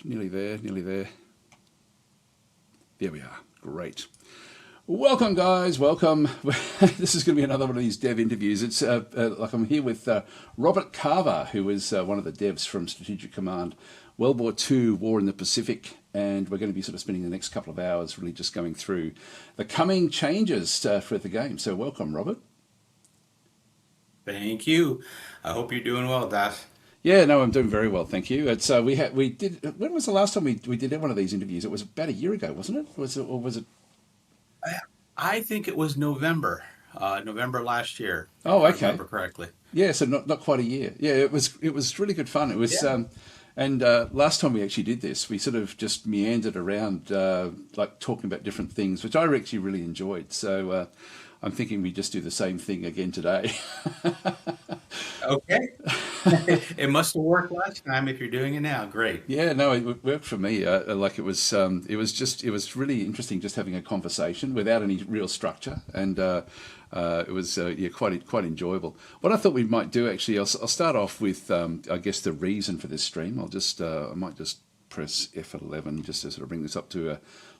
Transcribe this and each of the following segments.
Nearly there, nearly there. There we are. Great. Welcome, guys. Welcome. This is going to be another one of these dev interviews. It's like I'm here with Robert Carver, who is one of the devs from Strategic Command, WW2, War in the Pacific, and we're going to be sort of spending the next couple of hours really just going through the coming changes for the game. So welcome, Robert. Thank you. I hope you're doing well, Das. Yeah, no, I'm doing very well, thank you. It's we did. When was the last time we did one of these interviews? It was about a year ago, wasn't it? Was it? I think it was November last year, Oh, if I okay. remember correctly. Yeah, so not quite a year. Yeah, it was really good fun. It was Yeah. and last time we actually did this, we sort of just meandered around like talking about different things, which I actually really enjoyed. So I'm thinking we just do the same thing again today. Okay. It must have worked last time if you're doing it now. Great. Yeah, no, it worked for me. Like it was really interesting just having a conversation without any real structure, and it was yeah quite enjoyable. What I thought we might do actually, I'll start off with I guess the reason for this stream. I might just press F11 just to sort of bring this up to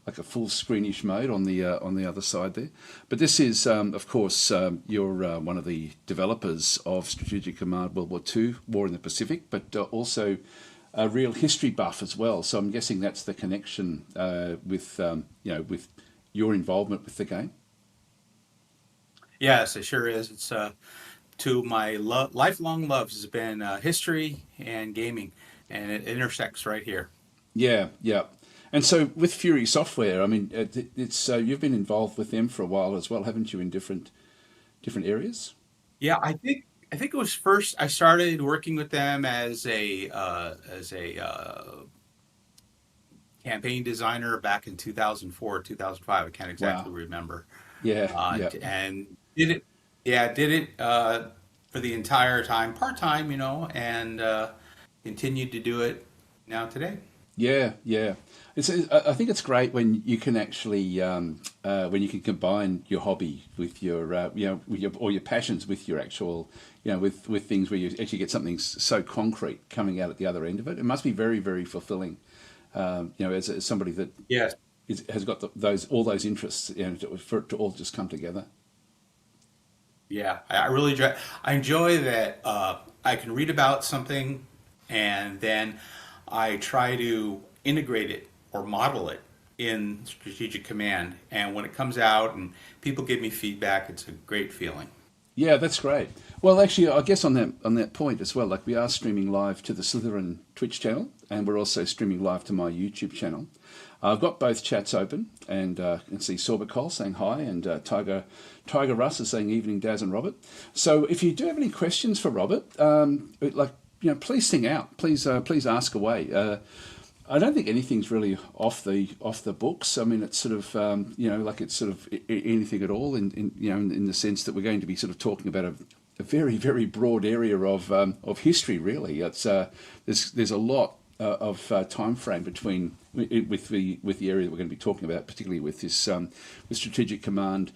like a full screenish mode on the other side there. But this is, of course, you're one of the developers of Strategic Command World War II, War in the Pacific, but also a real history buff as well. So I'm guessing that's the connection with with your involvement with the game. Yes, it sure is. It's two of my lifelong loves has been history and gaming, and it intersects right here. Yeah, yeah. And so with Fury Software, I mean, it's you've been involved with them for a while as well, haven't you? In different areas. Yeah, I think it was first I started working with them as a campaign designer back in 2004, 2005. I can't exactly Wow. remember. Yeah, yeah. And did it, yeah, did it for the entire time, part time, and continued to do it now today. Yeah, yeah. I think it's great when you can actually when you can combine your hobby with your with your or your passions with your actual with things where you actually get something so concrete coming out at the other end of it. It must be very very fulfilling. As somebody that Yes. has got those all those interests, for it to all just come together. Yeah, I really enjoy. I enjoy that I can read about something, and then I try to integrate it or model it in strategic command. And when it comes out and people give me feedback, it's a great feeling. Yeah, that's great. Well, actually, I guess on that point as well, like we are streaming live to the Slytherin Twitch channel, and we're also streaming live to my YouTube channel. I've got both chats open, and you can see Sorbacol saying hi, and Tiger Russ is saying evening, Daz and Robert. So if you do have any questions for Robert, please sing out, please ask away. I don't think anything's really off the books. I mean, it's sort of like it's sort of anything at all in the sense that we're going to be sort of talking about a very very broad area of history. Really, it's there's a lot of time frame between with the area that we're going to be talking about, particularly with this with Strategic Command.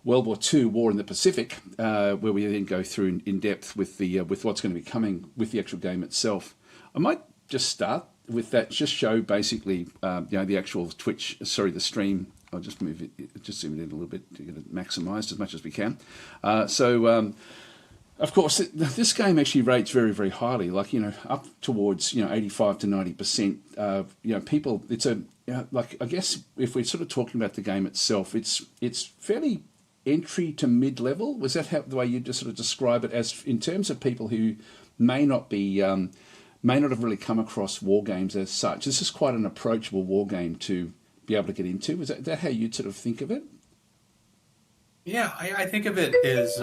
World War II, War in the Pacific, where we then go through in depth with the with what's going to be coming with the actual game itself. I might just start with that. Just show basically, the actual Twitch. Sorry, the stream. I'll just move it, just zoom it in a little bit to get it maximised as much as we can. Of course, this game actually rates very, very highly. Like up towards 85 to 90%. People. It's like I guess if we're sort of talking about the game itself, it's fairly entry to mid level. Was that the way you just sort of describe it as in terms of people who may not be may not have really come across war games as such? This is quite an approachable war game to be able to get into. Is that how you'd sort of think of it? Yeah, I think of it as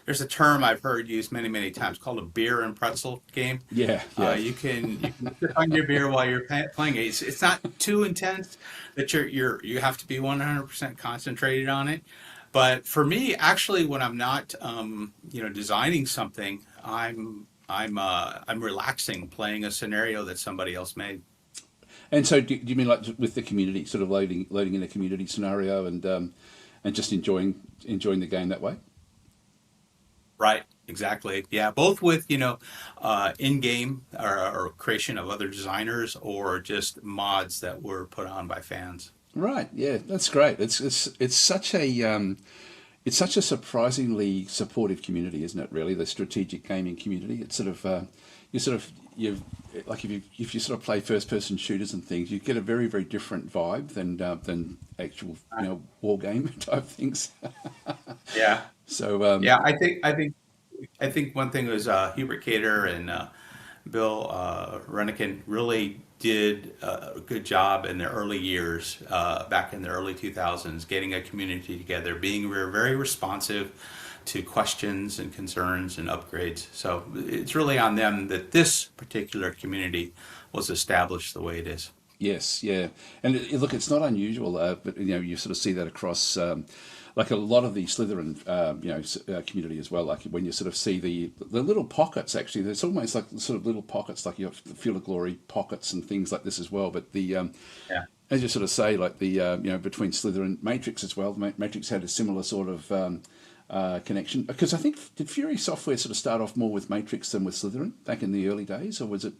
there's a term I've heard used many, many times called a beer and pretzel game. Yeah, yeah, You can sip on your beer while you're playing it. It's not too intense that you have to be 100% concentrated on it. But for me, actually, when I'm not designing something, I'm relaxing playing a scenario that somebody else made. And so, do you mean like with the community, sort of loading in a community scenario and just enjoying the game that way? Right. Exactly. Yeah, both with, in-game or creation of other designers or just mods that were put on by fans. Right. Yeah, that's great. It's such a surprisingly supportive community, isn't it? Really, the strategic gaming community. It's sort of you like if you sort of play first person shooters and things, you get a very very different vibe than actual war game type things. Yeah. So Yeah, I think one thing was Hubert Cater and Bill Renikin really did a good job in their early years, back in the early 2000s, getting a community together, being very responsive to questions and concerns and upgrades. So it's really on them that this particular community was established the way it is. yes, yeah, and look, it's not unusual, but you sort of see that across. Like a lot of the Slytherin, community as well. Like when you sort of see the little pockets, actually, there's almost like sort of little pockets, like you have the Field of Glory pockets and things like this as well. But Yeah. as you sort of say, like between Slytherin Matrix as well. Matrix had a similar sort of connection because I think did Fury Software sort of start off more with Matrix than with Slytherin back in the early days, or was it?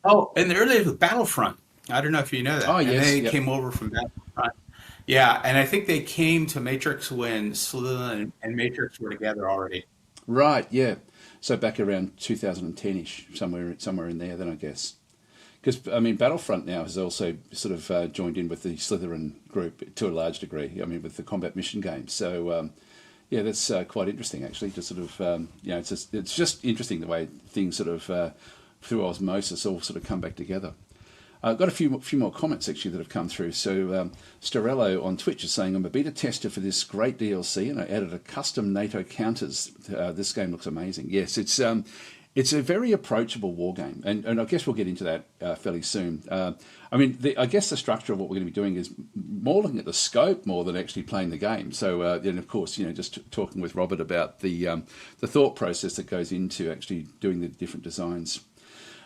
Oh, in the early days with Battlefront. I don't know if you know that. Oh And yes, they yep. came over from Battlefront. Yeah, and I think they came to Matrix when Slytherin and Matrix were together already. Right, yeah. So back around 2010ish, somewhere in there, then I guess. Because I mean, Battlefront now has also sort of joined in with the Slytherin group to a large degree. I mean, with the combat mission games. So yeah, that's quite interesting actually. To sort of it's just interesting the way things sort of through osmosis all sort of come back together. I've got a few more comments actually that have come through. So Storello on Twitch is saying, I'm a beta tester for this great DLC and I added a custom NATO counters. This game looks amazing. Yes, it's a very approachable war game, and I guess we'll get into that fairly soon. I mean, I guess the structure of what we're going to be doing is more looking at the scope more than actually playing the game. So then, of course, just talking with Robert about the thought process that goes into actually doing the different designs.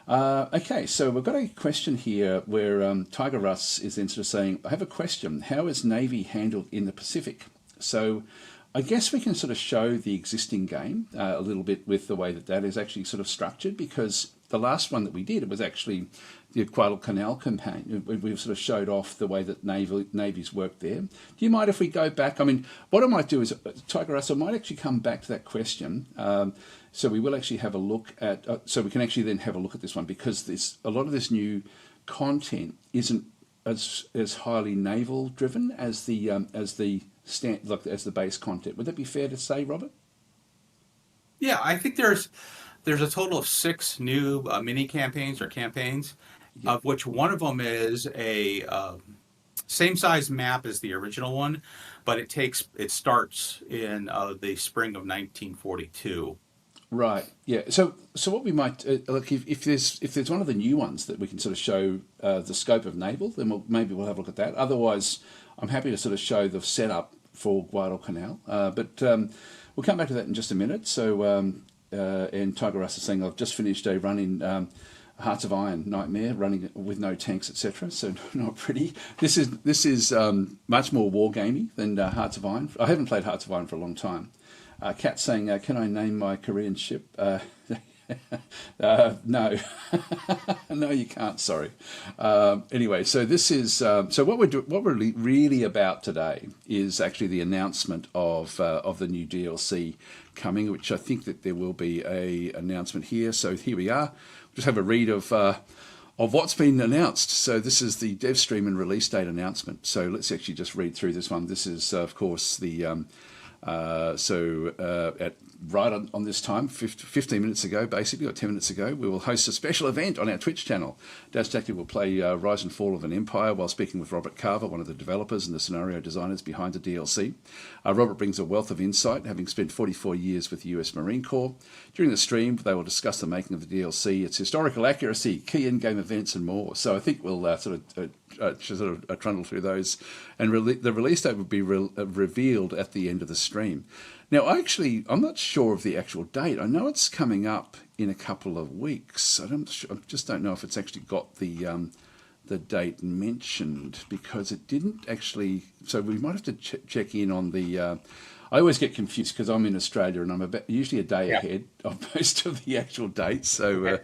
Okay, so we've got a question here where Tiger Russ is then sort of saying, I have a question. How is Navy handled in the Pacific? So I guess we can sort of show the existing game a little bit with the way that is actually sort of structured, because the last one that we did, it was actually the Guadalcanal campaign. We sort of showed off the way that navies worked there. Do you mind if we go back? I mean, what I might do is, Tiger Russ, I might actually come back to that question. So we will actually have a look at, so we can actually then have a look at this one, because a lot of this new content isn't as highly naval driven as the as the base content. Would that be fair to say, Robert? Yeah, I think there's a total of 6 new mini campaigns or campaigns, Yeah. of which one of them is a same size map as the original one, but it starts in the spring of 1942. Right. Yeah. So what we might like if there's one of the new ones that we can sort of show the scope of naval, then maybe we'll have a look at that. Otherwise, I'm happy to sort of show the setup for Guadalcanal. But we'll come back to that in just a minute. So and Tiger Russ is saying, I've just finished a run in Hearts of Iron Nightmare, running with no tanks, etc. So not pretty. This is much more wargamey than Hearts of Iron. I haven't played Hearts of Iron for a long time. Kat saying, can I name my Korean ship? No, no, you can't. Sorry. Anyway, so this is so what we're really about today is actually the announcement of the new DLC coming, which I think that there will be a announcement here. So here we are. Just have a read of what's been announced. So this is the dev stream and release date announcement. So let's actually just read through this one. This is of course the at right on this time, 15 minutes ago, basically, or 10 minutes ago, we will host a special event on our Twitch channel. Dad's Tactic will play Rise and Fall of an Empire while speaking with Robert Carver, one of the developers and the scenario designers behind the DLC. Robert brings a wealth of insight, having spent 44 years with the US Marine Corps. During the stream, they will discuss the making of the DLC, its historical accuracy, key in-game events, and more. So I think we'll trundle through those, and the release date will be revealed at the end of the stream. Now, I'm not sure of the actual date. I know it's coming up in a couple of weeks. I just don't know if it's actually got the date mentioned, because it didn't actually. So we might have to check in on the I always get confused because I'm in Australia and I'm usually a day Yeah. ahead of most of the actual dates. So Okay.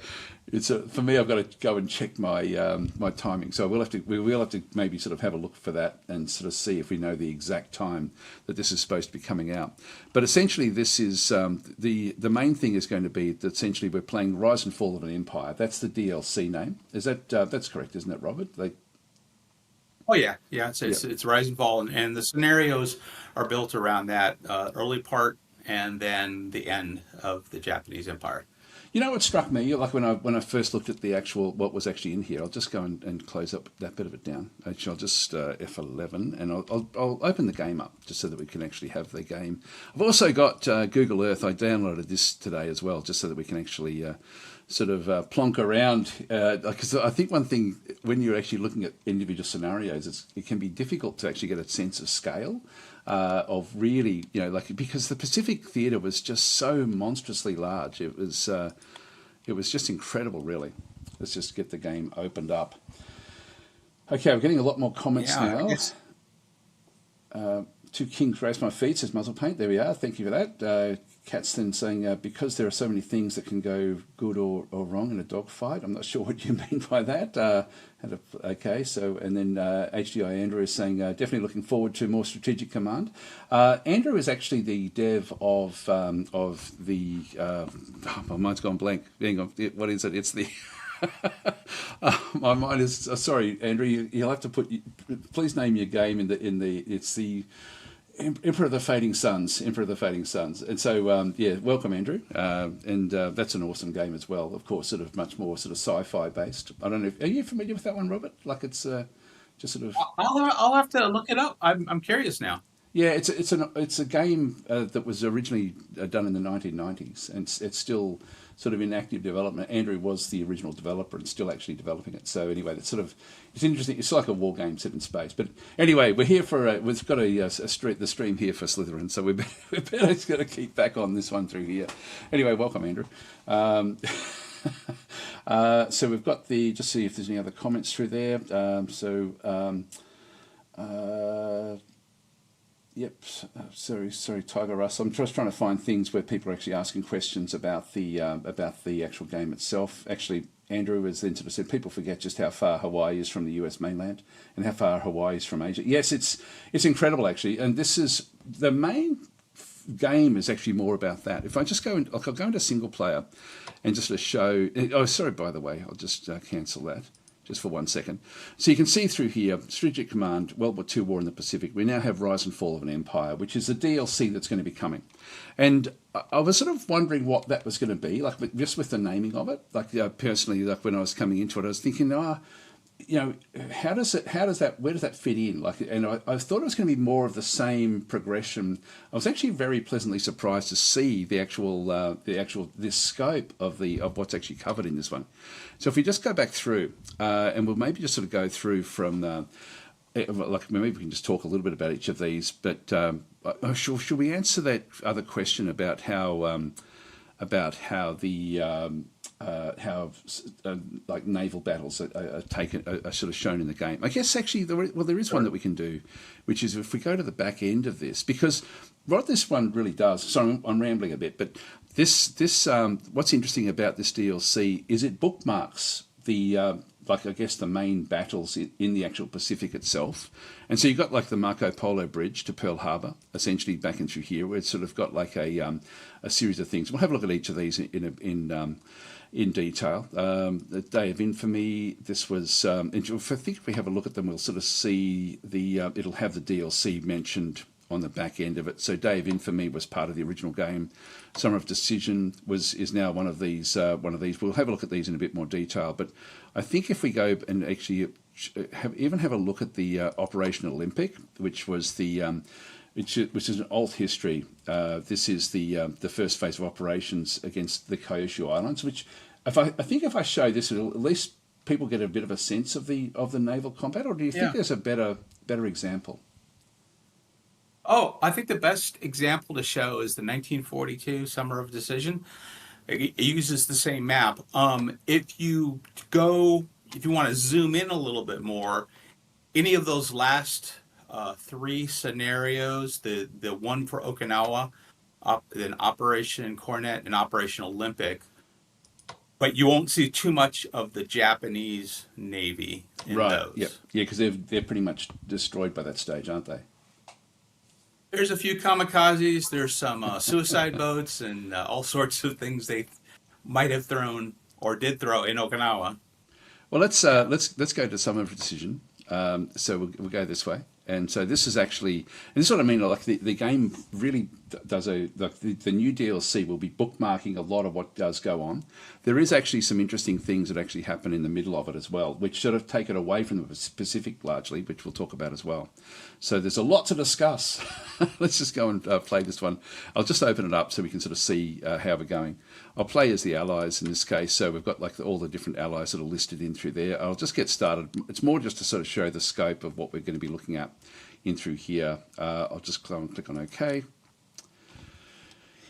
for me, I've got to go and check my timing. So we will have to maybe sort of have a look for that and sort of see if we know the exact time that this is supposed to be coming out. But essentially, this is the main thing is going to be that essentially we're playing Rise and Fall of an Empire. That's the DLC name. Is that that's correct, isn't it, Robert? Oh yeah, yeah. It's Yeah. it's rise and fall, and the scenarios are built around that early part and then the end of the Japanese Empire. You know what struck me? Like when I first looked at the actual what was actually in here, I'll just go and close up that bit of it down. Actually, I'll just F11 and I'll open the game up just so that we can actually have the game. I've also got Google Earth. I downloaded this today as well, just so that we can actually sort of plonk around. Because I think one thing when you're actually looking at individual scenarios, it can be difficult to actually get a sense of scale. Of really, like because the Pacific theatre was just so monstrously large. It was just incredible, really. Let's just get the game opened up. Okay, we're getting a lot more comments Yeah, I now. guess. Two kings race my feet, says Muzzle Paint. There we are. Thank you for that. Cat's then saying, because there are so many things that can go good or wrong in a dogfight. I'm not sure what you mean by that. Okay, so, and then HDI Andrew is saying, definitely looking forward to more strategic command. Andrew is actually the dev of the, my mind's gone blank. Hang on, what is it? It's the... my mind is sorry, Andrew. You'll have to please name your game it's the Emperor of the Fading Suns. Emperor of the Fading Suns. And so yeah, welcome, Andrew. And that's an awesome game as well. Of course, sort of much more sort of sci-fi based. I don't know. Are you familiar with that one, Robert? Like it's just sort of. I'll have to look it up. I'm curious now. Yeah, it's a game that was originally done in the 1990s, and it's still sort of in active development. Andrew was the original developer and still actually developing it. So anyway, that's sort of it's interesting. It's like a war game set in space. But anyway, we're here for we've got the stream here for Slytherin, so we better just got to keep back on this one through here. Anyway, welcome, Andrew. So we've got just see if there's any other comments through there. Yep. Sorry, Tiger Russ. I'm just trying to find things where people are actually asking questions about the actual game itself. Actually, Andrew has then sort of said people forget just how far Hawaii is from the US mainland and how far Hawaii is from Asia. Yes, it's incredible actually, and this is the main game is actually more about that. If I just go I'll go into single player and just to show. Oh, sorry. By the way, I'll just cancel that. Just for 1 second. So you can see through here, Strategic Command, World War II War in the Pacific. We now have Rise and Fall of an Empire, which is the DLC that's going to be coming. And I was sort of wondering what that was going to be, like just with the naming of it. Like personally, like when I was coming into it, I was thinking, where does that fit in? Like, and I thought it was going to be more of the same progression. I was actually very pleasantly surprised to see the actual this scope of what's actually covered in this one. So if we just go back through, and we'll maybe just sort of go through from like maybe we can just talk a little bit about each of these. But should we answer that other question about how like naval battles are sort of shown in the game? I guess actually there is one that we can do, which is if we go to the back end of this, because what this one really does. Sorry, I'm rambling a bit, but this what's interesting about this DLC is it bookmarks the like I guess the main battles in the actual Pacific itself, and so you've got like the Marco Polo Bridge to Pearl Harbor, essentially back in through here, where it's sort of got like a series of things. We'll have a look at each of these in detail. The Day of Infamy. This was. I think if we have a look at them, we'll sort of see it'll have the DLC mentioned on the back end of it. So Day of Infamy was part of the original game. Summer of Decision is now one of these. We'll have a look at these in a bit more detail. But I think if we go and actually have a look at the Operation Olympic, which was which is an alt history. This is the first phase of operations against the Kyushu Islands. Which, I think if I show this, it'll at least people get a bit of a sense of the naval combat. Or do you think there's a better example? Oh, I think the best example to show is the 1942 Summer of Decision. It uses the same map. If you want to zoom in a little bit more, any of those last three scenarios: the one for Okinawa, then Operation Cornet, and Operation Olympic. But you won't see too much of the Japanese Navy in Right. Yep. those. Yeah, because they're pretty much destroyed by that stage, aren't they? There's a few kamikazes. There's some suicide boats and all sorts of things they might have thrown or did throw in Okinawa. Well, let's go to some of the decision. So we'll go this way, and so this is actually, and this is what I mean. Like the game really does like the new DLC will be bookmarking a lot of what does go on. There is actually some interesting things that actually happen in the middle of it as well, which sort of take it away from the Pacific largely, which we'll talk about as well. So there's a lot to discuss. Let's just go and play this one. I'll just open it up so we can sort of see how we're going. I'll play as the allies in this case. So we've got like all the different allies that are listed in through there. I'll just get started. It's more just to sort of show the scope of what we're going to be looking at in through here. I'll just click on OK.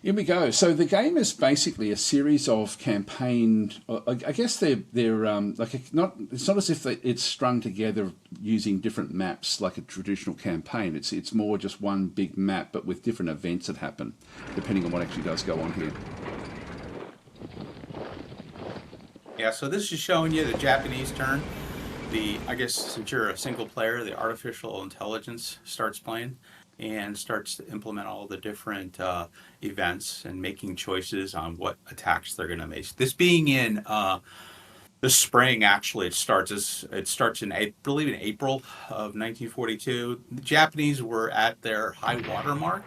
Here we go. So the game is basically a series of campaign. I guess they're like not. It's not as if it's strung together using different maps like a traditional campaign. It's more just one big map, but with different events that happen depending on what actually does go on here. Yeah, so this is showing you the Japanese turn. I guess since you're a single player, the artificial intelligence starts playing and starts to implement all the different events and making choices on what attacks they're going to make. This being in the spring, actually, it starts in I believe in April of 1942. The Japanese were at their high water mark,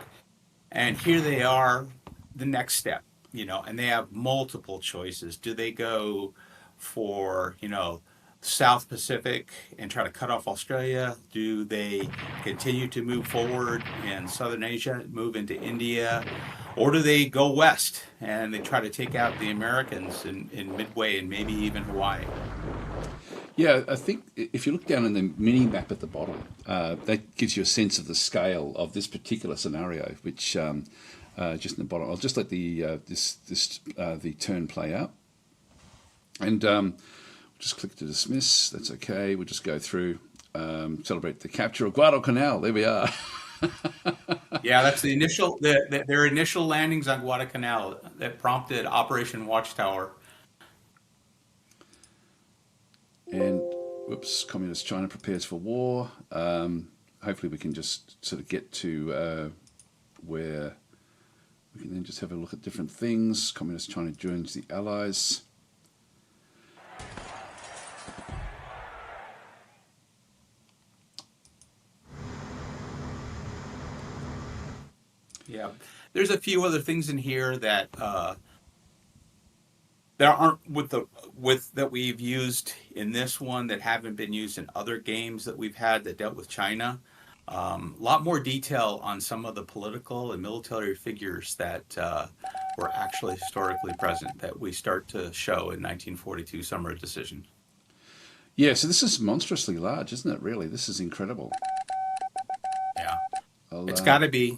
and here they are, the next step, and they have multiple choices. Do they go for South Pacific and try to cut off Australia? Do they continue to move forward in Southern Asia, move into India? Or do they go west and they try to take out the Americans in Midway and maybe even Hawaii? Yeah, I think if you look down in the mini map at the bottom, that gives you a sense of the scale of this particular scenario, which just in the bottom. I'll just let the turn play out. And just click to dismiss. That's okay. We'll just go through, celebrate the capture of Guadalcanal. There we are. Yeah, that's the initial their initial landings on Guadalcanal that prompted Operation Watchtower. And whoops, Communist China prepares for war. Hopefully we can just sort of get to where we can then just have a look at different things. Communist China joins the Allies. Yeah, there's a few other things in here that there aren't that we've used in this one that haven't been used in other games that we've had that dealt with China. A lot more detail on some of the political and military figures that were actually historically present that we start to show in 1942 Summer of Decision. Yeah, so this is monstrously large, isn't it? Really, this is incredible. Yeah. It's got to be,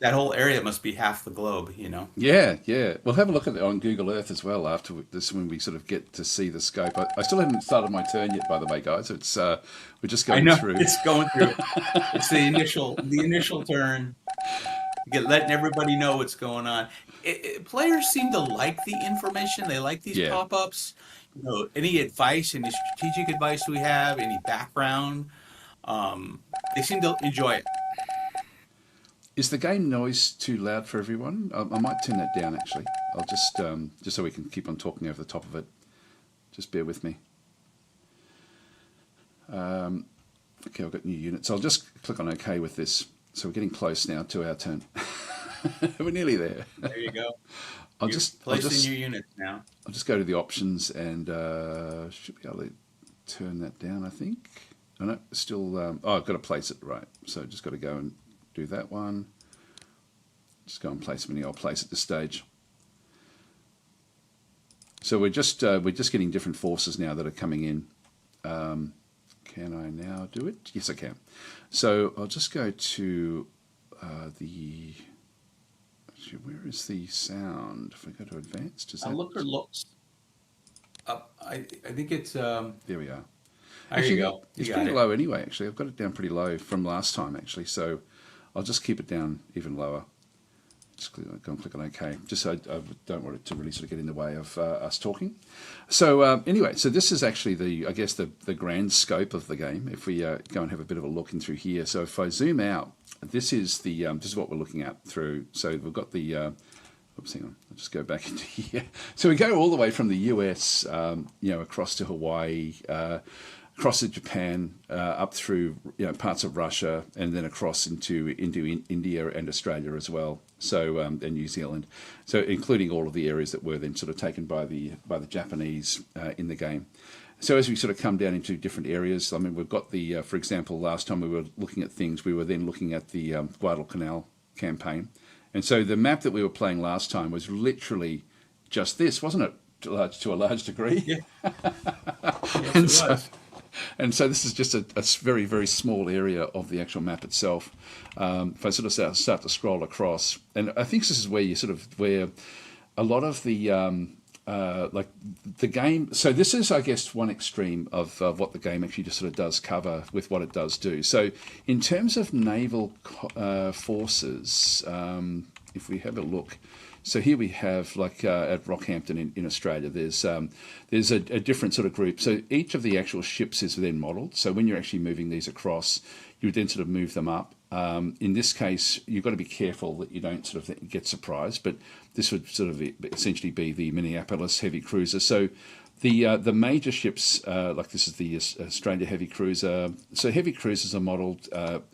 that whole area must be half the globe, Yeah, yeah. We'll have a look at it on Google Earth as well after this when we sort of get to see the scope. I still haven't started my turn yet, by the way, guys. It's we're just going through. It's going through. It's the initial turn. Letting everybody know what's going on. Players seem to like the information. They like these pop-ups. Any advice, any strategic advice we have, any background. They seem to enjoy it. Is the game noise too loud for everyone? I might turn that down, actually. I'll just so we can keep on talking over the top of it. Just bear with me. Okay, I've got new units. I'll just click on OK with this. So we're getting close now to our turn. We're nearly there. There you go. I'll just placing your units now. I'll just go to the options and should be able to turn that down, I think. Oh, no, still. I've got to place it right. So just got to go and do that one. Just go and place many. I'll place at this stage. So we're just getting different forces now that are coming in. Can I now do it? Yes, I can. So I'll just go to the. Actually, where is the sound? If I go to advanced, is that? Looks. I think it's. There we are. There you Actually, go. You it's got pretty it. low anyway, actually. I've got it down pretty low from last time, actually. So I'll just keep it down even lower. Just go and click on OK. Just so I don't want it to really sort of get in the way of us talking. So anyway, so this is actually I guess the grand scope of the game. If we go and have a bit of a look in through here. So if I zoom out, this is this is what we're looking at through. So we've got the oops, hang on. I'll just go back into here. So we go all the way from the US, across to Hawaii, across to Japan, up through parts of Russia, and then across into India and Australia as well. So and New Zealand, so including all of the areas that were then sort of taken by the Japanese in the game. So as we sort of come down into different areas, I mean, we've got the, for example, last time we were looking at things, we were then looking at the Guadalcanal campaign. And so the map that we were playing last time was literally just this, wasn't it? To a large degree. Yeah. Yes, and it so, was. and so this is just a very, very small area of the actual map itself. If I sort of start to scroll across, and I think this is where where a lot of the like the game. So this is, I guess, one extreme of what the game actually just sort of does cover with what it does do. So in terms of naval forces, if we have a look. So here we have, like at Rockhampton in Australia, there's a different sort of group. So each of the actual ships is then modelled. So when you're actually moving these across, you would then sort of move them up. In this case, you've got to be careful that you don't sort of get surprised. But this would sort of essentially be the Minneapolis heavy cruiser. So the major ships, like this is the Australia heavy cruiser. So heavy cruisers are modelled,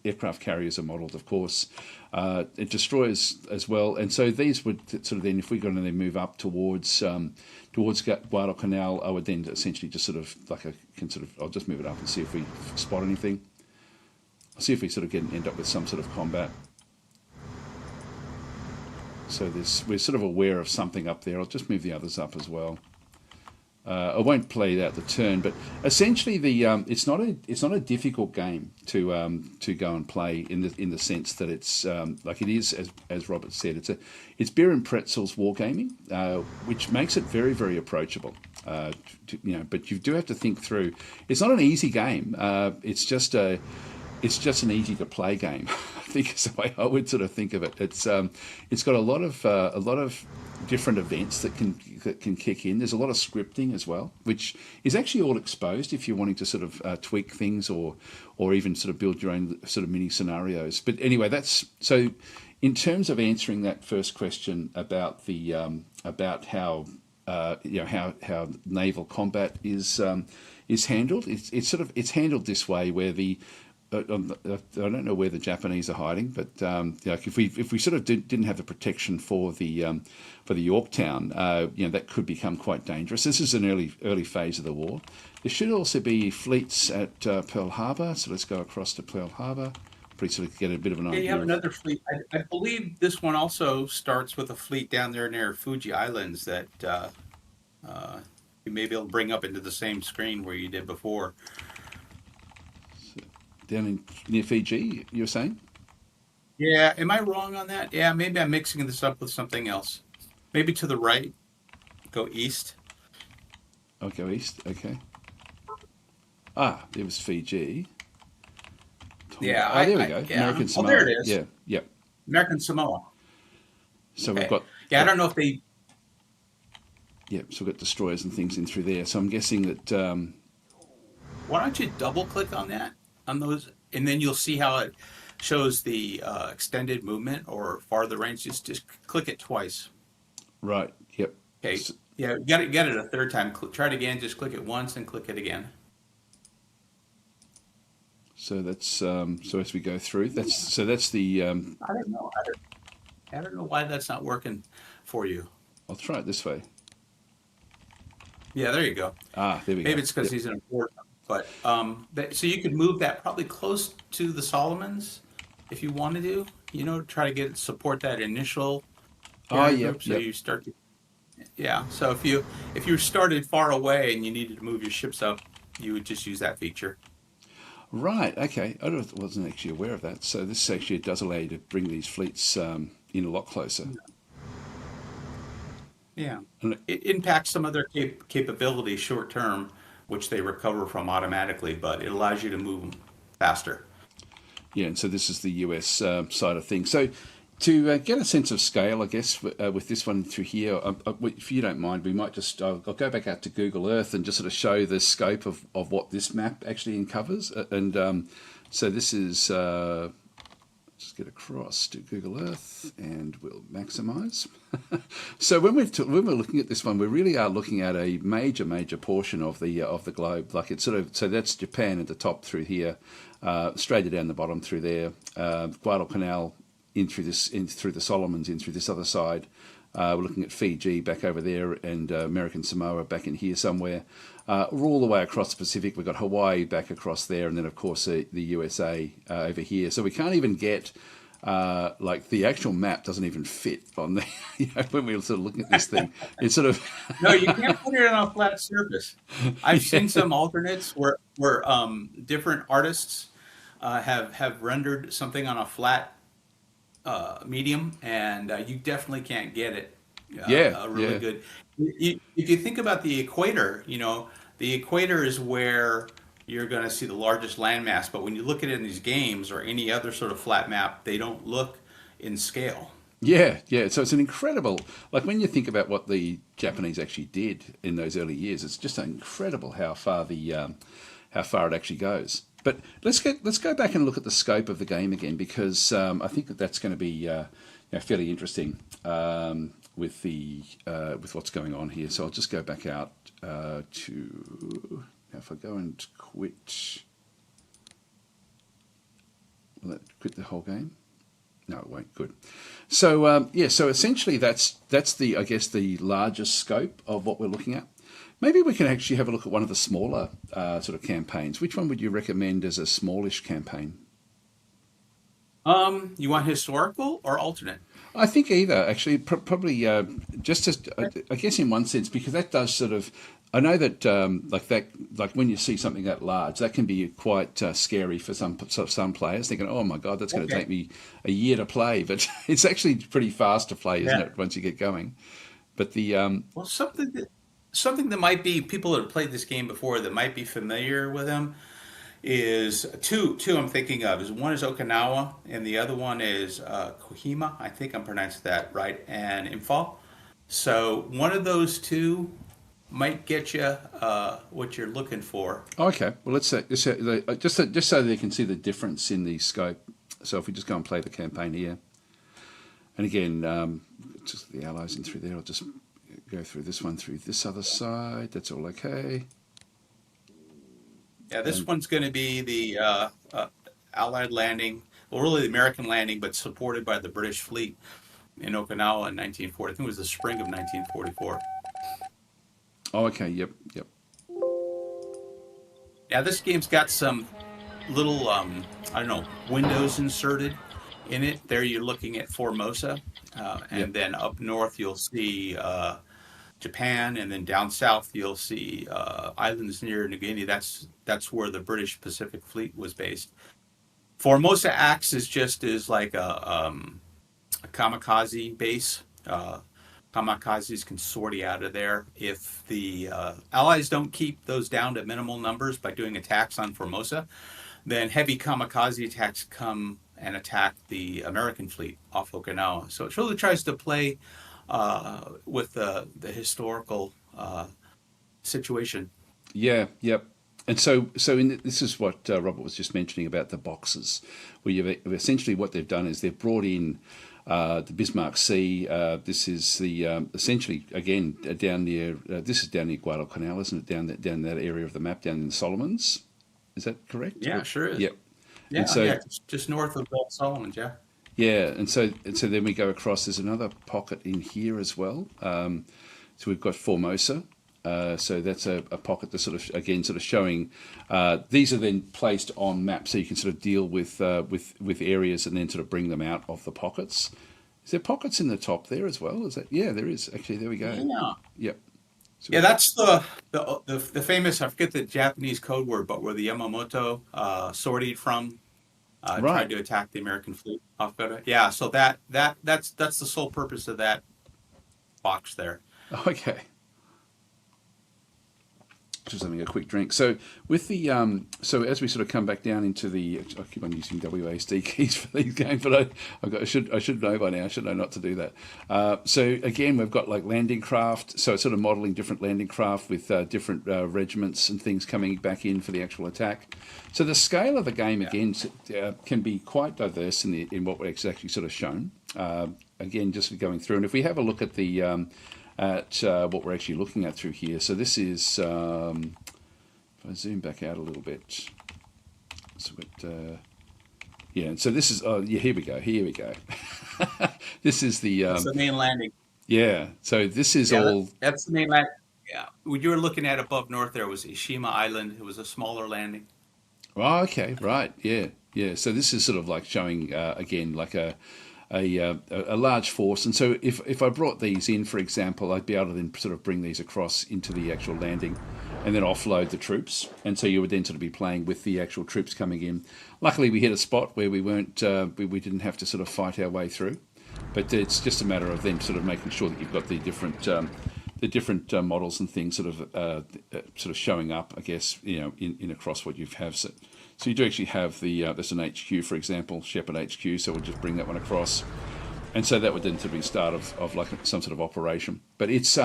aircraft carriers are modelled, of course. Destroyers as well, and so these would sort of then, if we're going to then move up towards Guadalcanal, I would then essentially just sort of I'll just move it up and see if we spot anything. I'll see if we sort of end up with some sort of combat. So we're sort of aware of something up there. I'll just move the others up as well. I won't play out the turn, but essentially it's not a difficult game to go and play in the sense that it's like it is, as Robert said, it's beer and pretzels wargaming, which makes it very, very approachable. But you do have to think through. It's not an easy game. It's just an easy to play game. I think is the way I would sort of think of it. It's got a lot of different events that can kick in. There's a lot of scripting as well, which is actually all exposed if you're wanting to sort of tweak things or even sort of build your own sort of mini scenarios. But anyway, that's so. In terms of answering that first question about the about how how naval combat is handled, it's handled this way where I don't know where the Japanese are hiding, but if we sort of didn't have the protection for the Yorktown, that could become quite dangerous. This is an early phase of the war. There should also be fleets at Pearl Harbor, so let's go across to Pearl Harbor. Pretty sort of get a bit of an idea. Yeah, you have another fleet. I believe this one also starts with a fleet down there near Fuji Islands that you may be able to bring up into the same screen where you did before. Down near Fiji, you were saying? Yeah, am I wrong on that? Yeah, maybe I'm mixing this up with something else. Maybe to the right, go east. I'll go east, okay. There was Fiji. Yeah, there we go. Yeah. American Samoa. There it is. Yeah, yep. American Samoa. So Okay. we've got... Yeah, I don't know if they... Yeah, so we've got destroyers and things in through there. So I'm guessing that... Why don't you double-click on that, on those, and then you'll see how it shows the extended movement or farther range. Just click it twice. Right, yep. Okay. Yeah, you got it a third time. Try it again. Just click it once and click it again. So that's so as we go through, that's the. I don't know. I don't know why that's not working for you. I'll try it this way. Yeah, there you go. There we go. Maybe it's because he's an important. But so you could move that probably close to the Solomons if you wanted to. Try to support that initial. Group, so you start to. Yeah. So if you started far away and you needed to move your ships up, you would just use that feature. Right. Okay. I wasn't actually aware of that. So this actually does allow you to bring these fleets in a lot closer. Yeah. It impacts some other capability short term, which they recover from automatically, but it allows you to move them faster. Yeah, and so this is the US side of things. So to get a sense of scale, I guess, with this one through here, if you don't mind, we might just, I'll go back out to Google Earth and just sort of show the scope of what this map actually uncovers. And so this is, just get across to Google Earth and we'll maximize. So when we're looking at this one, we really are looking at a major portion of the globe. Like it's sort of, so that's Japan at the top through here, Australia down the bottom through there, Guadalcanal in through the Solomons in through this other side. We're looking at Fiji back over there and American Samoa back in here somewhere. We're all the way across the Pacific. We've got Hawaii back across there, and then of course the USA over here. So we can't even get like the actual map doesn't even fit on the when we were sort of looking at this thing. It's sort of No, you can't put it on a flat surface. I've seen some alternates where different artists have rendered something on a flat medium, and you definitely can't get it really good. If you think about the equator, the equator is where you're going to see the largest landmass, but when you look at it in these games or any other sort of flat map, they don't look in scale. Yeah. So it's an incredible, like when you think about what the Japanese actually did in those early years, it's just incredible how far it actually goes. But let's go back and look at the scope of the game again, because I think that's going to be fairly interesting with what's going on here. So I'll just go back out to, if I go and quit, will that quit the whole game? No, it won't. Good. So so essentially that's the, I guess, the largest scope of what we're looking at. Maybe we can actually have a look at one of the smaller sort of campaigns. Which one would you recommend as a smallish campaign? You want historical or alternate? I think either, actually, probably just as, I guess in one sense, because that does sort of, I know that like when you see something that large, that can be quite scary for some players, thinking, oh my God, that's going to take me a year to play. But it's actually pretty fast to play, isn't it, once you get going? But the... Well, something that might be, people that have played this game before that might be familiar with them is two I'm thinking of. Is one is Okinawa and the other one is Kohima. I think I'm pronouncing that right, and Imphal. So one of those two might get you what you're looking for. Okay, well let's say just so they can see the difference in the scope. So if we just go and play the campaign here, and again, just the allies in through there. I'll just go through this one through this other side. That's all okay. Yeah, this one's going to be the Allied landing, well, really the American landing, but supported by the British fleet in Okinawa in 1940. I think it was the spring of 1944. Oh, okay. Yep. Yeah, this game's got some little, windows inserted in it. There you're looking at Formosa, and then up north you'll see Japan, and then down south you'll see islands near New Guinea. That's where the British Pacific Fleet was based. Formosa acts as like a kamikaze base. Kamikazes can sortie out of there if the Allies don't keep those down to minimal numbers by doing attacks on Formosa. Then heavy kamikaze attacks come and attack the American fleet off Okinawa. So it really tries to play with the historical situation. Yeah. Yep. And so this is what Robert was just mentioning about the boxes, where you've essentially what they've done is they've brought in the Bismarck Sea. This is the essentially again down near this is down near Guadalcanal, isn't it? Down that area of the map, down in the Solomons. Is that correct? Yeah, sure is. Yep. Yeah, just north of the Solomons. Yeah. Yeah, and so then we go across. There's another pocket in here as well. So we've got Formosa. So that's a pocket that's sort of showing. These are then placed on maps, so you can sort of deal with areas and then sort of bring them out of the pockets. Is there pockets in the top there as well? Is that? Yeah, there is actually. There we go. Yeah. Yep. So yeah, that's the famous. I forget the Japanese code word, but where the Yamamoto sortied from. Tried to attack the American fleet off of it. Yeah, so that's the sole purpose of that box there. Okay. just having a quick drink. So with the so as we sort of come back down into the, I keep on using WASD keys for these games, but I should know by now. I should know not to do that. So again, we've got like landing craft. So it's sort of modelling different landing craft with different regiments and things coming back in for the actual attack. So the scale of the game again can be quite diverse in what we're actually sort of shown. Again, just going through, and if we have a look at the what we're actually looking at through here. So this is, if I zoom back out a little bit, so yeah, and so this is, here we go. This is That's the main landing. yeah, so this is all. That's the main landing. Yeah, what you were looking at above north there was Ishima Island. It was a smaller landing. Oh, okay, right, yeah. So this is sort of like showing, again, like a large force. And so if I brought these in, for example, I'd be able to then sort of bring these across into the actual landing and then offload the troops. And so you would then sort of be playing with the actual troops coming in. Luckily, we hit a spot where we weren't, we didn't have to sort of fight our way through. But it's just a matter of then sort of making sure that you've got the different models and things sort of showing up, I guess, in across what you have. So you do actually have there's an HQ, for example, Shepherd HQ, so we'll just bring that one across. And so that would then to be the start of like some sort of operation. But it's,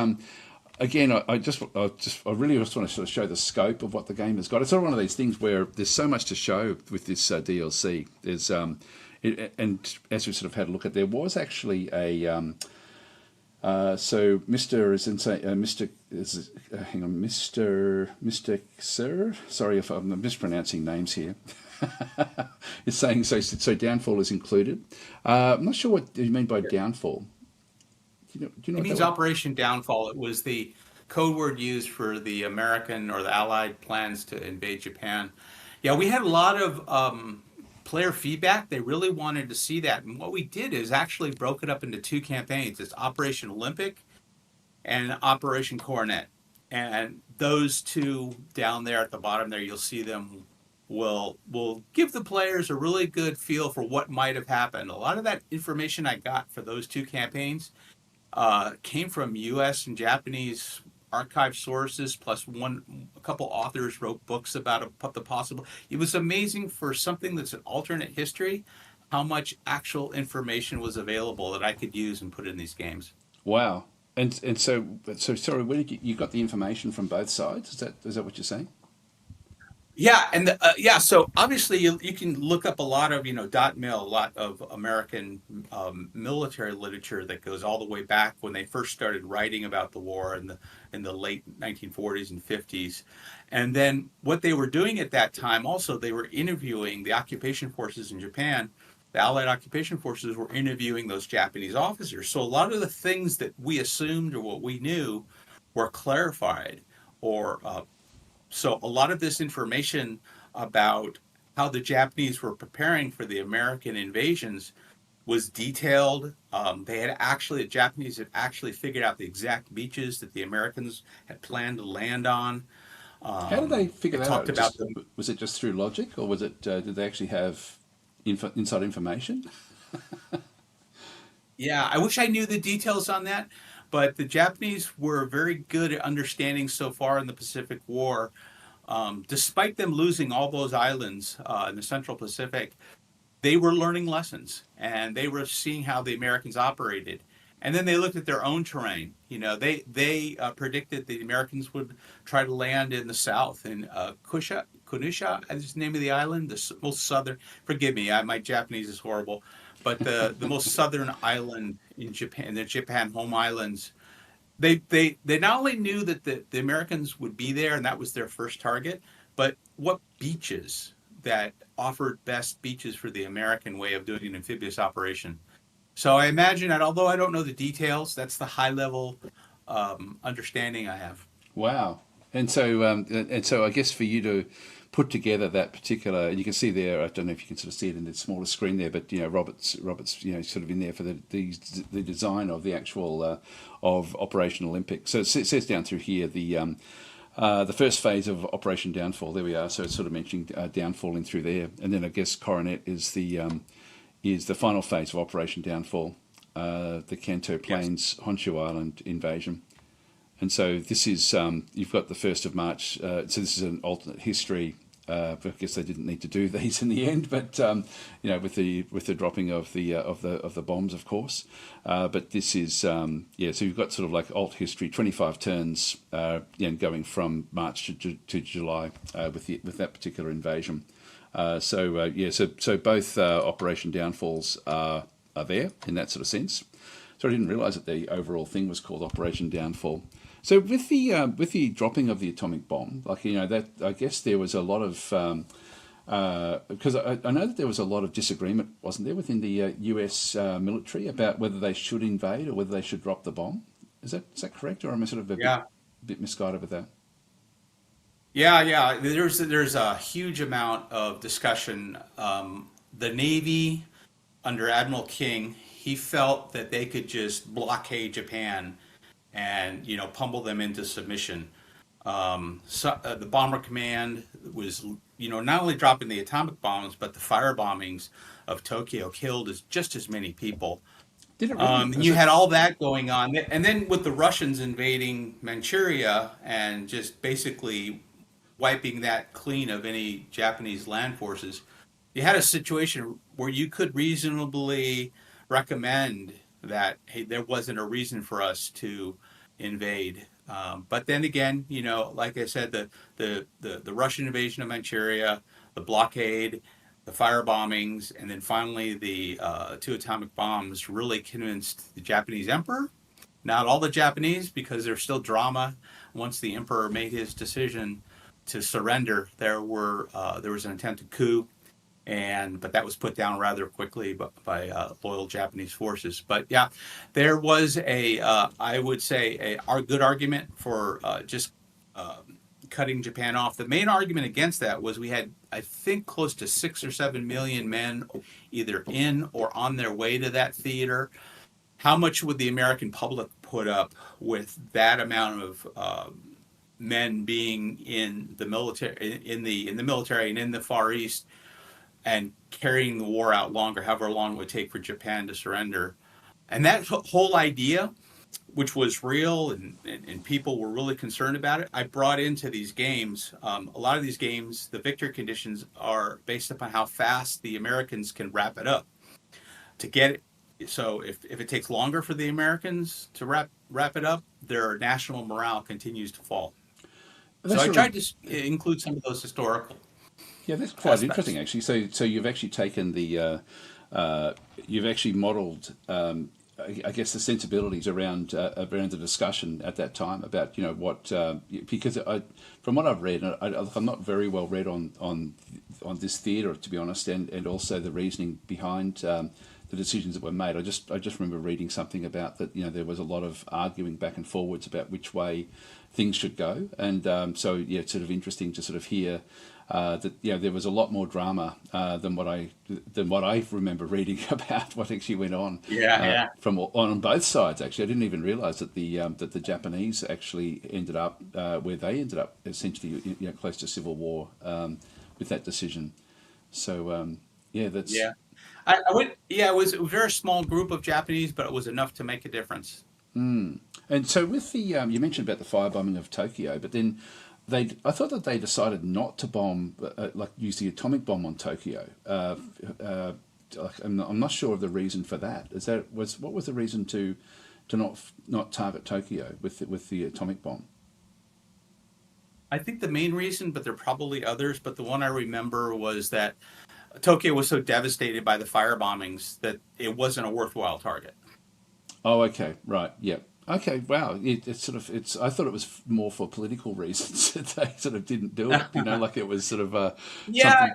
again, I really just want to sort of show the scope of what the game has got. It's sort of one of these things where there's so much to show with this DLC. There's, and as we sort of had a look at, there was actually a, so Mr. is insane. Hang on, Mr. Sir. Sorry if I'm mispronouncing names here. It's saying so. Downfall is included. I'm not sure what you mean by downfall. Do you know It means Operation Downfall. It was the code word used for the American or the Allied plans to invade Japan. Yeah, we had a lot of player feedback. They really wanted to see that. And what we did is actually broke it up into two campaigns. It's Operation Olympic and Operation Coronet. And those two down there at the bottom there, you'll see them, will give the players a really good feel for what might have happened. A lot of that information I got for those two campaigns came from U.S. and Japanese archive sources, plus a couple authors wrote books about the possible. It was amazing for something that's an alternate history, how much actual information was available that I could use and put in these games. Wow. And so sorry, where did you got the information from both sides? Is that what you're saying? Yeah, and so obviously you can look up a lot of .mil, a lot of American military literature that goes all the way back when they first started writing about the war in the late 1940s and 50s, and then what they were doing at that time also, they were interviewing the occupation forces in Japan. The Allied occupation forces were interviewing those Japanese officers, so a lot of the things that we assumed or what we knew were clarified, or so a lot of this information about how the Japanese were preparing for the American invasions was detailed. The Japanese had actually figured out the exact beaches that the Americans had planned to land on. How did they figure that out? Was it just through logic, or was it? Did they actually have inside information? Yeah, I wish I knew the details on that. But the Japanese were very good at understanding so far in the Pacific War, despite them losing all those islands in the Central Pacific, they were learning lessons and they were seeing how the Americans operated. And then they looked at their own terrain. They predicted the Americans would try to land in the south in Kunisha is the name of the island, the most southern. Forgive me, my Japanese is horrible. But the most southern island in Japan, the Japan home islands, they not only knew that the Americans would be there and that was their first target, but what beaches that offered best beaches for the American way of doing an amphibious operation. So I imagine that, although I don't know the details, that's the high level understanding I have. Wow. And so I guess for you to put together that particular, and you can see there, I don't know if you can sort of see it in the smaller screen there, but Robert's sort of in there for the design of the actual of Operation Olympic. So it says down through here the first phase of Operation Downfall. There we are. So it's sort of mentioning downfall in through there, and then I guess Coronet is the final phase of Operation Downfall, the Kanto Plains, Honshu Island invasion. And so this is, you've got the 1st of March, so this is an alternate history. I guess they didn't need to do these in the end, but with the dropping of the bombs, of course. But this is so you've got sort of like alt history, 25 turns, going from March to July with that particular invasion. So both Operation Downfalls are there in that sort of sense. So I didn't realise that the overall thing was called Operation Downfall. So with the dropping of the atomic bomb, that I guess there was a lot of because I know that there was a lot of disagreement, wasn't there, within the US military about whether they should invade or whether they should drop the bomb. Is that correct, or am I sort of a bit misguided with that? Yeah. There's a huge amount of discussion. The Navy under Admiral King, he felt that they could just blockade Japan and pummel them into submission. The bomber command was not only dropping the atomic bombs, but the fire bombings of Tokyo killed just as many people. Did it really? You had all that going on, and then with the Russians invading Manchuria and just basically wiping that clean of any Japanese land forces, you had a situation where you could reasonably recommend that, hey, there wasn't a reason for us to invade. But then again, like I said, the Russian invasion of Manchuria, the blockade, the fire bombings, and then finally the 2 atomic bombs really convinced the Japanese emperor. Not all the Japanese, because there's still drama. Once the emperor made his decision to surrender, there was an attempted coup. But that was put down rather quickly by loyal Japanese forces. But yeah, there was I would say, a good argument for just cutting Japan off. The main argument against that was we had, I think, close to 6 or 7 million men either in or on their way to that theater. How much would the American public put up with that amount of men being in the military, in the military and in the Far East, and carrying the war out longer, however long it would take for Japan to surrender? And that whole idea, which was real and people were really concerned about it, I brought into these games. A lot of these games, the victory conditions are based upon how fast the Americans can wrap it up. To get it, so if it takes longer for the Americans to wrap it up, their national morale continues to fall. So I tried to include some of those historical. Yeah, that's quite interesting, actually. So you've actually taken you've actually modelled, I guess, the sensibilities around the discussion at that time about what because from what I've read, I'm not very well read on this theatre, to be honest, and also the reasoning behind the decisions that were made. I just remember reading something about that. There was a lot of arguing back and forwards about which way things should go, and so it's sort of interesting to sort of hear. That there was a lot more drama than what I remember reading about what actually went on. From on both sides. Actually, I didn't even realise that the Japanese actually ended up where they ended up, essentially close to civil war with that decision. So that's I went. It was a very small group of Japanese, but it was enough to make a difference. And so with the you mentioned about the firebombing of Tokyo, but then. I thought that they decided not to bomb, use the atomic bomb on Tokyo. I'm not sure of the reason for that. What was the reason to not target Tokyo with the atomic bomb? I think the main reason, but there are probably others, but the one I remember was that Tokyo was so devastated by the fire bombings that it wasn't a worthwhile target. Oh, okay, right, yeah. Okay, wow. I thought it was more for political reasons that they sort of didn't do it. Like it was sort of something.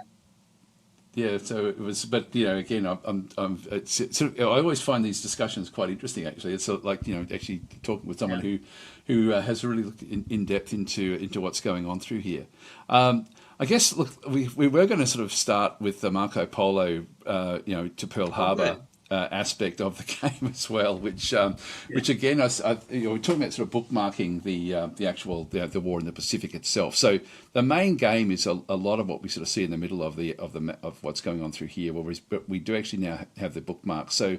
Yeah. So it was, but again, I always find these discussions quite interesting. Actually, it's sort of like actually talking with someone who has really looked in depth into what's going on through here. I guess look, we were going to sort of start with the Marco Polo, to Pearl Harbor. Aspect of the game as well, which again, we're talking about sort of bookmarking the actual the war in the Pacific itself. So the main game is a lot of what we sort of see in the middle of what's going on through here, but we do actually now have the bookmarks. So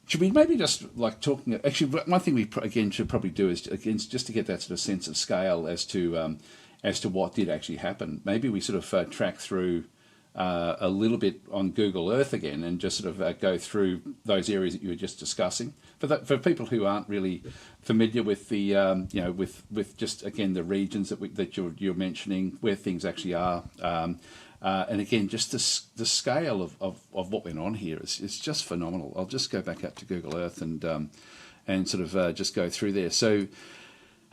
Should we maybe just like talking? Actually, one thing we again should probably do is again just to get that sort of sense of scale as to what did actually happen. Maybe we sort of track through a little bit on Google Earth again, and just sort of go through those areas that you were just discussing. For people who aren't really familiar with the with just again the regions that you're mentioning, where things actually are. And again, just the scale of what went on here is just phenomenal. I'll just go back out to Google Earth and sort of just go through there. So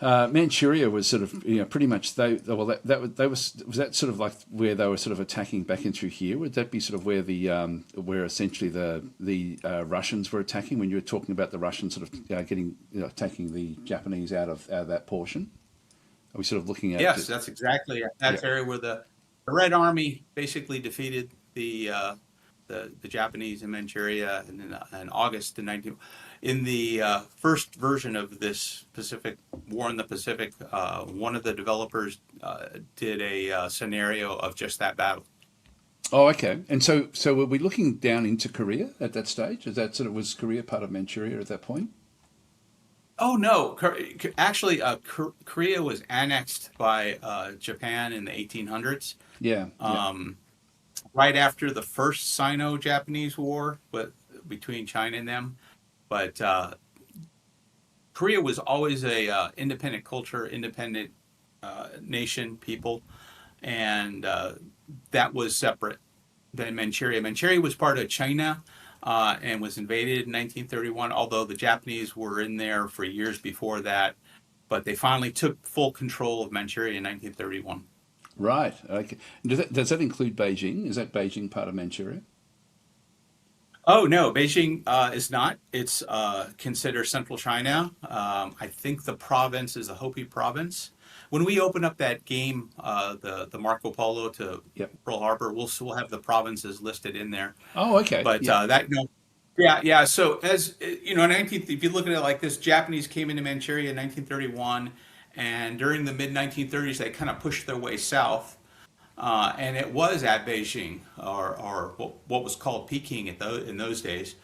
Manchuria was sort of pretty much was that sort of like where they were sort of attacking back in through here. Would that be sort of where where essentially the Russians were attacking when you were talking about the Russians sort of taking the Japanese out of that portion? Are we sort of looking at? Yes, that's exactly it. That's area where the Red Army basically defeated the Japanese in Manchuria in August of 19. In the first version of this Pacific War in the Pacific, one of the developers did a scenario of just that battle. Oh, okay. And so were we looking down into Korea at that stage? Is that sort of was Korea part of Manchuria at that point? Oh no! Actually, Korea was annexed by Japan in the 1800s. Yeah. Right after the first Sino-Japanese War, between China and them. But Korea was always a independent culture, independent nation, people, and that was separate than Manchuria. Manchuria was part of China and was invaded in 1931, although the Japanese were in there for years before that. But they finally took full control of Manchuria in 1931. Right. Okay. Does that include Beijing? Is that Beijing part of Manchuria? Oh no, Beijing is not. It's considered central China. I think the province is the Hopi province. When we open up that game, the Marco Polo to Pearl Harbor, we'll have the provinces listed in there. Oh, okay. But yeah. So as you know, if you look at it like this, Japanese came into Manchuria in 1931, and during the mid 1930s, they kind of pushed their way south. And it was at Beijing, or what was called Peking in those days,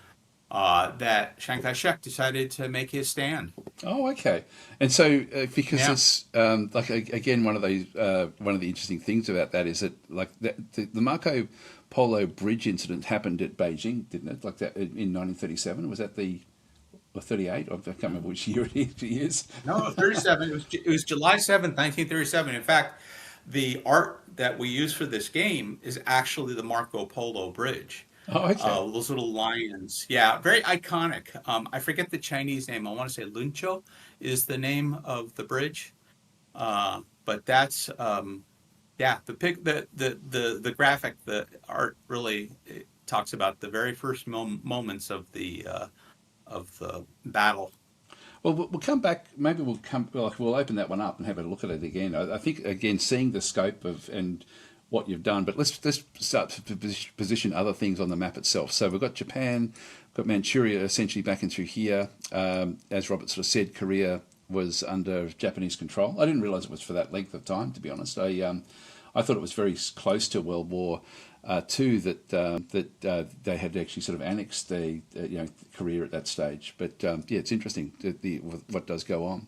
that Chiang Kai-shek decided to make his stand. Oh, okay. And so because it's like again one of the interesting things about that is that like the Marco Polo Bridge incident happened at Beijing, didn't it? Like that in 1937. Was that or 38? I can't remember which year it is. No, 37. It was July 7th, 1937. In fact, the art that we use for this game is actually the Marco Polo Bridge. Oh, okay. Those little lions. Yeah, very iconic. I forget the Chinese name. I want to say Luncho is the name of the bridge. But that's the graphic, the art really talks about the very first moments of the battle. Well, we'll come back. Maybe we'll open that one up and have a look at it again. I think again seeing the scope of and what you've done, but let's start to position other things on the map itself. So we've got Japan, got Manchuria essentially back in through here. As Robert sort of said, Korea was under Japanese control. I didn't realise it was for that length of time, to be honest. I thought it was very close to World War II that they had actually sort of annexed Korea at that stage. But it's interesting what does go on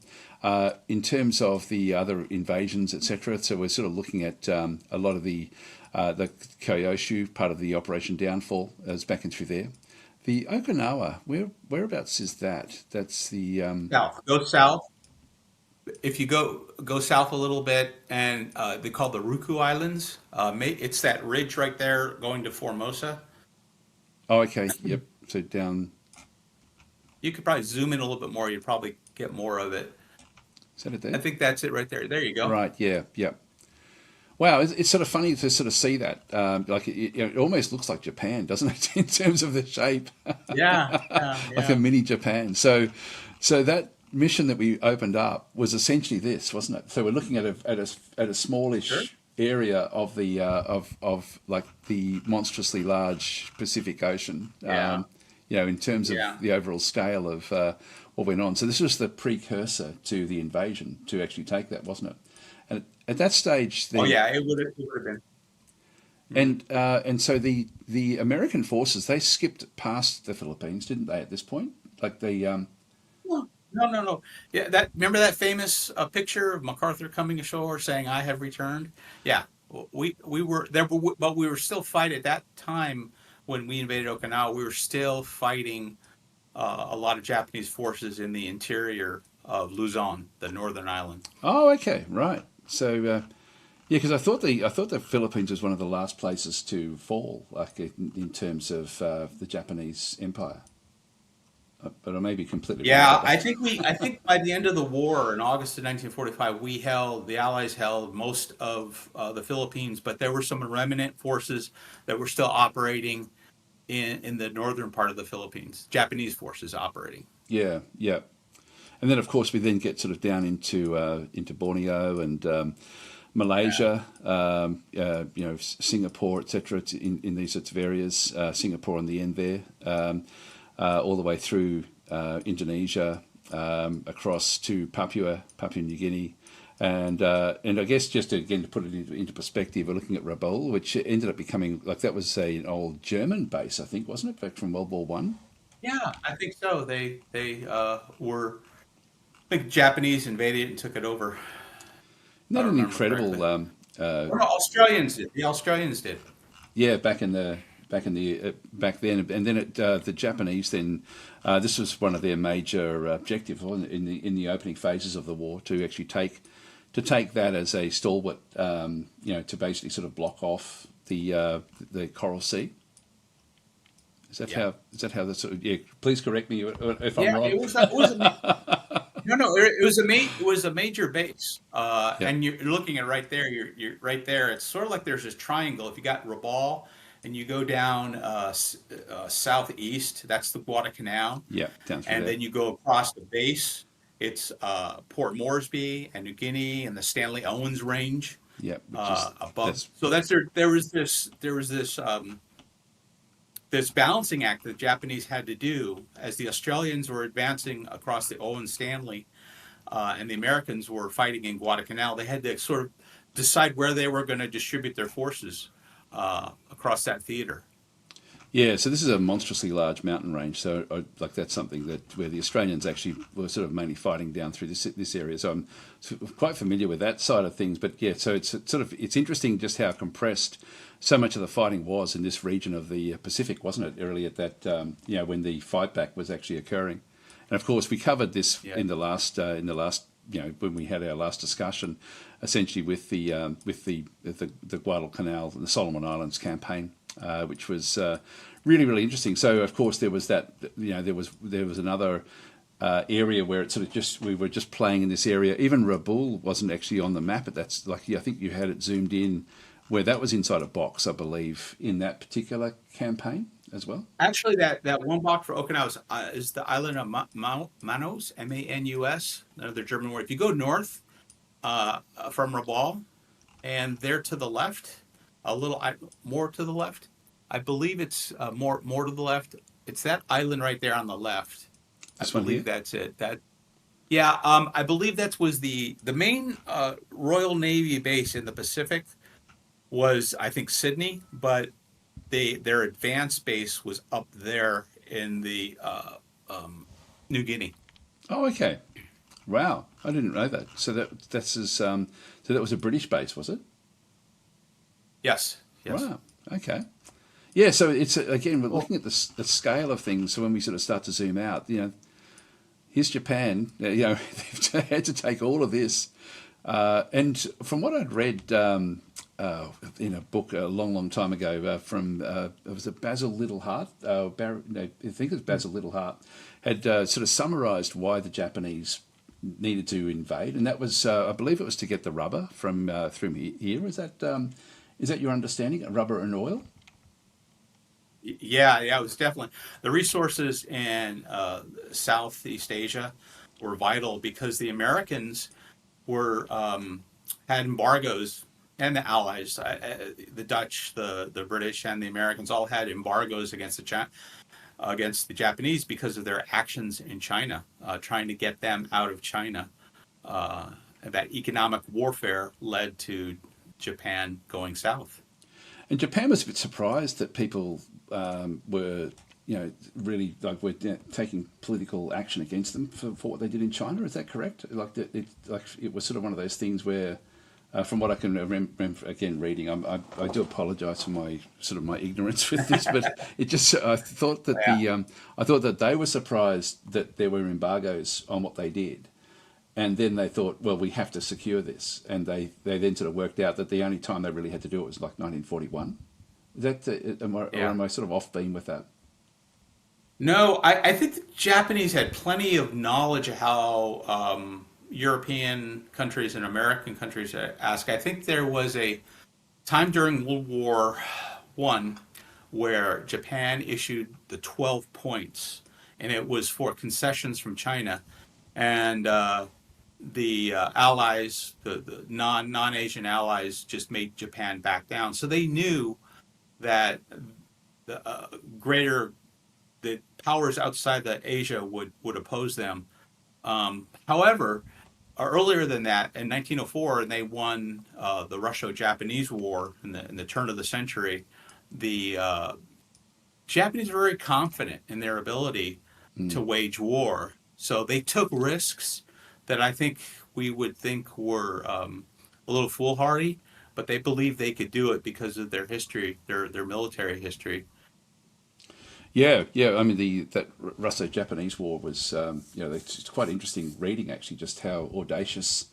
in terms of the other invasions, etc. So we're sort of looking at a lot of the Kyushu part of the Operation Downfall is back in through there. The Okinawa, whereabouts is that? That's the south. Go south. If you go south a little bit, and they call the Ryukyu Islands. It's that ridge right there going to Formosa. Oh, okay. Yep. So down. You could probably zoom in a little bit more. You'd probably get more of it. Is that it there? I think that's it right there. There you go. Right. Yeah. Yep. Wow, it's sort of funny to sort of see that. Like it almost looks like Japan, doesn't it, in terms of the shape? Yeah. Like a mini Japan. So that mission that we opened up was essentially this, wasn't it? So we're looking at a smallish area of the of like the monstrously large Pacific Ocean. In terms of the overall scale of what went on. So this was the precursor to the invasion to actually take that, wasn't it? And at that stage, it would have been. And so the American forces, they skipped past the Philippines, didn't they? At this point, like they No, no, no, no. Yeah, that remember that famous picture of MacArthur coming ashore saying, "I have returned." Yeah, we were there, but we were still fighting at that time when we invaded Okinawa. We were still fighting a lot of Japanese forces in the interior of Luzon, the northern island. Oh, okay, right. So yeah, because I thought the Philippines was one of the last places to fall, like in terms of the Japanese Empire. But I may be completely wrong Yeah, about that. I think by the end of the war in August of 1945, the Allies held most of the Philippines, but there were some remnant forces that were still operating in the northern part of the Philippines. Japanese forces operating. Yeah, yeah. And then, of course, we then get sort of down into Borneo and Yeah. Malaysia, Singapore, etc. In these sorts of areas. Singapore on the end there, all the way through Indonesia, across to Papua New Guinea. And I guess just again to put it into perspective, we're looking at Rabaul, which ended up becoming like that was an old German base, I think, wasn't it, back from World War One? Yeah, I think so. They were. I think Japanese invaded and took it over. If Isn't I that an remember incredible correctly. Or no, Australians did. The Australians did. Yeah, back then, and then the Japanese then this was one of their major objectives in the opening phases of the war to actually take that as a stalwart, to basically sort of block off the Coral Sea. Yeah. Is that how the sort of, yeah? Please correct me if I'm Yeah, wrong. it was a no, no, it was a major base, Yeah, and you're looking at right there. You're right there. It's sort of like there's this triangle. If you got Rabaul and you go down southeast, that's the Guadalcanal, yeah, down through and there. then you go across the base. It's Port Moresby and New Guinea and the Stanley Owens Range Yeah, which is above. that's So that's there. This balancing act that the Japanese had to do as the Australians were advancing across the Owen Stanley and the Americans were fighting in Guadalcanal. They had to sort of decide where they were going to distribute their forces across that theater. Yeah, so this is a monstrously large mountain range. So, like that's something that where the Australians actually were sort of mainly fighting down through this area. So I'm quite familiar with that side of things. But yeah, so it's interesting just how compressed so much of the fighting was in this region of the Pacific, wasn't it? Early at that, when the fight back was actually occurring. And of course, we covered this Yeah. in the last when we had our last discussion, essentially with the Guadalcanal and the Solomon Islands campaign, which was really really interesting. So of course there was that there was another area where it sort of just we were just playing in this area. Even Rabaul wasn't actually on the map, but that's like I think you had it zoomed in where that was inside a box, I believe, in that particular campaign as well. Actually, that one block for Okinawa is the island of Manos, Manus, another German word. If you go north from Rabaul, and there to the left, a little more to the left, I believe it's more to the left. It's that island right there on the left. I This one believe here. that's it. Yeah, I believe that was the main Royal Navy base in the Pacific was I think Sydney, but their advanced base was up there in the New Guinea. Oh, okay. Wow, I didn't know that. So that was a British base, was it? Yes, yes. Wow. Okay. Yeah. So it's again we're Well, looking at the scale of things. So when we sort of start to zoom out, here's Japan. They've had to take all of this. And from what I'd read in a book a long, long time ago was it Basil Littlehart? No, I think it was Basil Littlehart had sort of summarised why the Japanese needed to invade, and that was I believe it was to get the rubber from through here. Is that your understanding? Rubber and oil. yeah, yeah. It was definitely the resources in Southeast Asia were vital because the Americans were had embargoes, and the Allies, the Dutch, the British, and the Americans all had embargoes against the Japanese because of their actions in China, trying to get them out of China. And that economic warfare led to Japan going south. And Japan was a bit surprised that people were, really like were taking political action against them for what they did in China. Is that correct? It was sort of one of those things where, from what I can remember, again reading, I do apologise for my ignorance with this, but it just I thought that I thought that they were surprised that there were embargoes on what they did. And then they thought, well, we have to secure this. And they then sort of worked out that the only time they really had to do it was like 1941. Is that, or am I sort of off beam with that? No, I think the Japanese had plenty of knowledge of how European countries and American countries ask. I think there was a time during World War One where Japan issued the 12 points, and it was for concessions from China. And the allies, the non-Asian allies, just made Japan back down. So they knew that the the powers outside that Asia would oppose them. However, earlier than that, in 1904, and they won the Russo-Japanese War in the turn of the century. The Japanese were very confident in their ability to wage war, so they took risks that I think we would think were a little foolhardy, but they believed they could do it because of their history, their military history. Yeah, yeah. I mean, that Russo-Japanese War was, it's quite interesting reading actually, just how audacious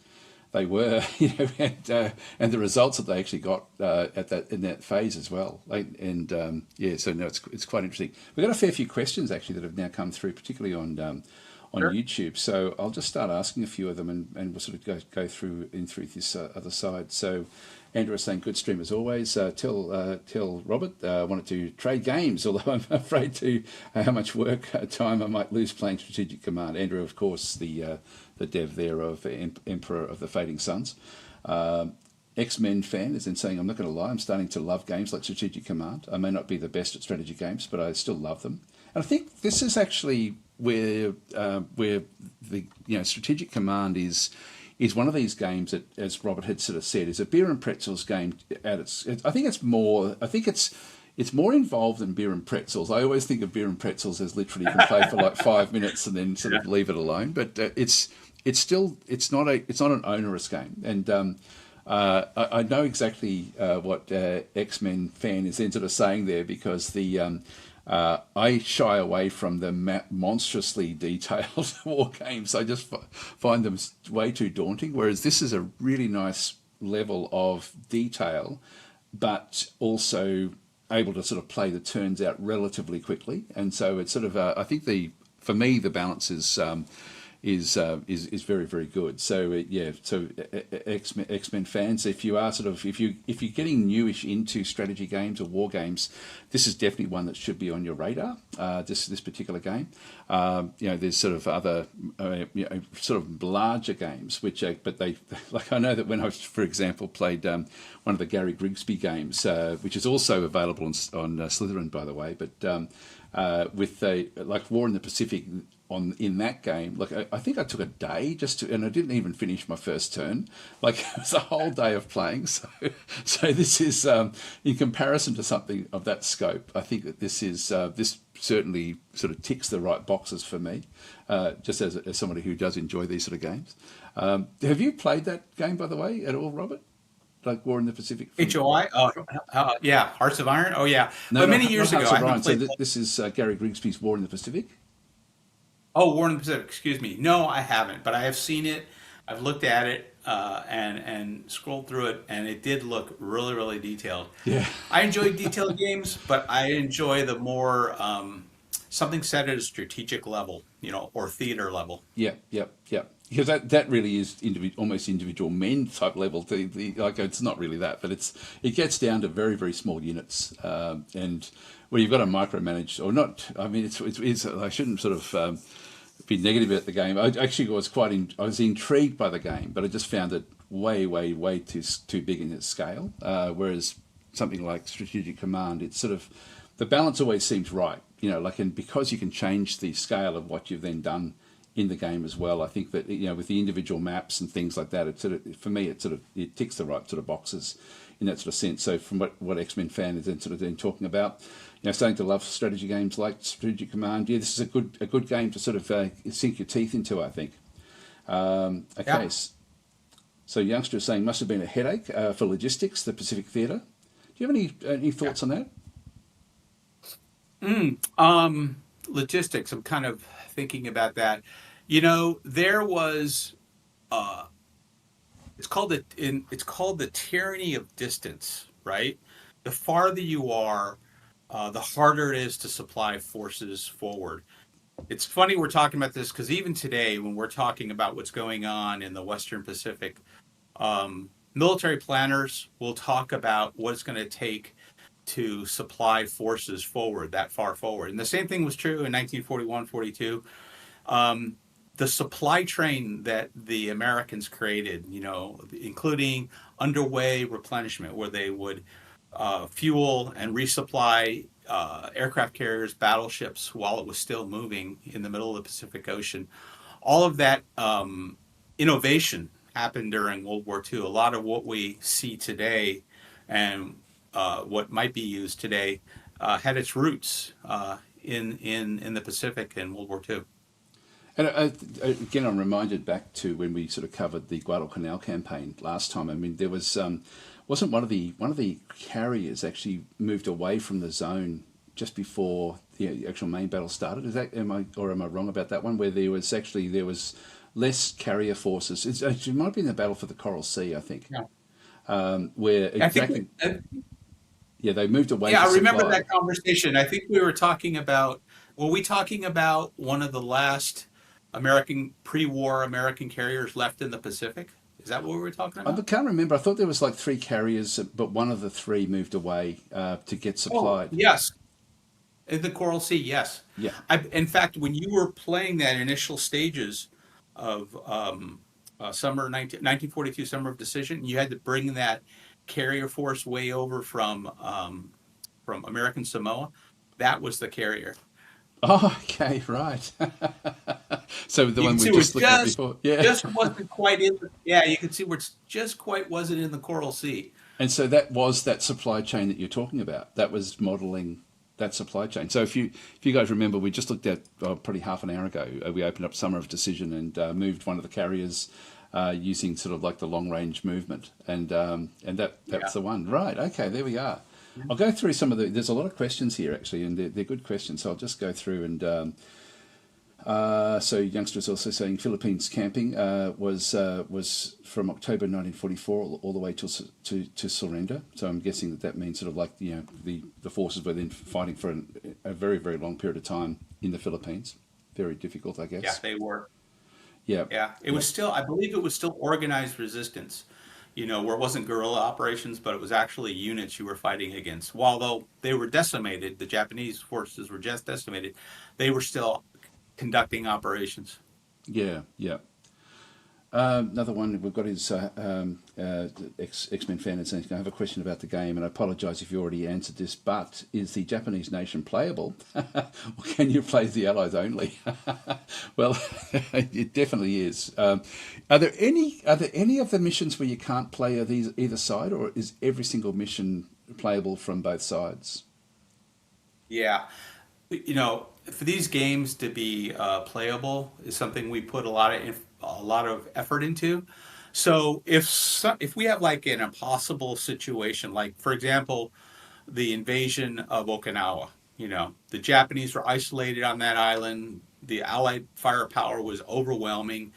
they were, and the results that they actually got in that phase as well. So no, it's quite interesting. We've got a fair few questions actually that have now come through, particularly on Sure. YouTube. So I'll just start asking a few of them, and we'll sort of go through this other side. So Andrew is saying, good stream as always. Tell Robert I wanted to trade games, although I'm afraid to how much work time I might lose playing Strategic Command. Andrew, of course, the dev there of Emperor of the Fading Suns. X-Men fan is then saying, I'm not going to lie, I'm starting to love games like Strategic Command. I may not be the best at strategy games, but I still love them. And I think this is actually where the Strategic Command is one of these games that, as Robert had sort of said, is a beer and pretzels game. I think it's more involved than beer and pretzels. I always think of beer and pretzels as literally you can play for like 5 minutes and then sort of leave it alone. But it's not an onerous game. And I know exactly what X-Men fan is then sort of saying there, because I shy away from the monstrously detailed war games. I just find them way too daunting, whereas this is a really nice level of detail, but also able to sort of play the turns out relatively quickly. And so it's sort of, I think for me, the balance is very, very good. So X-Men fans, if you're getting newish into strategy games or war games, this is definitely one that should be on your radar. This particular game, there's sort of other sort of larger games but they like, I know that when I, for example, played one of the Gary Grigsby games, which is also available on Slytherin, by the way, but with like War in the Pacific. In that game, like I think I took a day and I didn't even finish my first turn. Like it was a whole day of playing. So this is in comparison to something of that scope, I think that this certainly sort of ticks the right boxes for me, just as somebody who does enjoy these sort of games. Have you played that game, by the way, at all, Robert? Like War in the Pacific? HOI? Yeah, Hearts of Iron. Oh yeah, no, but many years ago. So this is Gary Grigsby's War in the Pacific. Oh, War in the Pacific, excuse me. No, I haven't, but I have seen it. I've looked at it and scrolled through it, and it did look really, really detailed. Yeah. I enjoy detailed games, but I enjoy the more something set at a strategic level, or theater level. Yeah. Because that really is almost individual men type level. Like it's not really that, but it gets down to very, very small units, and where you've got to micromanage or not. I mean, it's I shouldn't sort of be negative about the game. I actually I was intrigued by the game, but I just found it way, way, way too big in its scale. Whereas something like Strategic Command, it's sort of the balance always seems right. And because you can change the scale of what you've then done in the game as well. I think that with the individual maps and things like that, for me it ticks the right sort of boxes in that sort of sense. So from what X-Men fan has sort of been talking about, starting to love strategy games like Strategic Command. Yeah, this is a good game to sort of sink your teeth into, I think. Okay. Yeah. So youngster is saying must have been a headache for logistics, the Pacific Theatre. Do you have any thoughts on that? Logistics. I'm kind of thinking about that. There was it's called the tyranny of distance, right? The farther you are, the harder it is to supply forces forward. It's funny we're talking about this because even today, when we're talking about what's going on in the Western Pacific, military planners will talk about what it's going to take to supply forces forward, that far forward. And the same thing was true in 1941, 42. The supply train that the Americans created, including underway replenishment, where they would fuel and resupply aircraft carriers, battleships, while it was still moving in the middle of the Pacific Ocean. All of that innovation happened during World War II. A lot of what we see today and what might be used today had its roots in the Pacific in World War II. And again, I'm reminded back to when we sort of covered the Guadalcanal campaign last time. I mean, there was wasn't one of the carriers actually moved away from the zone just before the actual main battle started? Am I wrong about that one? Where there was less carrier forces. It might be in the battle for the Coral Sea, I think. Yeah. Where exactly? Yeah, they moved away. Yeah, I remember that conversation. I think we were talking about. Were we talking about one of the last pre-war American carriers left in the Pacific? Is that what we were talking about? I can't remember. I thought there was like 3 carriers, but one of the 3 moved away to get supplied. Oh, yes. In the Coral Sea, yes. Yeah. In fact, when you were playing that initial stages of summer 1942, Summer of Decision, you had to bring that carrier force way over from American Samoa. That was the carrier. Oh, okay, right. So the one we just looked at before, just wasn't quite in. You can see where it just quite wasn't in the Coral Sea. And so that was that supply chain that you're talking about. That was modelling that supply chain. So if you guys remember, we just looked at probably half an hour ago. We opened up Summer of Decision and moved one of the carriers using sort of like the long range movement, and that's the one. Right. Okay. There we are. I'll go through some of there's a lot of questions here actually, and they're good questions. So I'll just go through and. So youngsters also saying Philippines camping was from October 1944 all the way to surrender. So I'm guessing that means sort of like the forces were then fighting for a very, very long period of time in the Philippines. Very difficult, I guess. Yeah, they were. Yeah. Yeah, it was still. I believe it was still organized resistance. Where it wasn't guerrilla operations, but it was actually units you were fighting against. While though they were decimated, the Japanese forces were just decimated, they were still conducting operations. Yeah. Another one we've got is X-Men fan is saying, I have a question about the game, and I apologise if you already answered this, but is the Japanese nation playable? Or can you play the Allies only? Well, it definitely is. Are there any of the missions where you can't play either side, or is every single mission playable from both sides? Yeah. For these games to be playable is something we put a lot of effort into. So if we have like an impossible situation, like for example, the invasion of Okinawa, the Japanese were isolated on that island. The Allied firepower was overwhelming,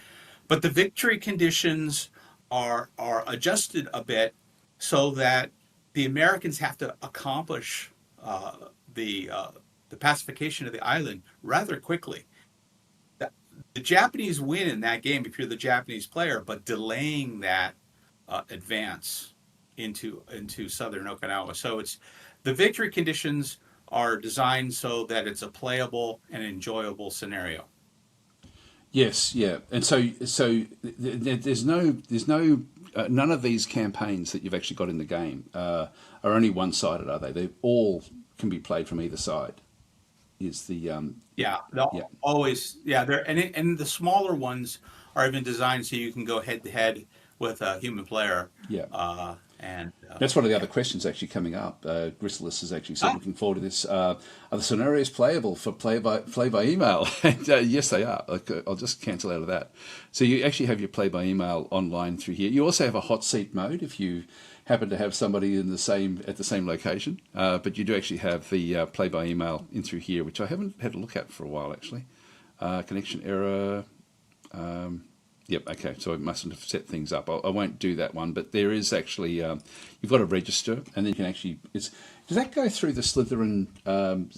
but the victory conditions are adjusted a bit so that the Americans have to accomplish the pacification of the island rather quickly. The Japanese win in that game if you're the Japanese player, but delaying that advance into southern Okinawa. So the victory conditions are designed so that it's a playable and enjoyable scenario. Yes, yeah, and so there's no none of these campaigns that you've actually got in the game are only one-sided, are they? They all can be played from either side. is the Yeah, yeah, they'll always, yeah, they're and the smaller ones are even designed so you can go head to head with a human player. yeah. And That's one of the yeah. other questions actually coming up. Gristlis has actually said, Ah, looking forward to this. Are the scenarios playable for play by email? And, yes, they are. Like, I'll just cancel out of that. So you actually have your play by email online through here. You also have a hot seat mode if you happen to have somebody in the same at the same location. But you do actually have the play by email in through here, which I haven't had a look at for a while actually. Connection error. Yep, okay, so I mustn't have set things up. I won't do that one, but there is actually, you've got to register, and then you can actually, does that go through the Slytherin,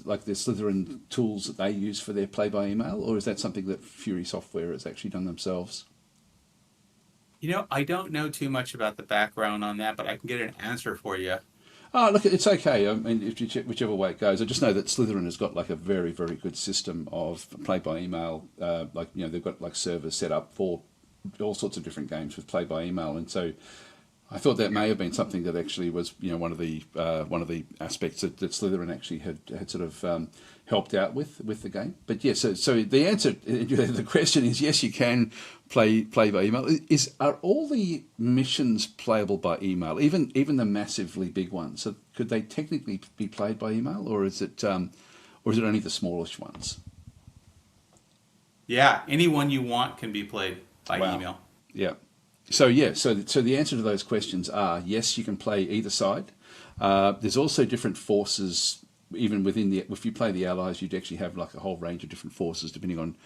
like the Slytherin tools that they use for their play-by-email, or is that something that Fury Software has actually done themselves? I don't know too much about the background on that, but I can get an answer for you. Oh, look, it's okay. I mean, whichever way it goes, I just know that Slytherin has got like a very, very good system of play-by-email. Like, they've got like servers set up for all sorts of different games with play-by-email, and so I thought that may have been something that actually was, one of the aspects that Slytherin actually had sort of helped out with the game. But yes, so the answer, the question is yes, you can play by email. Are all the missions playable by email, even the massively big ones? So could they technically be played by email, or is it only the smallish ones? Yeah, anyone you want can be played by Wow. email. Yeah. So yeah, so the answer to those questions are yes, you can play either side. There's also different forces even within the. If you play the Allies, you'd actually have like a whole range of different forces depending on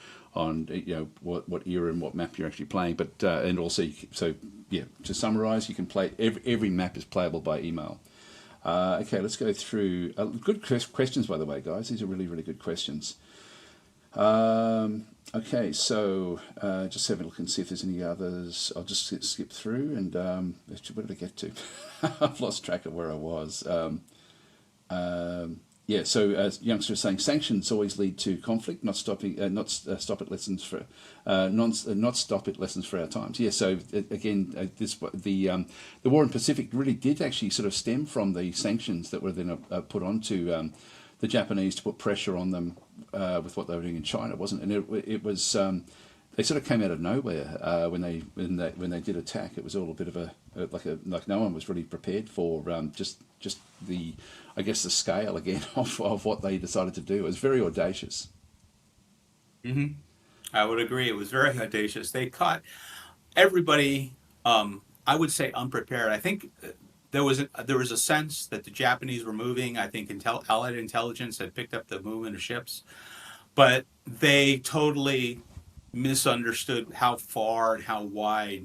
what era and what map you're actually playing. But and also so yeah, to summarise, you can play every map is playable by email. Okay, let's go through good questions by the way, guys. These are really really good questions. Okay, so just have a look and see if there's any others. I'll just skip through and where did I get to? I've lost track of where I was. Yeah, so youngster is saying sanctions always lead to conflict, not stopping, stop it lessons for, not stop it lessons for our times. Yeah, so again, the war in Pacific really did actually sort of stem from the sanctions that were then put onto the Japanese to put pressure on them with what they were doing in China, wasn't it? And it was they sort of came out of nowhere when they did attack. It was all a bit of like no one was really prepared for just the I guess the scale again of what they decided to do. It was very audacious. Hmm. I would agree. It was very audacious. They caught everybody. I would say unprepared. I think there was a sense that the Japanese were moving. I think Allied intelligence had picked up the movement of ships, but they totally misunderstood how far and how wide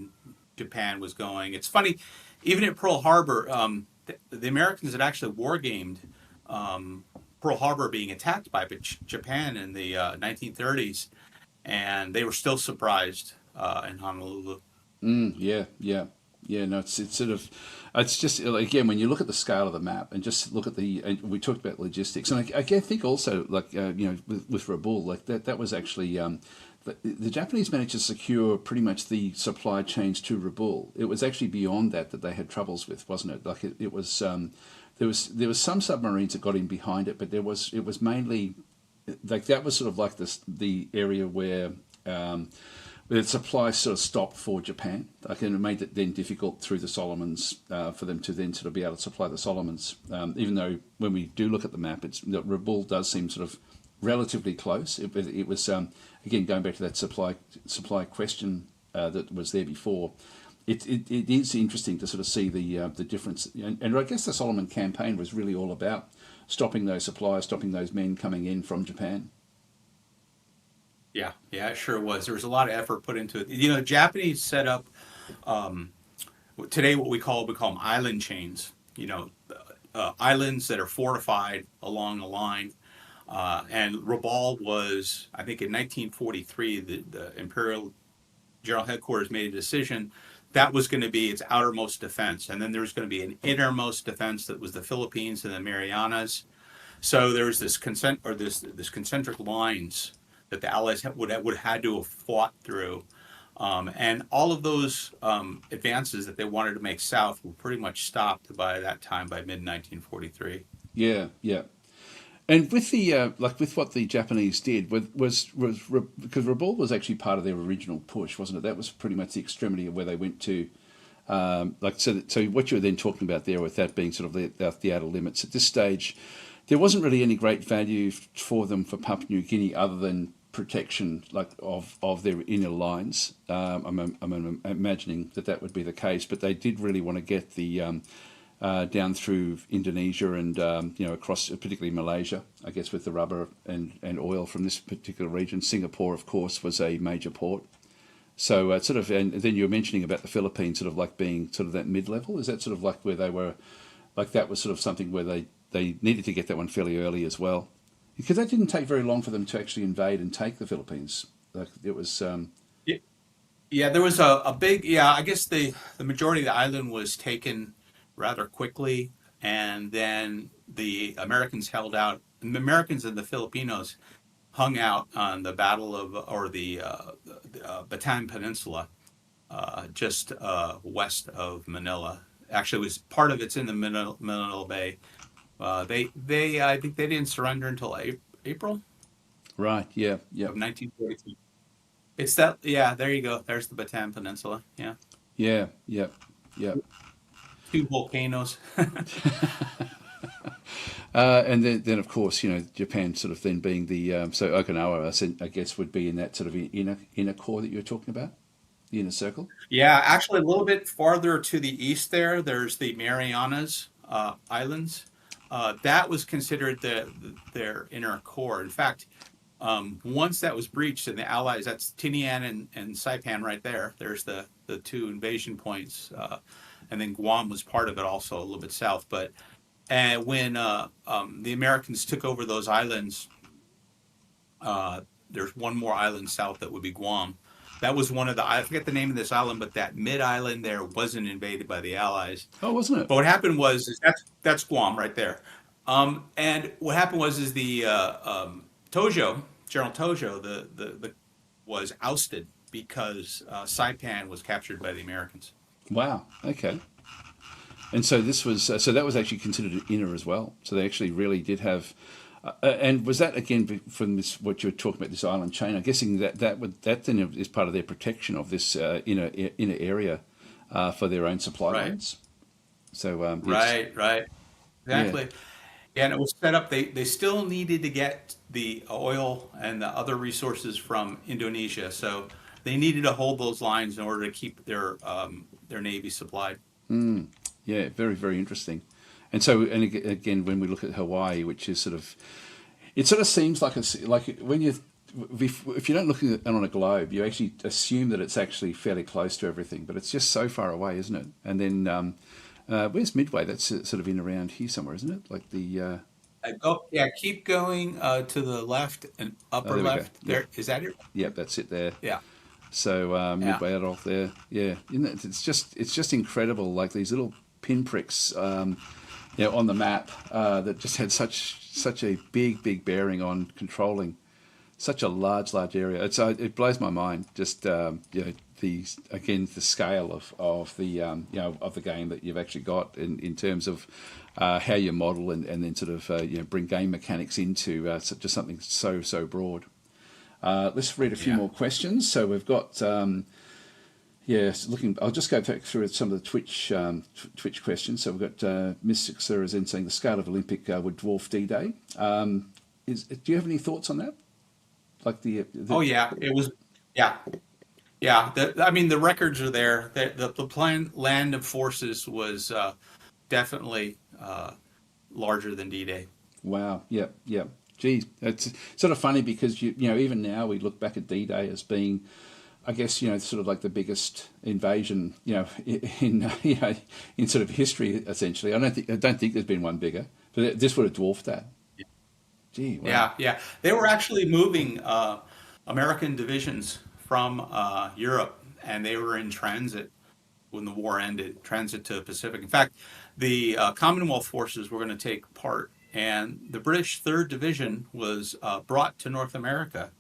Japan was going. It's funny, even at Pearl Harbor, the Americans had actually wargamed Pearl Harbor being attacked by Japan in the 1930s, and they were still surprised in Honolulu. Yeah, yeah, yeah. No, it's sort of, it's just again when you look at the scale of the map and just look at and we talked about logistics, and I think also like with Rabaul, like that was actually the Japanese managed to secure pretty much the supply chains to Rabaul. It was actually beyond that they had troubles with, wasn't it? Like it was there was some submarines that got in behind it, but it was mainly like that was sort of like the area where the supply sort of stopped for Japan. Like, and it made it then difficult through the Solomons for them to then sort of be able to supply the Solomons. Even though when we do look at the map, Rabaul does seem sort of relatively close. It was again going back to that supply question that was there before. It is interesting to sort of see the difference, and I guess the Solomon campaign was really all about stopping those supplies, stopping those men coming in from Japan. Yeah, yeah, it sure was. There was a lot of effort put into it. The Japanese set up um, today what we call them island chains. Islands that are fortified along a line. And Rabaul was, I think, in 1943, the Imperial General Headquarters made a decision that was going to be its outermost defense, and then there was going to be an innermost defense that was the Philippines and the Marianas. So there was this concentric lines that the Allies would have had to have fought through, and all of those advances that they wanted to make south were pretty much stopped by that time, by mid 1943. Yeah, yeah. And with the like with what the Japanese did because Rabaul was actually part of their original push, wasn't it? That was pretty much the extremity of where they went to. So what you were then talking about there, with that being sort of the outer limits at this stage, there wasn't really any great value for them for Papua New Guinea other than protection, like of their inner lines. I'm imagining that would be the case, but they did really want to get the down through Indonesia and across particularly Malaysia, I guess, with the rubber and oil from this particular region. Singapore, of course, was a major port. So and then you were mentioning about the Philippines sort of like being sort of that mid-level. Is that sort of like where they were, like that was sort of something where they needed to get that one fairly early as well? Because that didn't take very long for them to actually invade and take the Philippines. Like it was... Yeah, yeah, there was a big, yeah, I guess the majority of the island was taken rather quickly, and then the Americans held out. The Americans and the Filipinos hung out on the Bataan Peninsula, just west of Manila. Actually, it was part of it's in the Manila Bay. I think they didn't surrender until April Right, yeah, yeah. of 1942. It's that, yeah, there you go. There's the Bataan Peninsula. Yeah. Yeah, yeah, yeah. Two volcanoes. And then of course, Japan sort of then being the so Okinawa, I guess, would be in that sort of inner core that you were talking about, the inner circle. Yeah, actually, a little bit farther to the east there's the Marianas Islands. That was considered their inner core. In fact, once that was breached, and the Allies, that's Tinian and Saipan right there. There's the two invasion points, and then Guam was part of it also, a little bit south. But when the Americans took over those islands, there's one more island south that would be Guam. That was one of I forget the name of this island, but that mid island there wasn't invaded by the Allies. Oh, wasn't it? But what happened was that's Guam right there. And what happened was the Tojo, General Tojo, the was ousted because Saipan was captured by the Americans. Wow. Okay. And so this was so that was actually considered inner as well. So they actually really did have. And was that again from this what you were talking about, this island chain? I'm guessing that then is part of their protection of this inner area for their own supply lines. So right, exactly. Yeah, and it was set up. They still needed to get the oil and the other resources from Indonesia, so they needed to hold those lines in order to keep their navy supplied. Yeah, very, very interesting. And so, and again, when we look at Hawaii, which is it sort of seems like when if you're not looking at it on a globe, you actually assume that it's actually fairly close to everything, but it's just so far away, isn't it? And then where's Midway? That's sort of in around here somewhere, isn't it? Like the keep going to the left and upper left. There yep. Is that it? Yep, that's it there. Yeah. So Midway out off there, yeah. It's just incredible. Like these little pinpricks, on the map that just had such a big bearing on controlling such a large area. It blows my mind. Just the scale of the of the game that you've actually got in terms of how you model and then sort of bring game mechanics into just something so broad. Let's read a few more questions. So we've got I'll just go back through some of the Twitch questions. So we've got Mystic Sarah Zen saying the scale of Olympic would dwarf D-Day. Do you have any thoughts on that? Like it was. The records are there. The plan land of forces was definitely larger than D-Day. Wow. Yeah. Geez, it's sort of funny because even now we look back at D-Day as being, I guess, sort of like the biggest invasion, in sort of history essentially. I don't think there's been one bigger, but this would have dwarfed that. Yeah. Gee, wow. Yeah. They were actually moving American divisions from Europe, and they were in transit when the war ended. Transit to the Pacific. In fact, the Commonwealth forces were going to take part. And the British 3rd Division was brought to North America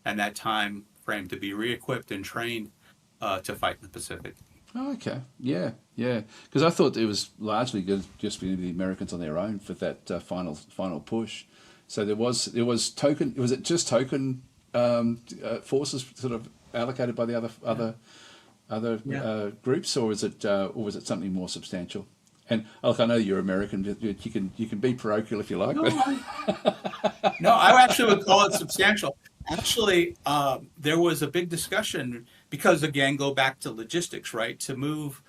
at that time frame to be re-equipped and trained to fight in the Pacific. Oh, okay. Yeah. Because I thought it was largely just going to be the Americans on their own for that final push. So there was token. Was it just token forces sort of allocated by the other groups, or was it something more substantial? And look, I know you're American. You can be parochial if you like. No, But no, I actually would call it substantial. Actually, there was a big discussion because, again, go back to logistics, right? To move,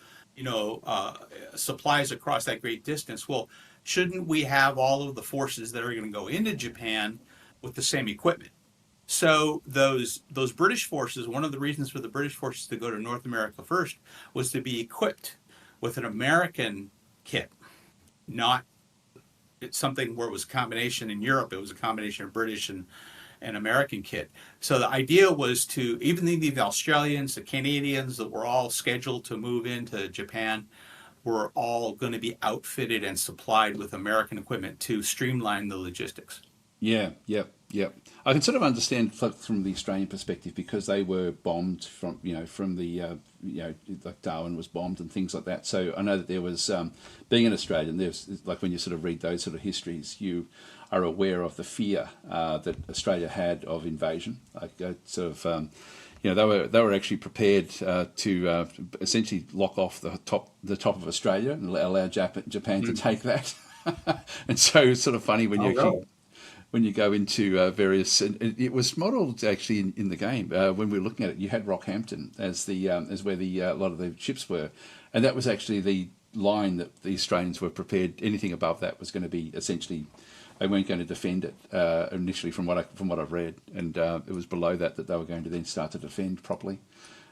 supplies across that great distance. Well, shouldn't we have all of the forces that are going to go into Japan with the same equipment? So those British forces, one of the reasons for the British forces to go to North America first was to be equipped with an American kit, not it's something where it was a combination in Europe. It was a combination of British and American kit. So the idea was to, even the Australians, the Canadians that were all scheduled to move into Japan were all going to be outfitted and supplied with American equipment to streamline the logistics. yeah, yep, yep. I can sort of understand from the Australian perspective because they were bombed from the like Darwin was bombed and things like that. So I know that there was being an Australian. There's like when you sort of read those sort of histories, you are aware of the fear that Australia had of invasion. Like they were actually prepared to essentially lock off the top of Australia and allow Japan to take that. And so it's sort of funny when when you go into various, and it was modelled actually in the game when we were looking at it. You had Rockhampton as where a lot of the ships were, and that was actually the line that the Australians were prepared. Anything above that was going to be essentially they weren't going to defend it initially, from what I've read, and it was below that they were going to then start to defend properly.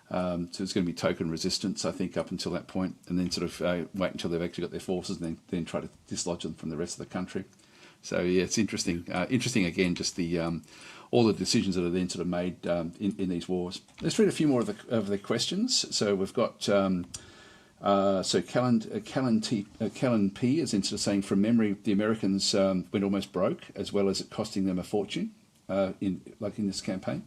So it's going to be token resistance, I think, up until that point, and then sort of wait until they've actually got their forces, and then try to dislodge them from the rest of the country. So yeah, it's interesting. Interesting again, just the all the decisions that are then sort of made in these wars. Let's read a few more of the questions. So we've got Callan P is into saying, from memory, the Americans went almost broke, as well as it costing them a fortune in this campaign.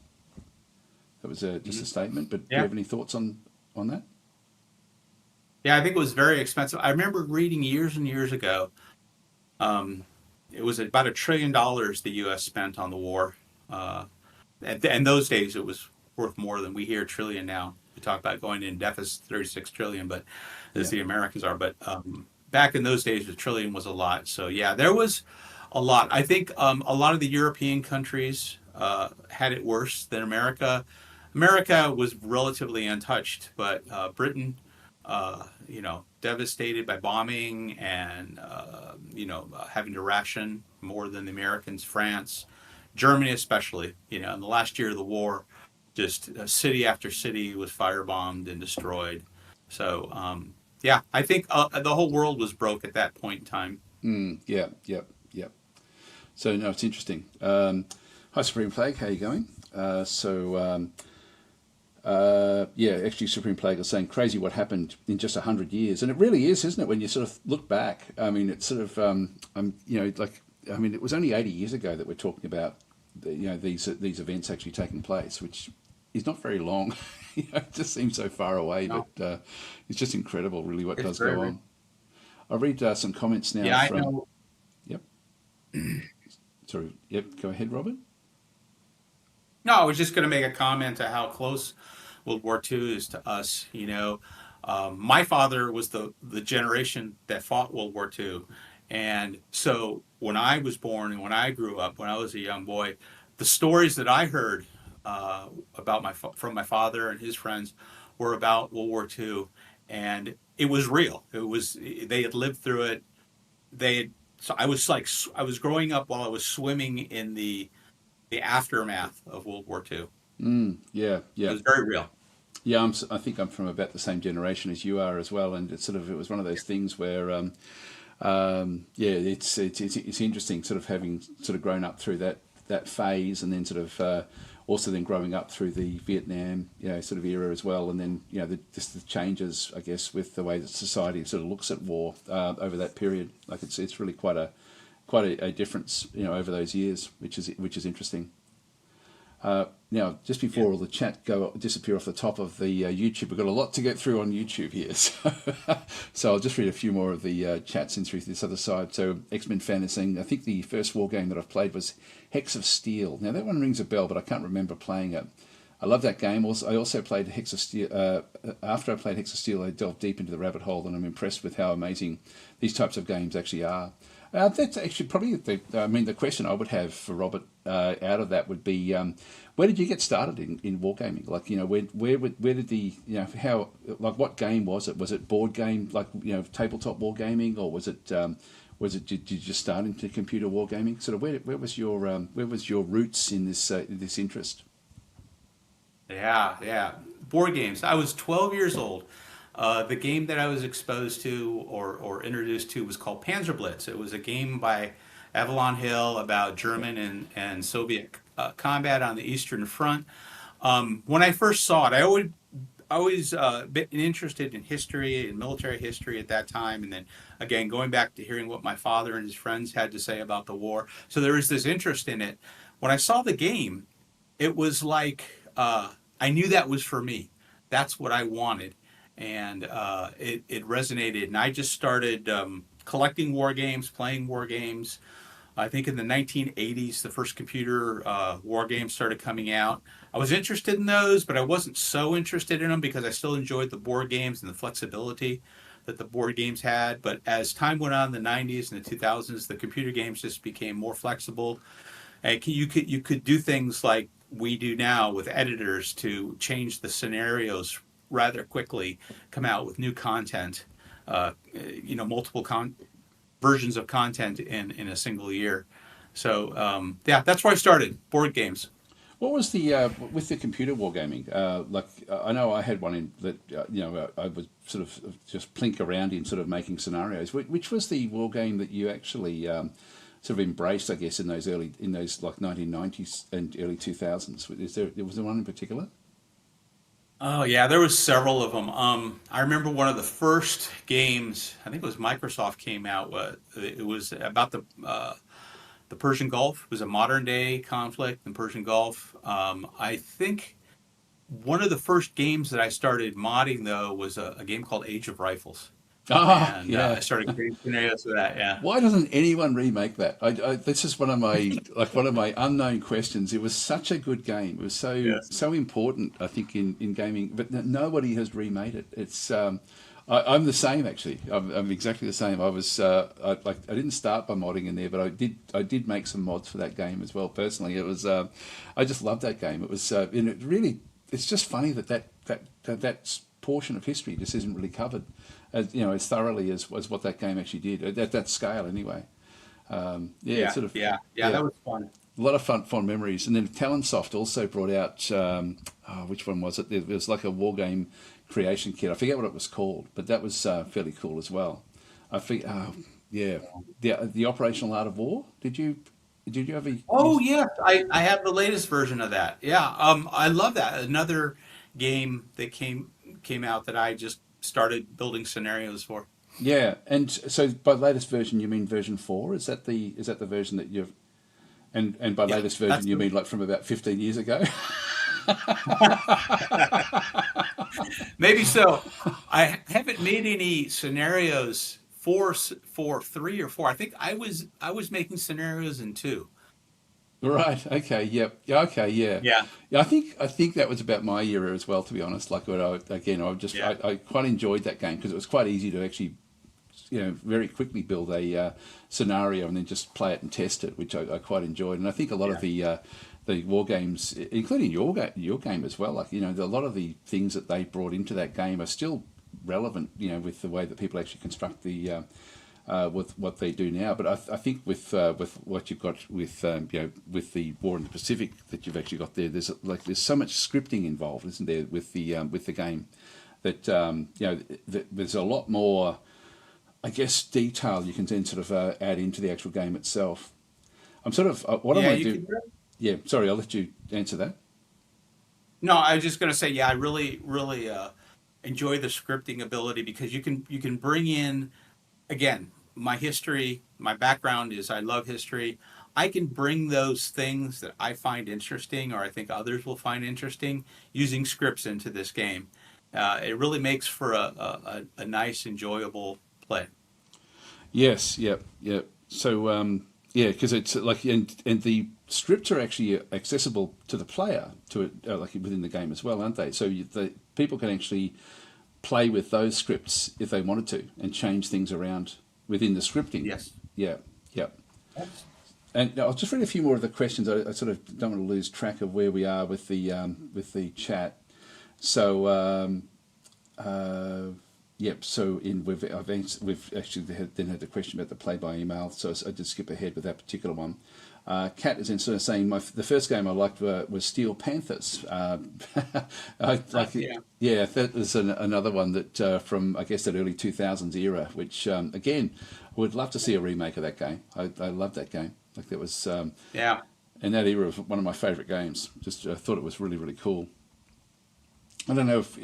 That was just a statement. But do you have any thoughts on that? Yeah, I think it was very expensive. I remember reading years and years ago. It was about $1 trillion the U.S. spent on the war. And those days, it was worth more than we hear trillion now. We talk about going in deficit 36 trillion, but as the Americans are. But back in those days, $1 trillion was a lot. So yeah, there was a lot. I think a lot of the European countries had it worse than America. America was relatively untouched, but Britain, devastated by bombing and, having to ration more than the Americans. France, Germany especially, in the last year of the war, just city after city was firebombed and destroyed. So, I think the whole world was broke at that point in time. Yep. So, no, it's interesting. Hi, Supreme Flag, how are you going? Actually, Supreme Plague is saying crazy what happened in just 100 years, and it really is, isn't it? When you sort of look back, I mean, it's sort of, it was only 80 years ago that we're talking about, these events actually taking place, which is not very long. It just seems so far away, but it's just incredible, really, what does go on. I'll read some comments now. Yeah, I know. Yep. Sorry. Yep. Go ahead, Robert. No, I was just going to make a comment to how close World War II is to us. My father was the generation that fought World War II. And so when I was born and when I grew up, when I was a young boy, the stories that I heard from my father and his friends were about World War II. And it was real. They had lived through it. So I was growing up while I was swimming in the aftermath of World War II. Yeah. It was very real. Yeah, I think I'm from about the same generation as you are as well, and it was one of those things where, it's interesting, sort of having sort of grown up through that phase, and then sort of also then growing up through the Vietnam, sort of era as well, and then just the changes, I guess, with the way that society sort of looks at war over that period. Like it's really quite a difference, over those years, which is interesting. Now, just before all the chat disappear off the top of the YouTube, we've got a lot to get through on YouTube here. So I'll just read a few more of the chats in through this other side. So X-Men fan is saying, I think the first war game that I've played was Hex of Steel. Now, that one rings a bell, but I can't remember playing it. I love that game. I also played Hex of Steel. After I played Hex of Steel, I delved deep into the rabbit hole, and I'm impressed with how amazing these types of games actually are. That's actually probably the question I would have for Robert out of that would be, where did you get started in wargaming? Like, where did the, how, like, what game was it? Was it board game, like, tabletop wargaming, or was it did you just start into computer wargaming? Sort of where was your roots in this interest? Yeah. Board games. I was 12 years old. The game that I was exposed to or introduced to was called Panzerblitz. It was a game by Avalon Hill about German and Soviet combat on the Eastern Front. When I first saw it, I always been interested in history and military history at that time, and then again going back to hearing what my father and his friends had to say about the war. So there was this interest in it. When I saw the game, it was like I knew that was for me. That's what I wanted. And it resonated. And I just started collecting war games, playing war games. I think in the 1980s, the first computer war games started coming out. I was interested in those, but I wasn't so interested in them because I still enjoyed the board games and the flexibility that the board games had. But as time went on in the 90s and the 2000s, the computer games just became more flexible. And you could do things like we do now with editors to change the scenarios rather quickly, come out with new content, multiple versions of content in a single year. So that's where I started, board games. What was the with the computer wargaming? Like, I know I had one in that I would sort of just plink around in, sort of making scenarios. Which was the war game that you actually sort of embraced, I guess, in those like 1990s and early 2000s? Was there one in particular? Oh yeah, there was several of them. I remember one of the first games. I think it was Microsoft came out. It was about the Persian Gulf. It was a modern day conflict in Persian Gulf. I think one of the first games that I started modding though was a game called Age of Rifles. And Yeah. I started creating scenarios for that. Yeah. Why doesn't anyone remake that? That's just one of my unknown questions. It was such a good game. It was so important, I think, in gaming, but nobody has remade it. It's I'm the same actually. I'm exactly the same. I didn't start by modding in there, but I did make some mods for that game as well. Personally, it was I just loved that game. It was and it really, it's just funny that portion of history just isn't really covered as thoroughly as what that game actually did at that scale anyway. That was fun. A lot of fun memories. And then Talonsoft also brought out which one was it? There was like a war game creation kit. I forget what it was called, but that was fairly cool as well. I think the Operational Art of War. Did you ever? Oh yeah, I have the latest version of that. Yeah, I love that. Another game that came out that I just started building scenarios for. Yeah, and so by latest version you mean version 4? Is that the version that you've and by latest version you mean like from about 15 years ago? Maybe so. I haven't made any scenarios for 3 or 4. I think I was making scenarios in 2. Right. Okay. Yep. Yeah. Okay. Yeah. Yeah. Yeah. I think that was about my era as well. To be honest, like I quite enjoyed that game because it was quite easy to actually, very quickly build a scenario and then just play it and test it, which I quite enjoyed. And I think a lot of the war games, including your game as well, like a lot of the things that they brought into that game are still relevant. With the way that people actually construct the. With what they do now, but I think with what you've got with with the War in the Pacific that you've actually got there, there's so much scripting involved, isn't there, with the game, that there's a lot more, I guess, detail you can then sort of add into the actual game itself. I'm sort of what am I doing? Yeah, sorry, I'll let you answer that. No, I was just going to say, yeah, I really enjoy the scripting ability because you can bring in, again, my history, my background is I love history. I can bring those things that I find interesting, or I think others will find interesting, using scripts into this game. It really makes for a nice, enjoyable play. Yes, yep, yep. So yeah, because it's like and the scripts are actually accessible to the player to it like within the game as well, aren't they? So the people can actually play with those scripts if they wanted to and change things around within the scripting. Yes. Yeah, yeah. And I'll just read a few more of the questions. I sort of don't want to lose track of where we are with the chat. So yep. So we've actually had the question about the play by email. So I did skip ahead with that particular one. Kat is in sort of saying the first game I liked was Steel Panthers. Yeah, that was another one that from I guess that early 2000s era, which again I would love to see a remake of that game. I love that game. Like that was Yeah. in that era of one of my favourite games. Just I thought it was really really cool. I don't know if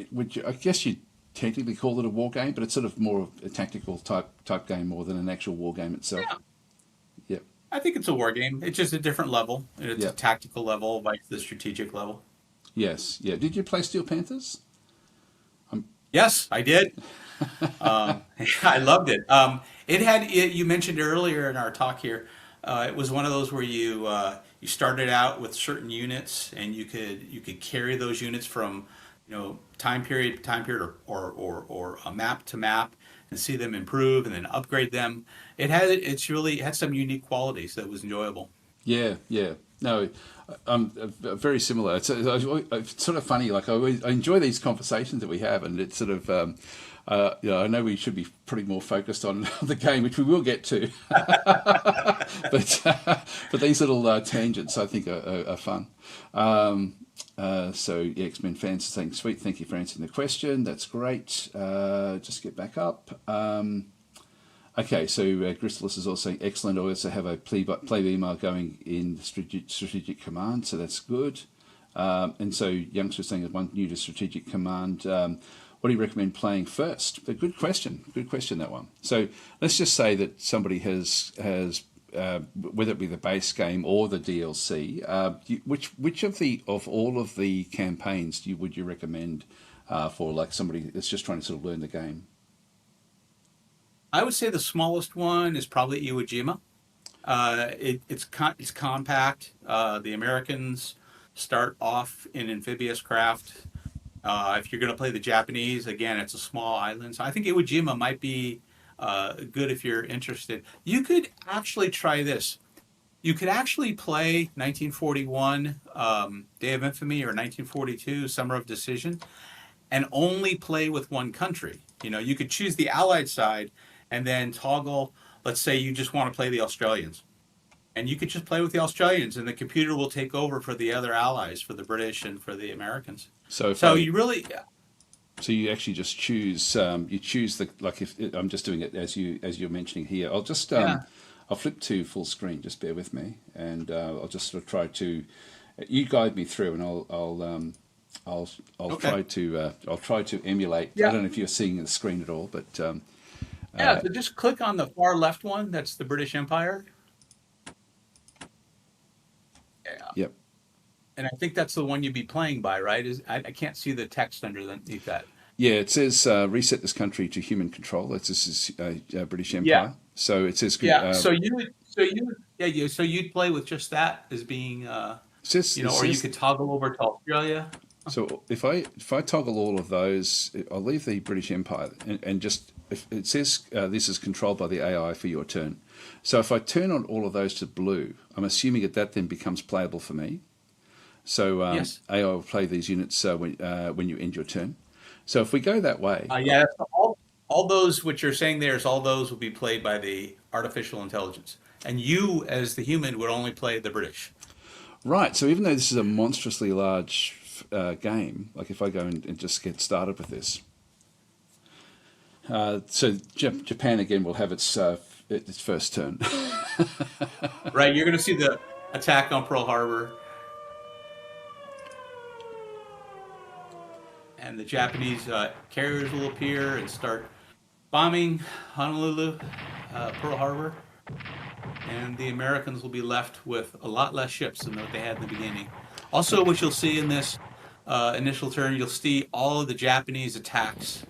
I guess you technically call it a war game, but it's sort of more of a tactical type game more than an actual war game itself. Yeah. Yep. I think it's a war game. It's just a different level. It's a Yep. tactical level, like the strategic level. Yes. Yeah. Did you play Steel Panthers? Yes, I did. I loved it. You mentioned earlier in our talk here. It was one of those where you started out with certain units, and you could carry those units from time period to time period, or a map to map, and see them improve and then upgrade them. It's really had some unique qualities that was enjoyable. Yeah. Yeah. No, I'm very similar. It's sort of funny. Like I enjoy these conversations that we have, and it's sort of I know we should be pretty more focused on the game, which we will get to. but these little tangents I think are fun. So X-Men fans are saying, sweet, thank you for answering the question. That's great. Just get back up. Okay, so Gristless is also saying, excellent. I also have a play email going in strategic command, so that's good. And so Youngster is saying, one new to strategic command. What do you recommend playing first? A good question. Good question, that one. So let's just say that somebody has whether it be the base game or the DLC, which of all of the campaigns would you recommend for like somebody that's just trying to sort of learn the game? I would say the smallest one is probably Iwo Jima. It's compact. The Americans start off in amphibious craft. If you're going to play the Japanese, again, it's a small island. So I think Iwo Jima might be good if you're interested. You could actually try this. You could actually play 1941 Day of Infamy or 1942 Summer of Decision and only play with one country. You could choose the Allied side and then toggle. Let's say you just want to play the Australians. And you could just play with the Australians, and the computer will take over for the other allies, for the British and for the Americans. So you actually just choose. You choose if I'm just doing it as you're mentioning here. I'll just I'll flip to full screen. Just bear with me, and I'll just sort of try to. You guide me through, and I'll try to emulate. Yeah. I don't know if you're seeing the screen at all, but so just click on the far left one. That's the British Empire. Yeah. Yep. And I think that's the one you'd be playing by, right? I can't see the text underneath that. Yeah, it says reset this country to human control. This is British Empire. Yeah. So it says So you'd play with just that as being or you could toggle over to Australia. So if I toggle all of those, I'll leave the British Empire and just if it says this is controlled by the AI for your turn. So if I turn on all of those to blue, I'm assuming that then becomes playable for me. So Yes. AI will play these units when you end your turn. So if we go that way, All those what you're saying there is all those will be played by the artificial intelligence, and you as the human would only play the British. right? So even though this is a monstrously large game, like if I go and just get started with this, so Japan again will have its first turn. Right, you're going to see the attack on Pearl Harbor, and the Japanese carriers will appear and start bombing Honolulu, Pearl Harbor. and the Americans will be left with a lot less ships than what they had in the beginning. Also, what you'll see in this initial turn, you'll see all of the Japanese attacks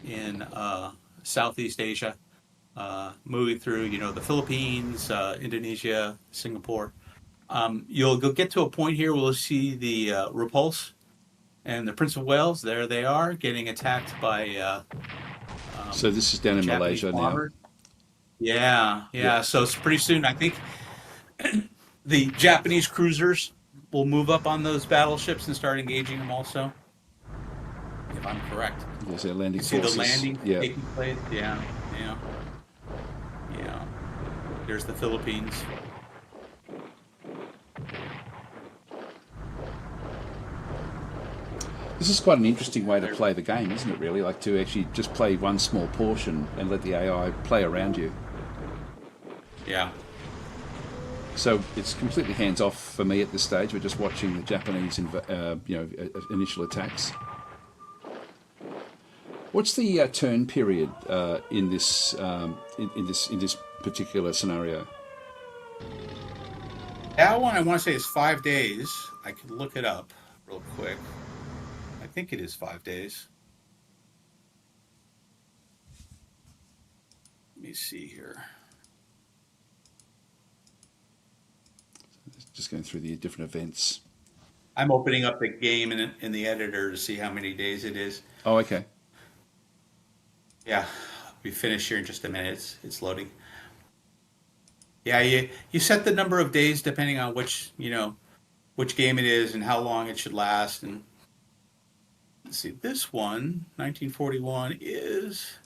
in Southeast Asia, moving through, the Philippines, Indonesia, Singapore. You'll get to a point here where you'll see the Repulse and the Prince of Wales. There they are, getting attacked by So this is down in Japanese Malaysia now. bombers. Yeah, yeah. Yep. So it's pretty soon. I think the Japanese cruisers will move up on those battleships and start engaging them also, if I'm correct. There's our landing You see forces. the landing Yeah. taking place? Yeah, yeah, yeah. There's the Philippines. This is quite an interesting way to play the game, isn't it, really? Like to actually just play one small portion and let the AI play around you. Yeah. So it's completely hands-off for me at this stage. We're just watching the Japanese, initial attacks. What's the turn period in this in this particular scenario? That one I want to say is 5 days. I could look it up real quick. I think it is 5 days. Let me see here. Just going through the different events. I'm opening up the game in the editor to see how many days it is. Oh, okay. Yeah, we finish here in just a minute. It's loading. Yeah, you set the number of days depending on which game it is and how long it should last. And let's see, this one, 1941, is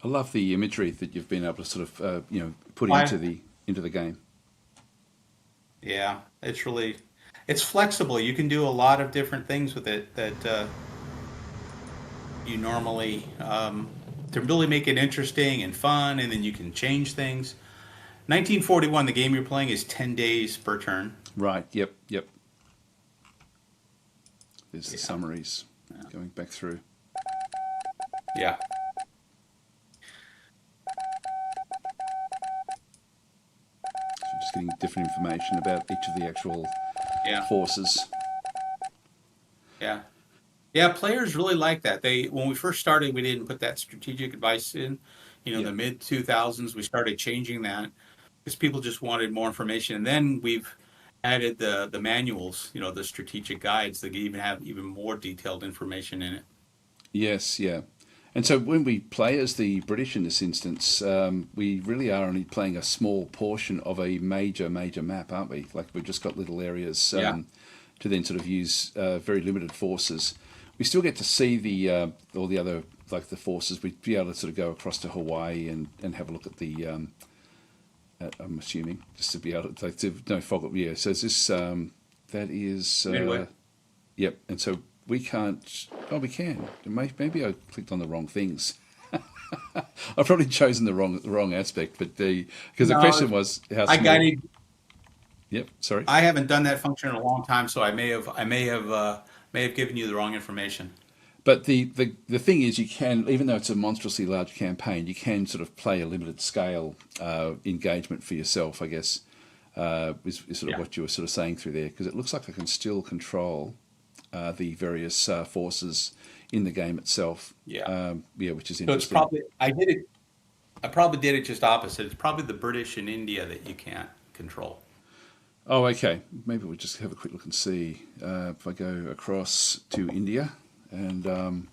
I love the imagery that you've been able to sort of put I- into the game. yeah, it's flexible. You can do a lot of different things with it that you normally to really make it interesting and fun, and then you can change things. 1941, the game you're playing is 10 days per turn. Right. Yep. There's the Yeah. summaries going back through. Yeah. So just getting different information about each of the actual Yeah. forces. Yeah. Yeah, players really like that. When we first started, we didn't put that strategic advice in. Yeah. The mid 2000s, we started changing that because people just wanted more information. And then we've added the manuals, the strategic guides that even have even more detailed information in it. Yes, yeah. And so when we play as the British in this instance, we really are only playing a small portion of a major map, aren't we? Like we've just got little areas Yeah. to then sort of use very limited forces. We still get to see the all the other, like the forces. We'd be able to sort of go across to Hawaii and have a look at the. I'm assuming just to be able to, like, to no fog. Yeah. So is this that is. Midway. Yep. And so we can't. Oh, we can. Maybe I clicked on the wrong things. I've probably chosen the wrong aspect, but because the No, question was how I small. guided. Yep. Sorry. I haven't done that function in a long time, so I may have given you the wrong information. But the thing is, you can, even though it's a monstrously large campaign, you can sort of play a limited scale engagement for yourself, I guess, is sort of Yeah. what you were sort of saying through there, because it looks like I can still control the various forces in the game itself. Yeah. Which is So it's interesting. probably I probably did it just opposite. It's probably the British in India that you can't control. Oh, okay. Maybe we'll just have a quick look and see if I go across to India, and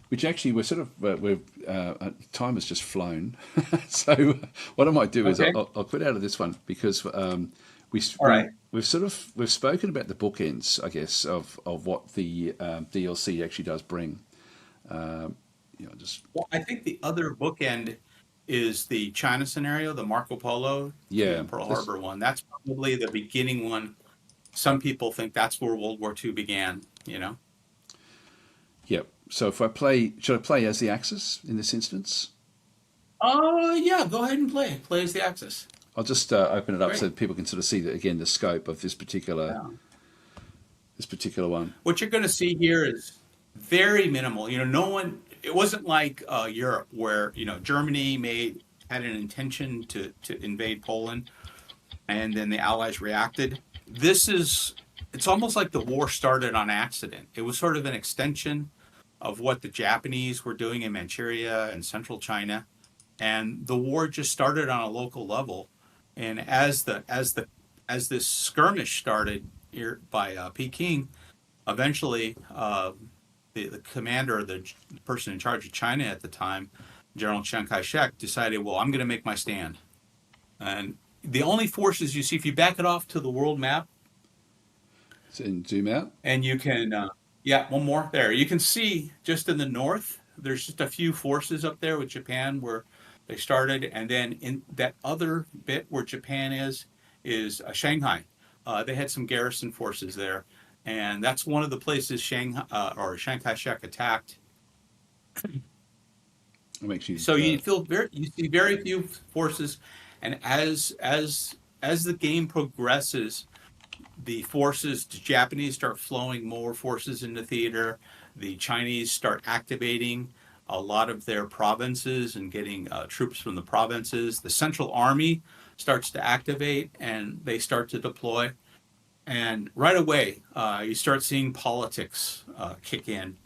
which actually we're sort of time has just flown. So what I might do is Okay. I'll quit out of this one because All right. we've spoken about the bookends, I guess, of what the DLC actually does bring. Just Well, I think the other bookend is the China scenario, the Marco Polo, yeah, Pearl this- Harbor one. That's probably the beginning one. Some people think that's where World War II began. Yep. So should I play as the Axis in this instance? Yeah. Go ahead and play. Play as the Axis. I'll just open it up Great. so that people can sort of see that again the scope of Yeah. this particular one. What you're going to see here is very minimal. No one. It wasn't like Europe, where Germany had an intention to invade Poland, and then the Allies reacted. It's almost like the war started on accident. It was sort of an extension of what the Japanese were doing in Manchuria and central China, and the war just started on a local level. And as this skirmish started here by Peking, eventually the commander, the person in charge of China at the time, General Chiang Kai-shek, decided, well, I'm going to make my stand. And the only forces you see, if you back it off to the world map, And zoom out. and you can, yeah, one more there. You can see just in the north, there's just a few forces up there with Japan where they started, and then in that other bit where Japan is Shanghai. They had some garrison forces there, and that's one of the places Chiang Kai-shek attacked. So you see very few forces, and as the game progresses, the Japanese start flowing more forces into theater. The Chinese start activating a lot of their provinces and getting troops from the provinces. The Central Army starts to activate, and they start to deploy. And right away, you start seeing politics kick in.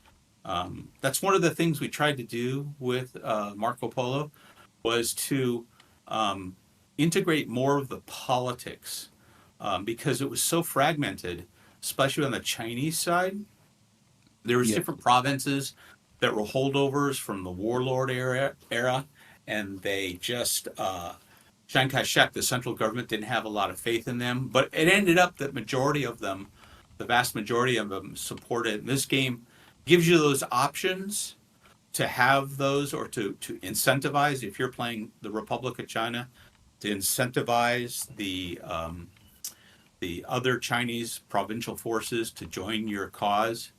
That's one of the things we tried to do with Marco Polo, was to integrate more of the politics, because it was so fragmented, especially on the Chinese side. There was different provinces that were holdovers from the warlord era, and they just Chiang Kai-shek, the central government, didn't have a lot of faith in them. But it ended up that the vast majority of them, supported. This game gives you those options to have those, or to incentivize, if you're playing the Republic of China, to incentivize the other Chinese provincial forces to join your cause.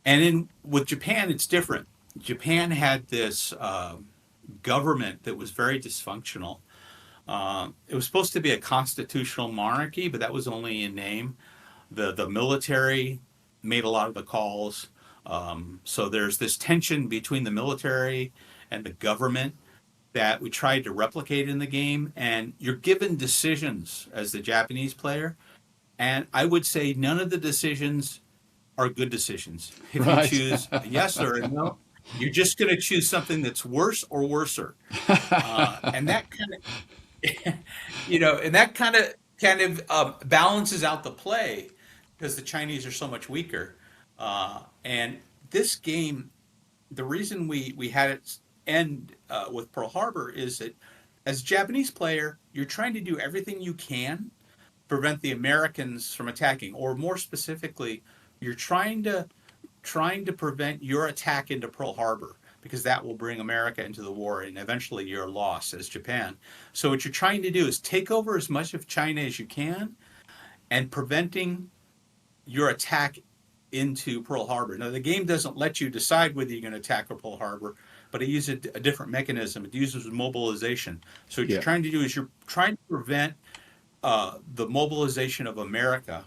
And with Japan, it's different. Japan had this government that was very dysfunctional. It was supposed to be a constitutional monarchy, but that was only in name. The military made a lot of the calls. So there's this tension between the military and the government that we tried to replicate in the game. And you're given decisions as the Japanese player. And I would say none of the decisions are good decisions. If you choose a yes or a no, you're just going to choose something that's worse or worser. And that kind of, and that kind of balances out the play, because the Chinese are so much weaker. And this game, the reason we had it end with Pearl Harbor is that as a Japanese player, you're trying to do everything you can to prevent the Americans from attacking, or more specifically, you're trying to prevent your attack into Pearl Harbor, because that will bring America into the war and eventually your loss as Japan. So what you're trying to do is take over as much of China as you can, and preventing your attack into Pearl Harbor. Now, the game doesn't let you decide whether you're going to attack Pearl Harbor, but it uses a different mechanism. It uses mobilization. So what you're trying to do is you're trying to prevent the mobilization of America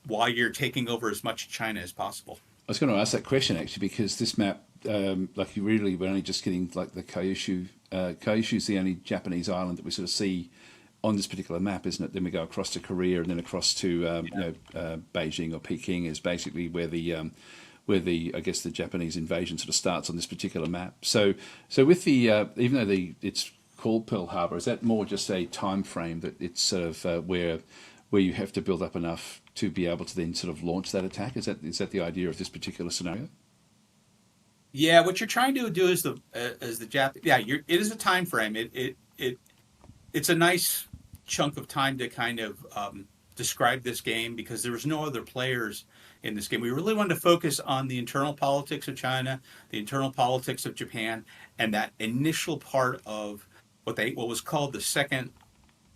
while you're taking over as much China as possible. I was going to ask that question actually, because this map, like, you really were only just getting like the Kyushu. Kyushu is the only Japanese island that we sort of see on this particular map, isn't it? Then we go across to Korea, and then across to Beijing or Peking is basically where the I guess the Japanese invasion sort of starts on this particular map. So with the even though it's called Pearl Harbor, is that more just a time frame that it's sort of where you have to build up enough to be able to then sort of launch that attack? Is that the idea of this particular scenario? Yeah, what you're trying to do is the Jap. Yeah, it is a time frame. It's a nice chunk of time to kind of describe this game, because there was no other players in this game. We really wanted to focus on the internal politics of China, the internal politics of Japan, and that initial part of what was called the Second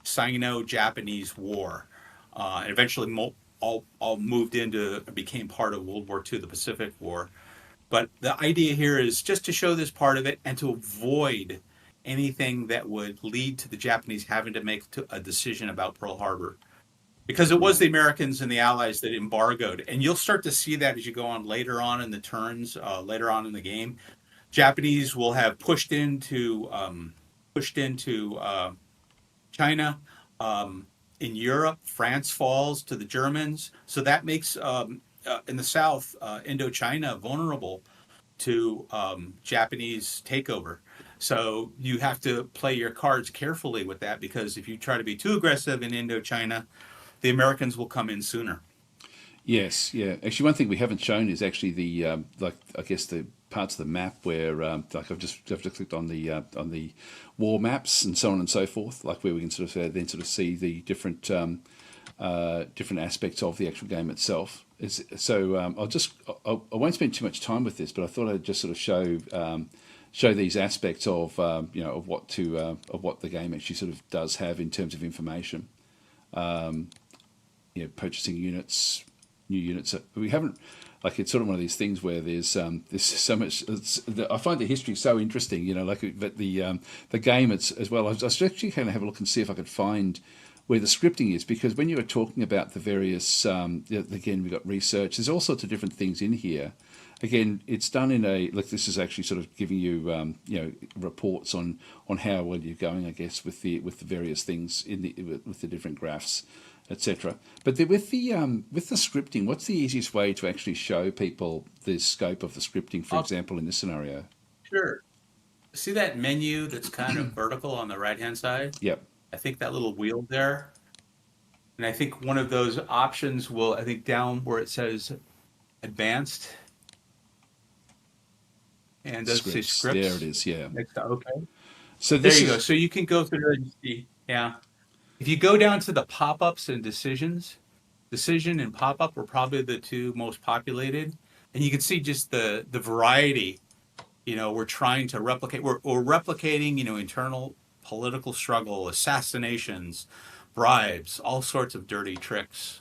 Sino-Japanese War. And eventually all moved into, became part of World War II, the Pacific War. But the idea here is just to show this part of it, and to avoid anything that would lead to the Japanese having to make a decision about Pearl Harbor. Because it was Right. the Americans and the Allies that embargoed. And you'll start to see that as you go on later on in the turns, later on in the game. Japanese will have pushed into China. In Europe, France falls to the Germans. So that makes, in the South, Indochina vulnerable to Japanese takeover. So you have to play your cards carefully with that, because if you try to be too aggressive in Indochina, the Americans will come in sooner. Yes, yeah. Actually, one thing we haven't shown is actually the like I guess the parts of the map where like I've just clicked on the war maps and so on and so forth, like where we can sort of then sort of see the different different aspects of the actual game itself. So I won't spend too much time with this, but I thought I'd just sort of show these aspects of you know of what the game actually sort of does have in terms of information. You know, purchasing units, new units. We haven't, like, it's sort of one of these things where there's so much. I find the history so interesting, you know, like, but the game it's as well. I was actually going to have a look and see if I could find where the scripting is, because when you were talking about the various, again, we've got research. There's all sorts of different things in here. Again, it's done in a, like, this is actually sort of giving you you know, reports on how well you're going, I guess, with the various things in with the different graphs, etc. But with the scripting, what's the easiest way to actually show people the scope of the scripting, for Oh, example, in this scenario? sure. See that menu that's kind of vertical on the right hand side? Yep. I think that little wheel there. And I think one of those options will, I think down where it says advanced and does say Scripts. There it scripts is. Yeah. next to OK. So There this you go. is So you can go through and see. Yeah. If you go down to the pop-ups and decisions, decision and pop-up are probably the two most populated. And you can see just the variety. You know, we're trying to replicate, we're replicating, you know, internal political struggle, assassinations, bribes, all sorts of dirty tricks,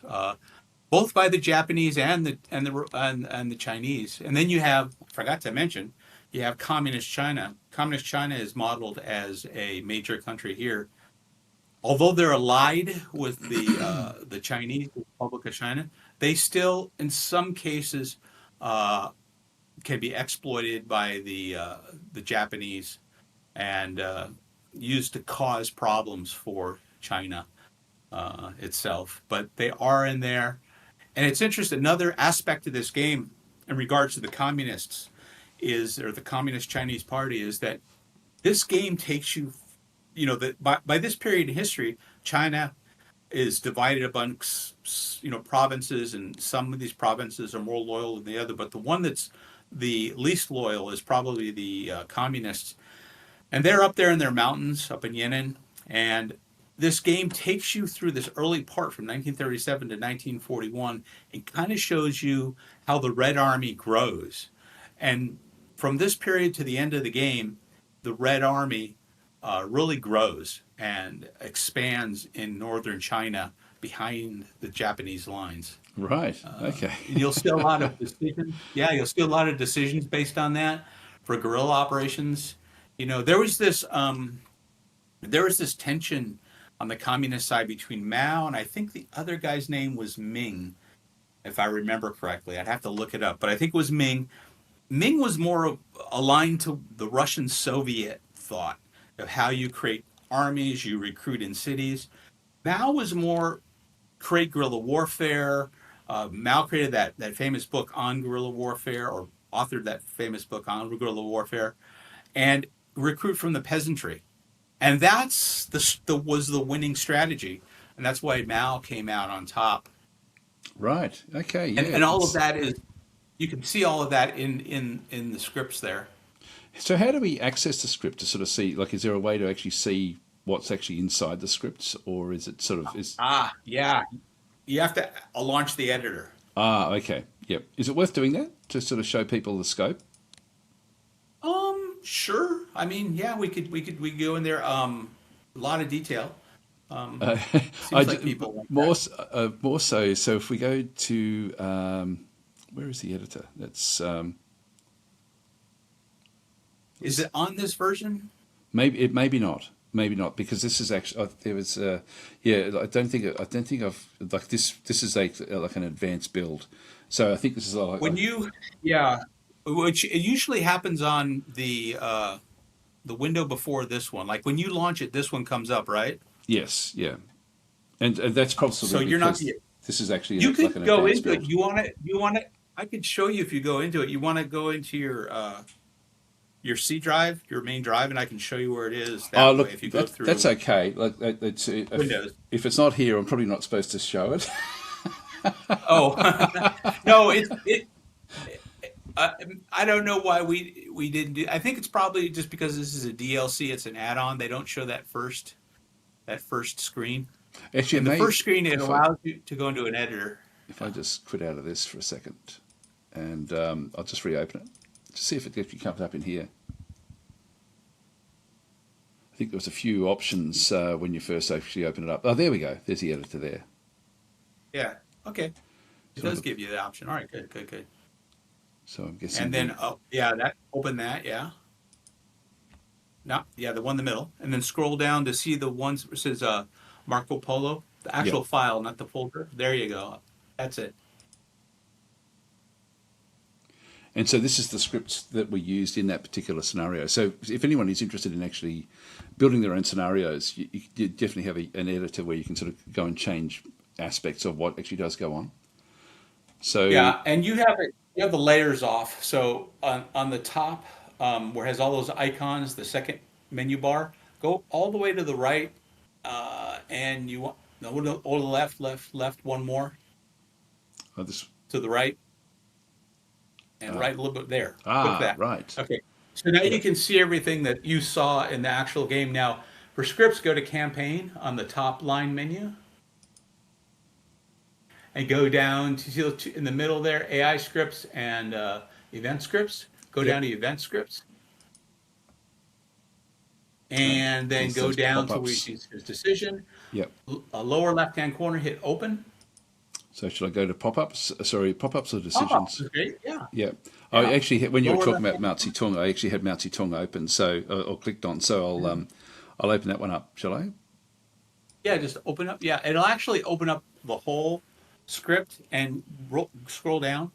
both by the Japanese and the Chinese. And then you have, forgot to mention, you have communist China. Communist China is modeled as a major country here. Although they're allied with the Chinese Republic of China, they still, in some cases, uh, can be exploited by the Japanese and used to cause problems for China itself. But they are in there, and it's interesting. Another aspect of this game, in regards to the communists, is or the Communist Chinese Party, is that this game takes you, you know, that by this period in history, China is divided amongst, you know, provinces, and some of these provinces are more loyal than the other. But the one that's the least loyal is probably the communists, and they're up there in their mountains up in Yenin. And this game takes you through this early part from 1937 to 1941 and kind of shows you how the Red Army grows. And from this period to the end of the game, the Red Army really grows and expands in northern China behind the Japanese lines. right. Okay. You'll see a lot of decisions. Yeah, you'll see a lot of decisions based on that for guerrilla operations. You know, there was this tension on the communist side between Mao and I think the other guy's name was Ming, if I remember correctly. I'd have to look it up, but I think it was Ming. Ming was more aligned to the Russian Soviet thought of how you create armies, you recruit in cities. Mao was more create guerrilla warfare. Mao created that famous book on guerrilla warfare, or authored that famous book on guerrilla warfare, and recruit from the peasantry. And that's was the winning strategy, and that's why Mao came out on top. Right. Okay. Yeah. And all of that is, you can see all of that in the scripts there. So how do we access the script to sort of see? Like, is there a way to actually see what's actually inside the scripts, or is it sort of is? Yeah, you have to launch the editor. Okay. Yep. Is it worth doing that to sort of show people the scope? Sure. I mean, yeah, we could go in there. A lot of detail. Um, Uh, Seems like people like that. more so. So if we go to where is the editor? That's Is it on this version? maybe not. Maybe not, because this is actually there was yeah. I don't think I've like this is like an advanced build, so I think this is When you, yeah, which it usually happens on the window before this one. Like when you launch it, this one comes up, right? yes, yeah, and that's So possibly you're not because this is actually you like an could go advanced into it. build. You want to, I could show you if you go into it. You want to go into your C drive, your main drive, and I can show you where it is Oh, that way look, if you go that's through okay. Like it's Windows. if it's not here, I'm probably not supposed to show it. Oh, no, uh, I don't know why we didn't do. I think it's probably just because this is a DLC. It's an add-on. They don't show that first screen. Actually, it And the may first screen, it if I allows you to go into an editor. if I just quit out of this for a second, and I'll just reopen it to see if it actually comes up in here. I think there was a few options when you first actually open it up. Oh, there we go. There's the editor there. Yeah. Okay. It So, does give you the option. All right. Good. Good. Good. so I'm guessing And then, oh, yeah, open that. Yeah. No, yeah, the one in the middle, and then scroll down to see the ones that says Marco Polo, the yeah. actual file, not the folder. There you go. That's it. And so this is the scripts that were used in that particular scenario. So if anyone is interested in actually building their own scenarios, you definitely have an editor where you can sort of go and change aspects of what actually does go on. So Yeah, and you have it. You have the layers off. So on the top, where it has all those icons, the second menu bar, go all the way to the right, and you want no, or the left, one more this to the right, and right a little bit there. Click that. right. Okay. So now Yeah. you can see everything that you saw in the actual game. Now, for scripts, go to campaign on the top line menu and go down to in the middle there, AI scripts and event scripts. Go Yep. down to event scripts and then There's go those down to where you pop-ups. see his decision. Yep. A lower left-hand corner, hit open. So should I go to pop-ups? Sorry, pop-ups or Pop-ups decisions? is great. Yeah. Yeah. I Yeah. actually when you were Lower talking about left-hand. Mao Zedong, I actually had Mao Zedong open, so or clicked on. So I'll open that one up. Shall I? Yeah, just open up. Yeah, it'll actually open up the whole script and scroll down.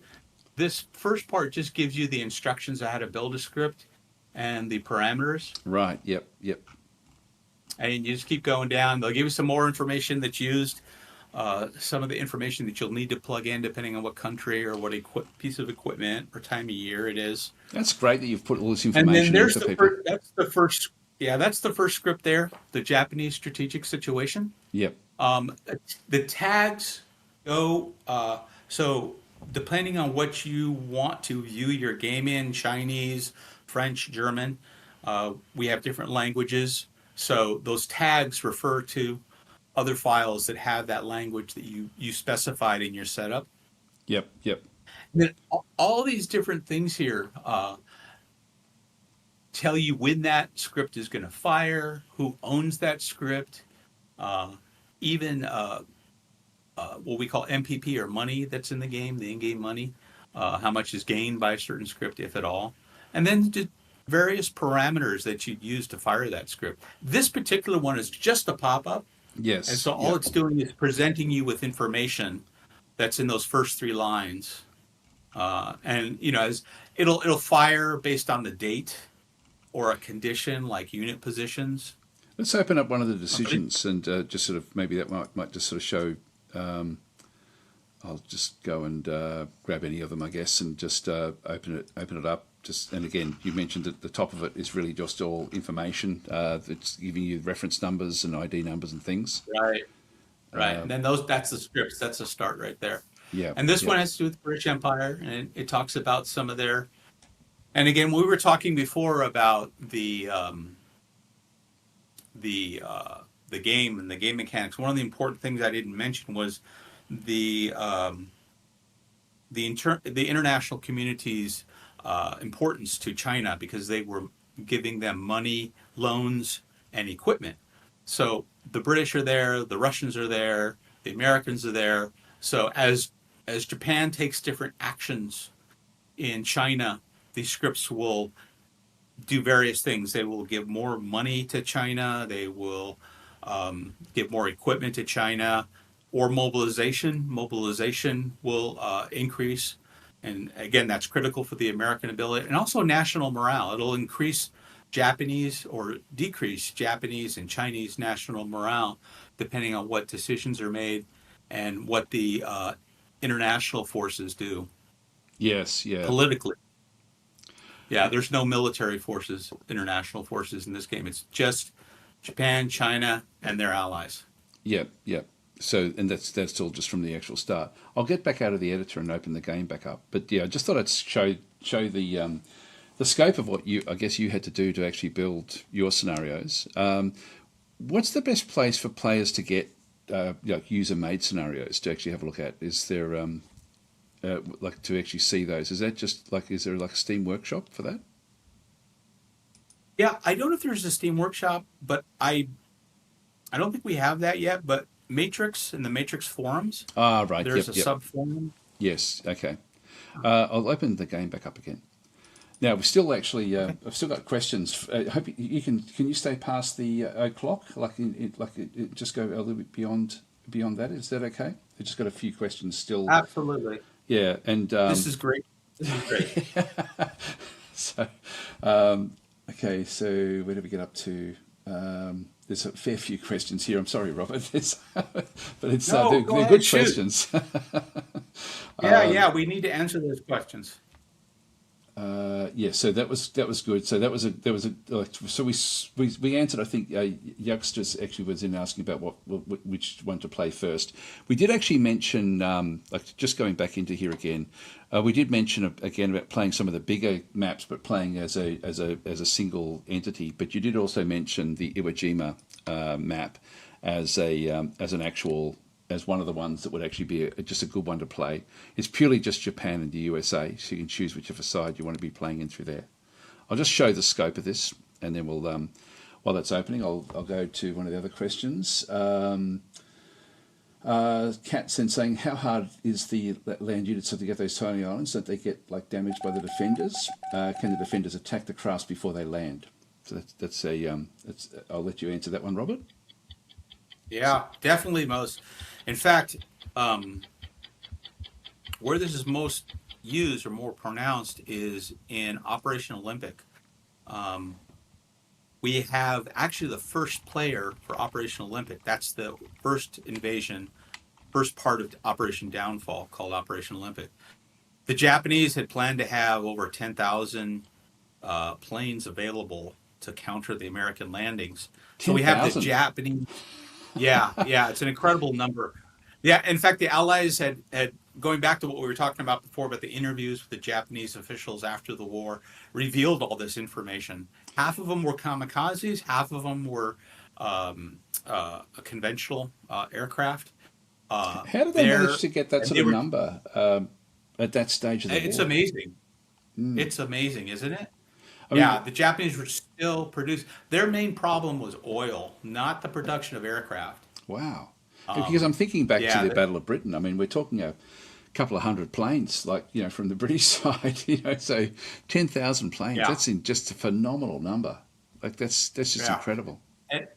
This first part just gives you the instructions on how to build a script and the parameters. Right. Yep. Yep. And you just keep going down. They'll give you some more information that's used, some of the information that you'll need to plug in depending on what country or what piece of equipment or time of year it is. That's great that you've put all this And then information in there's for the people. first, that's the first script there, the Japanese strategic situation. Yep. The tags go, so depending on what you want to view your game in, Chinese, French, German, we have different languages. So those tags refer to other files that have that language that you specified in your setup. Yep. Yep. And then all these different things here tell you when that script is going to fire, who owns that script, even what we call MPP or money that's in the game, the in-game money, how much is gained by a certain script, if at all, and then just various parameters that you'd use to fire that script. This particular one is just a pop-up, Yes. and so all Yep. it's doing is presenting you with information that's in those first three lines, and as it'll fire based on the date or a condition like unit positions. Let's open up one of the decisions and just sort of maybe that might just sort of show. I'll just go and grab any of them, I guess, and just open it up. And again, you mentioned that the top of it is really just all information that's giving you reference numbers and ID numbers and things. Right. Right. And then that's the scripts. That's a start right there. Yeah. And this yeah. one has to do with the British Empire, and it talks about some of their. And again, we were talking before about the game and the game mechanics. One of the important things I didn't mention was the international community's importance to China, because they were giving them money, loans, and equipment. So the British are there, the Russians are there, the Americans are there. So as Japan takes different actions in China, these scripts will do various things. They will give more money to China. They will give more equipment to China, or mobilization. Mobilization will increase. And again, that's critical for the American ability, and also national morale. It'll increase Japanese or decrease Japanese and Chinese national morale, depending on what decisions are made and what the international forces do. Yes, yeah. Politically. Yeah, there's no military forces, international forces in this game. It's just Japan, China, and their allies. Yep, yep. So, and that's all just from the actual start. I'll get back out of the editor and open the game back up. But yeah, I just thought I'd show the scope of what I guess you had to do to actually build your scenarios. What's the best place for players to get user-made scenarios to actually have a look at? Is there like to actually see those? Is that just like, is there like a Steam Workshop for that? Yeah, I don't know if there's a Steam Workshop, but I don't think we have that yet. But Matrix and the Matrix forums. Ah, right. There's yep, a sub forum. Yes. Okay. I'll open the game back up again. Now we still actually. I've still got questions. I hope you can. Can you stay past the o'clock? Like, just go a little bit beyond that. Is that okay? I just got a few questions still. Absolutely. Yeah, and this is great. This is great. So, okay. So where did we get up to? There's a fair few questions here. I'm sorry, Robert. But they're good questions. Yeah. We need to answer those questions. Yeah, so that was good. So so we answered. I think youngsters actually was in asking about which one to play first. We did actually mention, like just going back into here again, we did mention again about playing some of the bigger maps, but playing as a single entity. But you did also mention the Iwo Jima map as as one of the ones that would actually be just a good one to play. It's purely just Japan and the USA, so you can choose whichever side you want to be playing in through there. I'll just show the scope of this, and then we'll, while that's opening, I'll go to one of the other questions. Cat's saying, how hard is the land units to get those tiny islands? Don't they get like damaged by the defenders? Can the defenders attack the crafts before they land? So that's I'll let you answer that one, Robert. Yeah, definitely most. In fact, where this is most used or more pronounced is in Operation Olympic. We have actually the first player for Operation Olympic. That's the first invasion, first part of Operation Downfall, called Operation Olympic. The Japanese had planned to have over 10,000 planes available to counter the American landings. 10, so we have 000. the Japanese. Yeah, it's an incredible number. Yeah, in fact, the Allies had going back to what we were talking about before about the interviews with the Japanese officials after the war, revealed all this information. Half of them were kamikazes, half of them were a conventional aircraft. How did they manage to get that sort of number at that stage of the war? It's amazing. It's amazing, isn't it? The Japanese were still producing. Their main problem was oil, not the production of aircraft. Wow. Because I'm thinking back to the Battle of Britain. I mean, we're talking a couple of hundred planes, like, from the British side, so 10,000 planes. Yeah. That's just a phenomenal number. Like, that's just incredible. And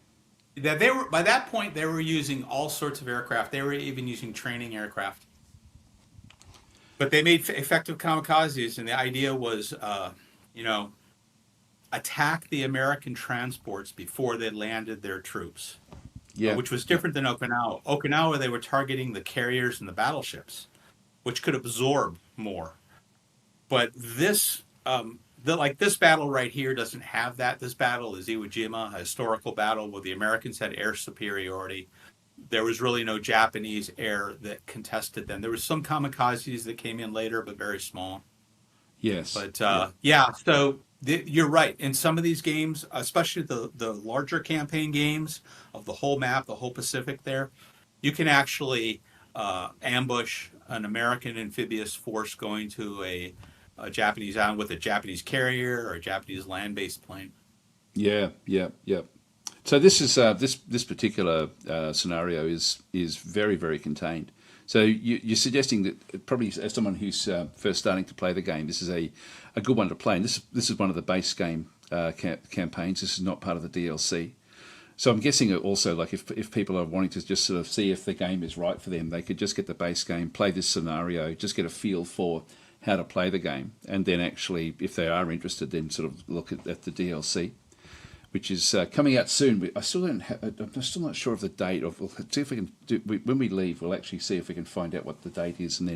they were, by that point, they were using all sorts of aircraft. They were even using training aircraft. But they made effective kamikazes, and the idea was, attack the American transports before they landed their troops. Yeah. Which was different than Okinawa. Okinawa, they were targeting the carriers and the battleships, which could absorb more. But this, this battle right here doesn't have that. This battle is Iwo Jima, a historical battle where the Americans had air superiority. There was really no Japanese air that contested them. There was some kamikazes that came in later, but very small. Yes. But so you're right. In some of these games, especially the larger campaign games of the whole map, the whole Pacific there, you can actually ambush an American amphibious force going to a Japanese island with a Japanese carrier or a Japanese land-based plane. Yeah. So this is this particular scenario is very, very contained. So you're suggesting that probably as someone who's first starting to play the game, this is a good one to play. And this is one of the base game campaigns. This is not part of the DLC. So I'm guessing it also, like if people are wanting to just sort of see if the game is right for them, they could just get the base game, play this scenario, just get a feel for how to play the game, and then actually, if they are interested, then sort of look at the DLC, which is coming out soon. I still don't. I'm still not sure of the date. We'll see if we can do. When we leave, we'll actually see if we can find out what the date is, and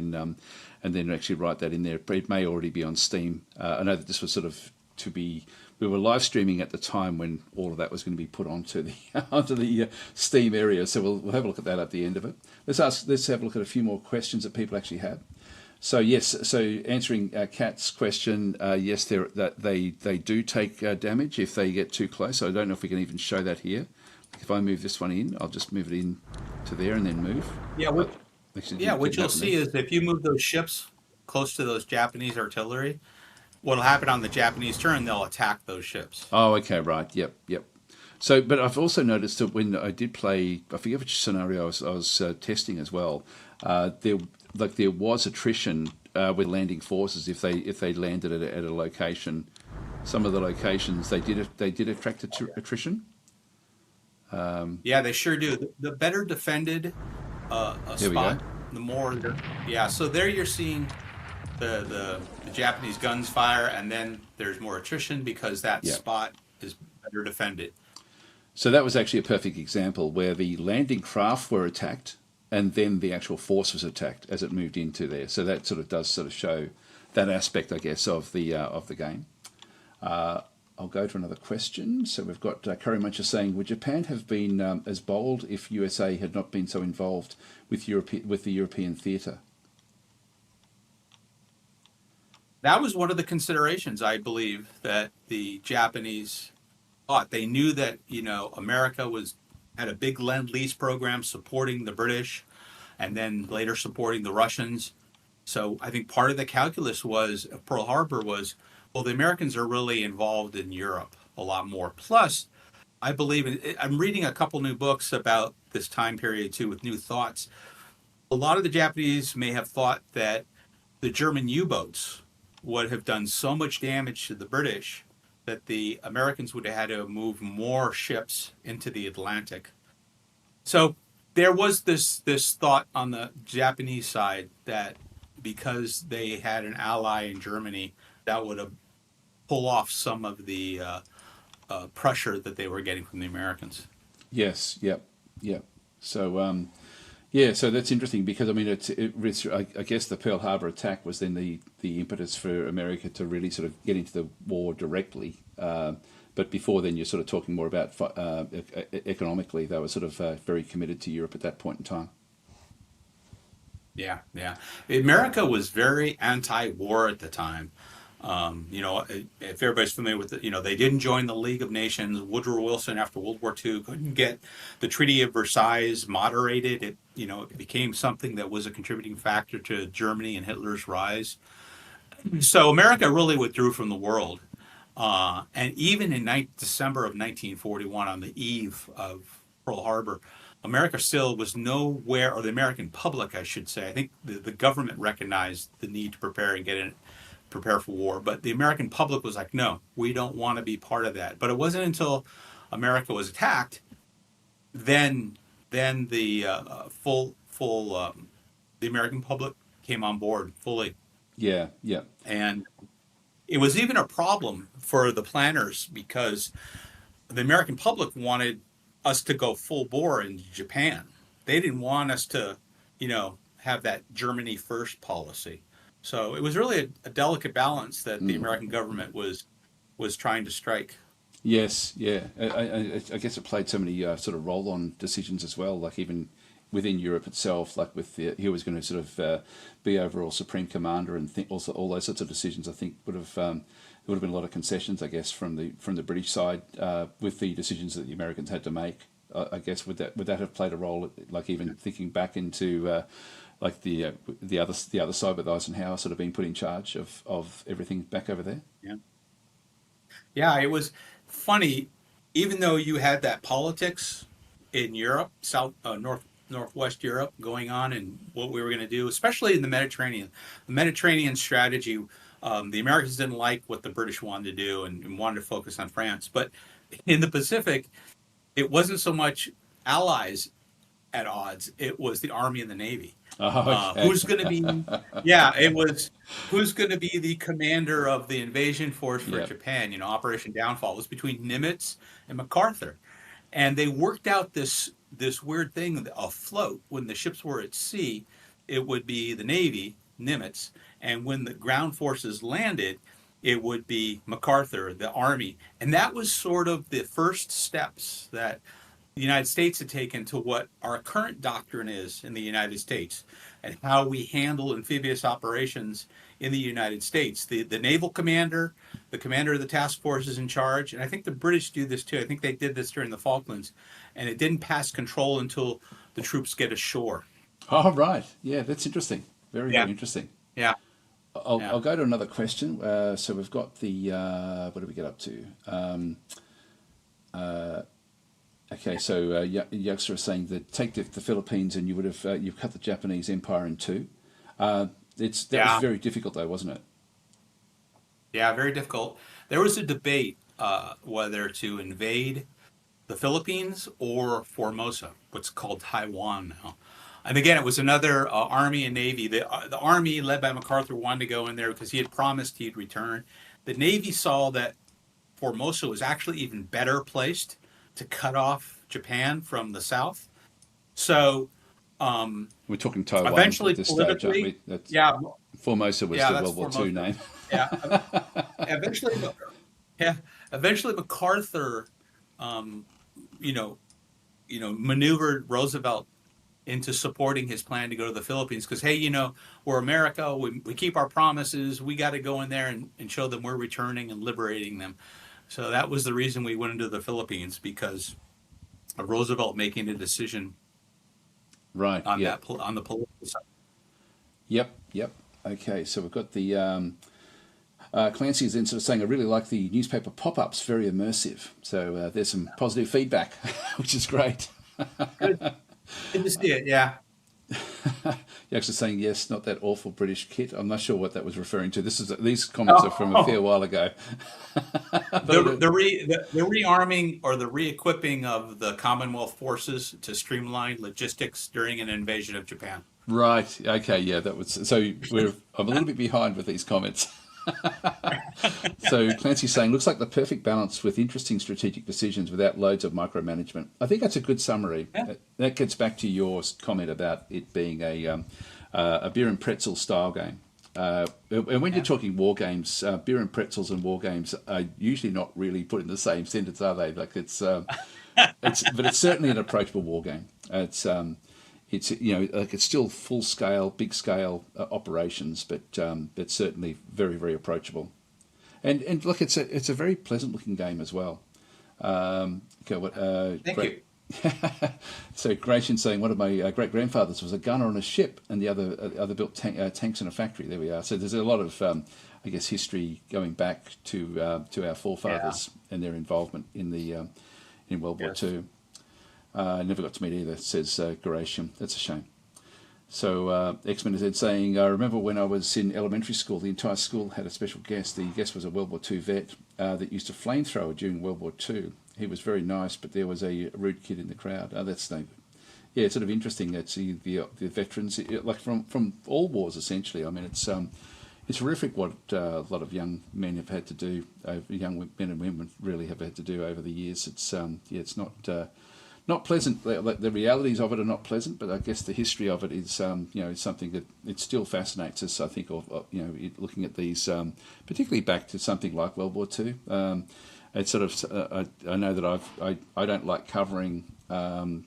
then actually write that in there. It may already be on Steam. I know that this was sort of to be. We were live streaming at the time when all of that was going to be put onto the onto the Steam area. So we'll have a look at that at the end of it. Let's have a look at a few more questions that people actually have. So yes, so answering Kat's question, yes, they do take damage if they get too close. I don't know if we can even show that here. If I move this one in, I'll just move it in to there and then move. Yeah, what you'll see is if you move those ships close to those Japanese artillery, what'll happen on the Japanese turn, they'll attack those ships. Oh, okay, right, yep. So, but I've also noticed that when I did play, I forget which scenario I was testing as well. There was attrition with landing forces if they landed at a location. Some of the locations they did attract attrition. Yeah, they sure do. The better defended a spot, the more. Yeah, so there you're seeing the Japanese guns fire, and then there's more attrition because that spot is better defended. So that was actually a perfect example where the landing craft were attacked, and then the actual force was attacked as it moved into there. So that does show that aspect, I guess, of the game. I'll go to another question. So we've got Curry Muncher saying, would Japan have been as bold if USA had not been so involved with the European theatre? That was one of the considerations, I believe, that the Japanese thought. They knew that, America had a big Lend-Lease program supporting the British and then later supporting the Russians. So I think part of the calculus of Pearl Harbor was, well, the Americans are really involved in Europe a lot more. Plus, I believe, I'm reading a couple new books about this time period too with new thoughts. A lot of the Japanese may have thought that the German U-boats would have done so much damage to the British that the Americans would have had to move more ships into the Atlantic. So there was this thought on the Japanese side that because they had an ally in Germany, that would have pull off some of the pressure that they were getting from the Americans. Yes, yep. So so that's interesting because I mean, I guess the Pearl Harbor attack was then the impetus for America to really sort of get into the war directly. But before then, you're sort of talking more about economically. They were sort of very committed to Europe at that point in time. Yeah. America was very anti-war at the time. If everybody's familiar with it, they didn't join the League of Nations. Woodrow Wilson, after World War II, couldn't get the Treaty of Versailles moderated. It became something that was a contributing factor to Germany and Hitler's rise. So America really withdrew from the world. And even in December of 1941, on the eve of Pearl Harbor, America still was nowhere, or the American public, I should say. I think the government recognized the need to prepare for war, but the American public was like, no, we don't want to be part of that. But it wasn't until America was attacked, then the the American public came on board fully. Yeah. And it was even a problem for the planners because the American public wanted us to go full bore in Japan. They didn't want us to, have that Germany first policy. So it was really a delicate balance that the American government was trying to strike. Yes, yeah. I guess it played so many sort of roll-on decisions as well, like even within Europe itself, like with he was going to sort of be overall supreme commander and also all those sorts of decisions. I think there would have been a lot of concessions, I guess, from the British side with the decisions that the Americans had to make. I guess would that have played a role, like even thinking back into like the other side with Eisenhower sort of being put in charge of everything back over there? Yeah, it was funny. Even though you had that politics in Europe, Northwest Europe going on, and what we were going to do, especially in the Mediterranean. The Mediterranean strategy The Americans didn't like what the British wanted to do and wanted to focus on France. But in the Pacific, it wasn't so much allies at odds; it was the Army and the Navy. Oh, okay. Who's going to be? Yeah, it was who's going to be the commander of the invasion force for Yep. Japan. Operation Downfall. It was between Nimitz and MacArthur, and they worked out this weird thing afloat. When the ships were at sea, it would be the Navy, Nimitz, and when the ground forces landed, it would be MacArthur, the Army, and that was sort of the first steps that the United States had taken to what our current doctrine is in the United States and how we handle amphibious operations in the United States. The naval commander, the commander of the task force is in charge, and I think the British do this too. I think they did this during the Falklands, and it didn't pass control until the troops get ashore. Oh, right. Yeah, that's interesting. Very, Yeah, very interesting. yeah, I'll, yeah, I'll go to another question. So we've got the, what do we get up to? Okay, so Youngster is saying that take the Philippines and you would have you've cut the Japanese Empire in two. That was yeah, very difficult though, wasn't it? yeah. Very difficult. There was a debate whether to invade the Philippines or Formosa, what's called Taiwan now. And again, it was another Army and Navy. The Army, led by MacArthur, wanted to go in there because he had promised he'd return. The Navy saw that Formosa was actually even better placed to cut off Japan from the south. So We're talking Taiwan eventually, at this stage, aren't politically, we? That's, yeah, Formosa was yeah, the that's World War Two Formosa. name. Yeah, eventually, yeah, eventually MacArthur, um, you know, maneuvered Roosevelt into supporting his plan to go to the Philippines because, hey, we're America, we keep our promises, we got to go in there and show them we're returning and liberating them. So that was the reason we went into the Philippines because of Roosevelt making a decision Right. on Yeah. on the political side. Yep. Yep. Okay. So we've got the Clancy is then sort of saying I really like the newspaper pop-ups, very immersive. So there's some positive feedback, which is great. Good, good to see it. Yeah. You're actually saying yes, not that awful British kit. I'm not sure what that was referring to. These comments are from a fair Oh, while ago. the rearming or the re-equipping of the Commonwealth forces to streamline logistics during an invasion of Japan. Right. Okay. Yeah. That was so. I'm a little bit behind with these comments. So Clancy's saying looks like the perfect balance with interesting strategic decisions without loads of micromanagement. I think that's a good summary. Yeah. That gets back to your comment about it being a beer and pretzel style game. And when you're Yeah. talking war games, beer and pretzels and war games are usually not really put in the same sentence, are they? Like but it's certainly an approachable war game. It's like it's still full scale, big scale operations, but it's certainly very very approachable. And look, it's a very pleasant looking game as well. Okay, Thank great. you. So Gratian saying one of my great grandfathers was a gunner on a ship, and the other built tanks in a factory. There we are. So there's a lot of I guess history going back to our Yeah. forefathers and their involvement in the in World War Yes. Two. Never got to meet either, says Gratian. That's a shame. So X-Men is saying, I remember when I was in elementary school, the entire school had a special guest. The guest was a World War II vet that used a flamethrower during World War II. He was very nice, but there was a rude kid in the crowd. Oh, that's no good. Yeah, it's sort of interesting that see the veterans, like from all wars essentially. I mean, it's horrific what a lot of young men have had to do. Young men and women really have had to do over the years. It's not pleasant. The realities of it are not pleasant, but I guess the history of it is, is something that it still fascinates us. I think, looking at these, particularly back to something like World War Two. It's sort of, I know that I don't like covering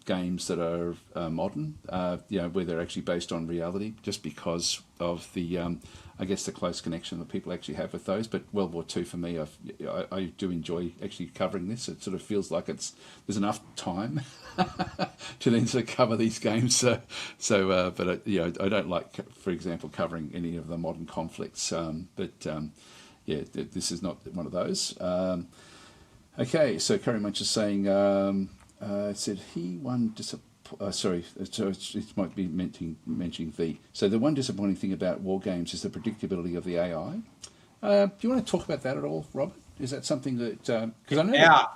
games that are modern, where they're actually based on reality, just because of the, I guess, the close connection that people actually have with those. But World War Two for me, I do enjoy actually covering this. It sort of feels like there's enough time to then sort of cover these games. But I don't like, for example, covering any of the modern conflicts. This is not one of those. Okay, so Curry Munch is saying, said he one sorry, so it might be mentioning V. So the one disappointing thing about war games is the predictability of the AI. Do you want to talk about that at all, Robert? Is that something that because I know that, Yeah,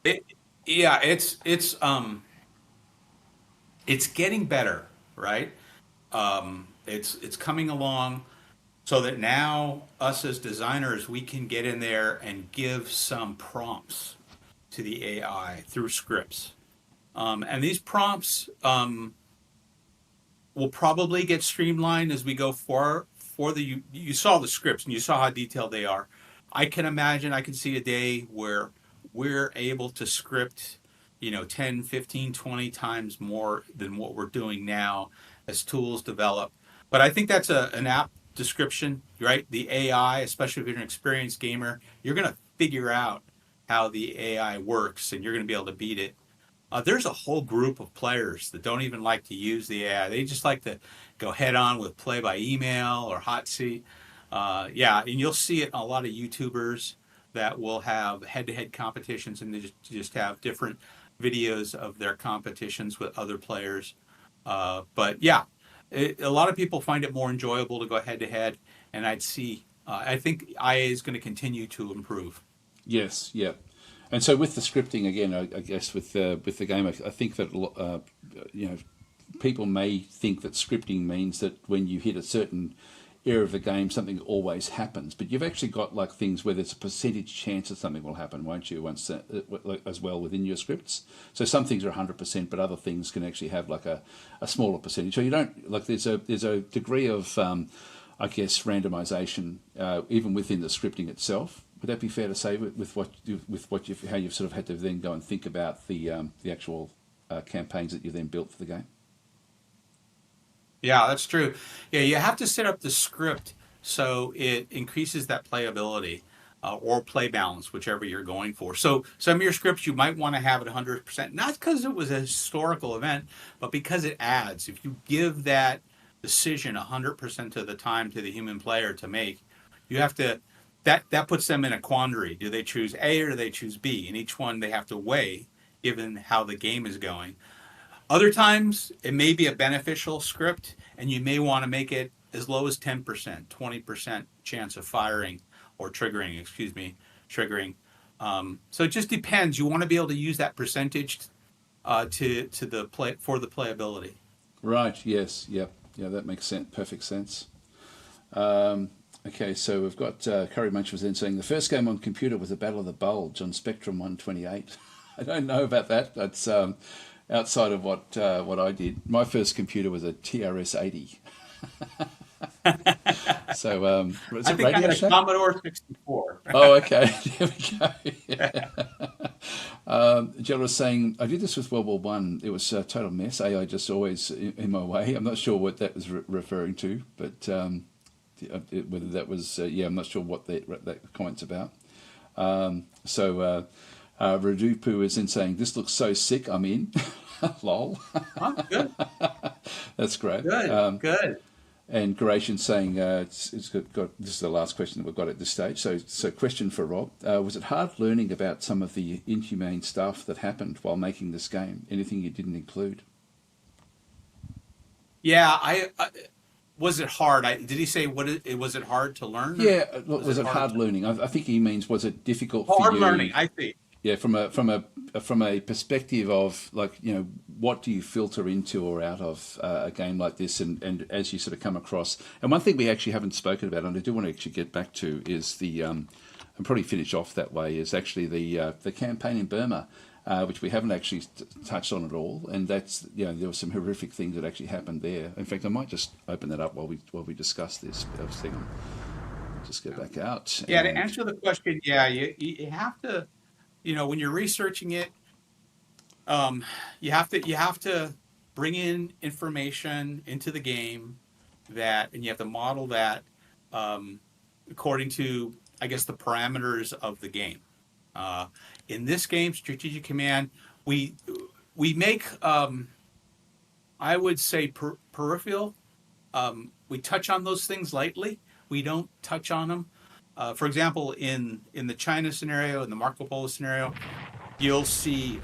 it, yeah, it's getting better, right? It's coming along so that now us as designers we can get in there and give some prompts to the AI through scripts, and these prompts will probably get streamlined as we go for the you saw the scripts and you saw how detailed they are. I can imagine I can see a day where we're able to script 10, 15, 20 times more than what we're doing now as tools develop. But I think that's an app description, right? The AI, especially if you're an experienced gamer, you're going to figure out how the AI works and you're going to be able to beat it. There's a whole group of players that don't even like to use the AI. They just like to go head on with play by email or hot seat. Yeah, and you'll see it in a lot of YouTubers that will have head-to-head competitions and they just have different videos of their competitions with other players. But yeah, a lot of people find it more enjoyable to go head-to-head, and I think IA is going to continue to improve. yes, yeah. And so with the scripting again, I guess with the game, I think that people may think that scripting means that when you hit a certain area of the game, something always happens. But you've actually got like things where there's a percentage chance that something will happen, won't you? Once as well within your scripts. So some things are 100%, but other things can actually have like a smaller percentage. So you don't like there's a degree of I guess randomization even within the scripting itself. Would that be fair to say with how you've sort of had to then go and think about the actual campaigns that you then built for the game? Yeah, that's true. Yeah, you have to set up the script so it increases that playability or play balance, whichever you're going for. So some of your scripts you might want to have at 100%, not because it was a historical event, but because it adds. If you give that decision 100% of the time to the human player to make, you have to that puts them in a quandary. Do they choose A or do they choose B? And each one they have to weigh given how the game is going. Other times it may be a beneficial script and you may want to make it as low as 10%, 20% chance of firing or triggering. So it just depends. You want to be able to use that percentage to the play for the playability. Right. Yes. Yep. Yeah. That makes sense. Perfect sense. Okay, so we've got Curry Munch was then saying the first game on computer was the Battle of the Bulge on Spectrum 128. I don't know about that. That's outside of what I did. My first computer was a TRS-80. So was I it think I Radio had a Shack? Commodore 64. Oh, okay. There we go. Yeah. Jill was saying, I did this with World War One. It was a total mess. AI just always in my way. I'm not sure what that was referring to, but whether that was, I'm not sure what that comment's about. Radupu is in saying, this looks so sick, I'm in. Lol. Oh, good. That's great. Good. And Goration saying, it's got this is the last question that we've got at this stage. So question for Rob. Was it hard learning about some of the inhumane stuff that happened while making this game? Anything you didn't include? Yeah, I was it hard? Did he say was it hard to learn? Yeah, was it hard learning? I think he means was it difficult for Hard you? learning, I see. Yeah, from a perspective of like what do you filter into or out of a game like this, and as you sort of come across, and one thing we actually haven't spoken about, and I do want to actually get back to is the and probably finish off that way is actually the campaign in Burma. Which we haven't actually touched on at all, and that's there were some horrific things that actually happened there. In fact, I might just open that up while we discuss this. Just go back out. Yeah, to answer the question, yeah, you have to, when you're researching it, you have to bring in information into the game and you have to model that according to, I guess, the parameters of the game. In this game, Strategic Command, we make, I would say, peripheral. We touch on those things lightly. We don't touch on them. For example, in the China scenario, in the Marco Polo scenario, you'll see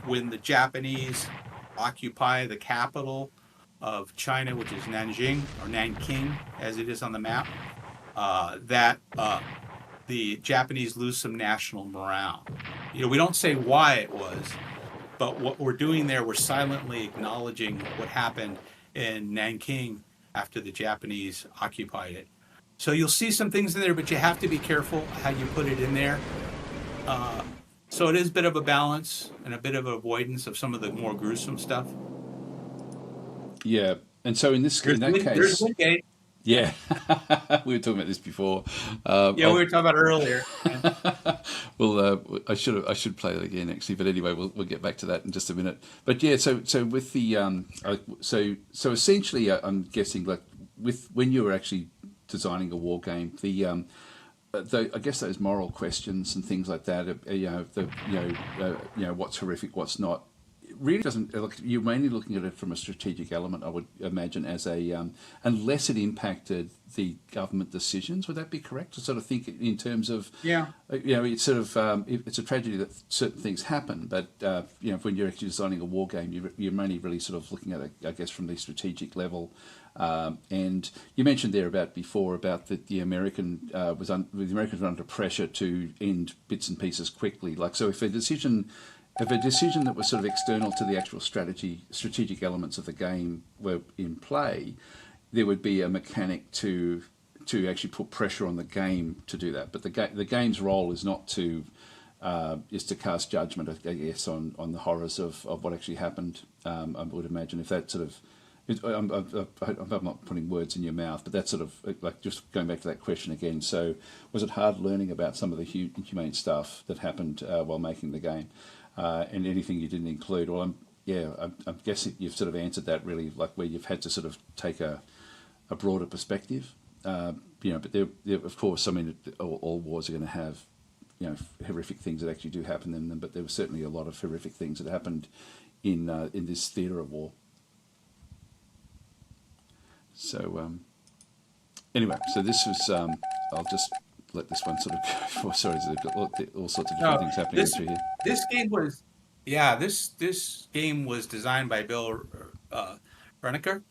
when the Japanese occupy the capital of China, which is Nanjing, or Nanking, as it is on the map. that the Japanese lose some national morale. We don't say why it was, but what we're doing there, we're silently acknowledging what happened in Nanking after the Japanese occupied it. So you'll see some things in there, but you have to be careful how you put it in there. So it is a bit of a balance and a bit of avoidance of some of the more gruesome stuff. Yeah, and so in that case, yeah, we were talking about this before. We were talking about it earlier. Yeah. Well, I should play it again actually, but anyway, we'll get back to that in just a minute. But yeah, so with the so essentially, I'm guessing like when you were actually designing a war game, I guess those moral questions and things like that, what's horrific, what's not, it really doesn't. You're mainly looking at it from a strategic element, I would imagine, as unless it impacted the government decisions. Would that be correct? To sort of think in terms of, it's sort of it's a tragedy that certain things happen, but when you're actually designing a war game, you're mainly really sort of looking at it, I guess, from the strategic level. And you mentioned there before about the Americans were under pressure to end bits and pieces quickly. Like, so if a decision that was sort of external to the actual strategic elements of the game were in play, there would be a mechanic to actually put pressure on the game to do that. But the game's role is not to cast judgment, I guess, on the horrors of what actually happened. I would imagine if that sort of. I'm not putting words in your mouth, but that's sort of like just going back to that question again. So, was it hard learning about some of the inhumane stuff that happened while making the game, and anything you didn't include? Well, I'm guessing you've sort of answered that really, like where you've had to sort of take a broader perspective. But there, of course, I mean, all wars are going to have horrific things that actually do happen in them, but there were certainly a lot of horrific things that happened in this theatre of war. So anyway, so this was. I'll just let this one sort of go for. Sorry, there's all sorts of different things happening through here. This game was, this game was designed by Bill Reneker.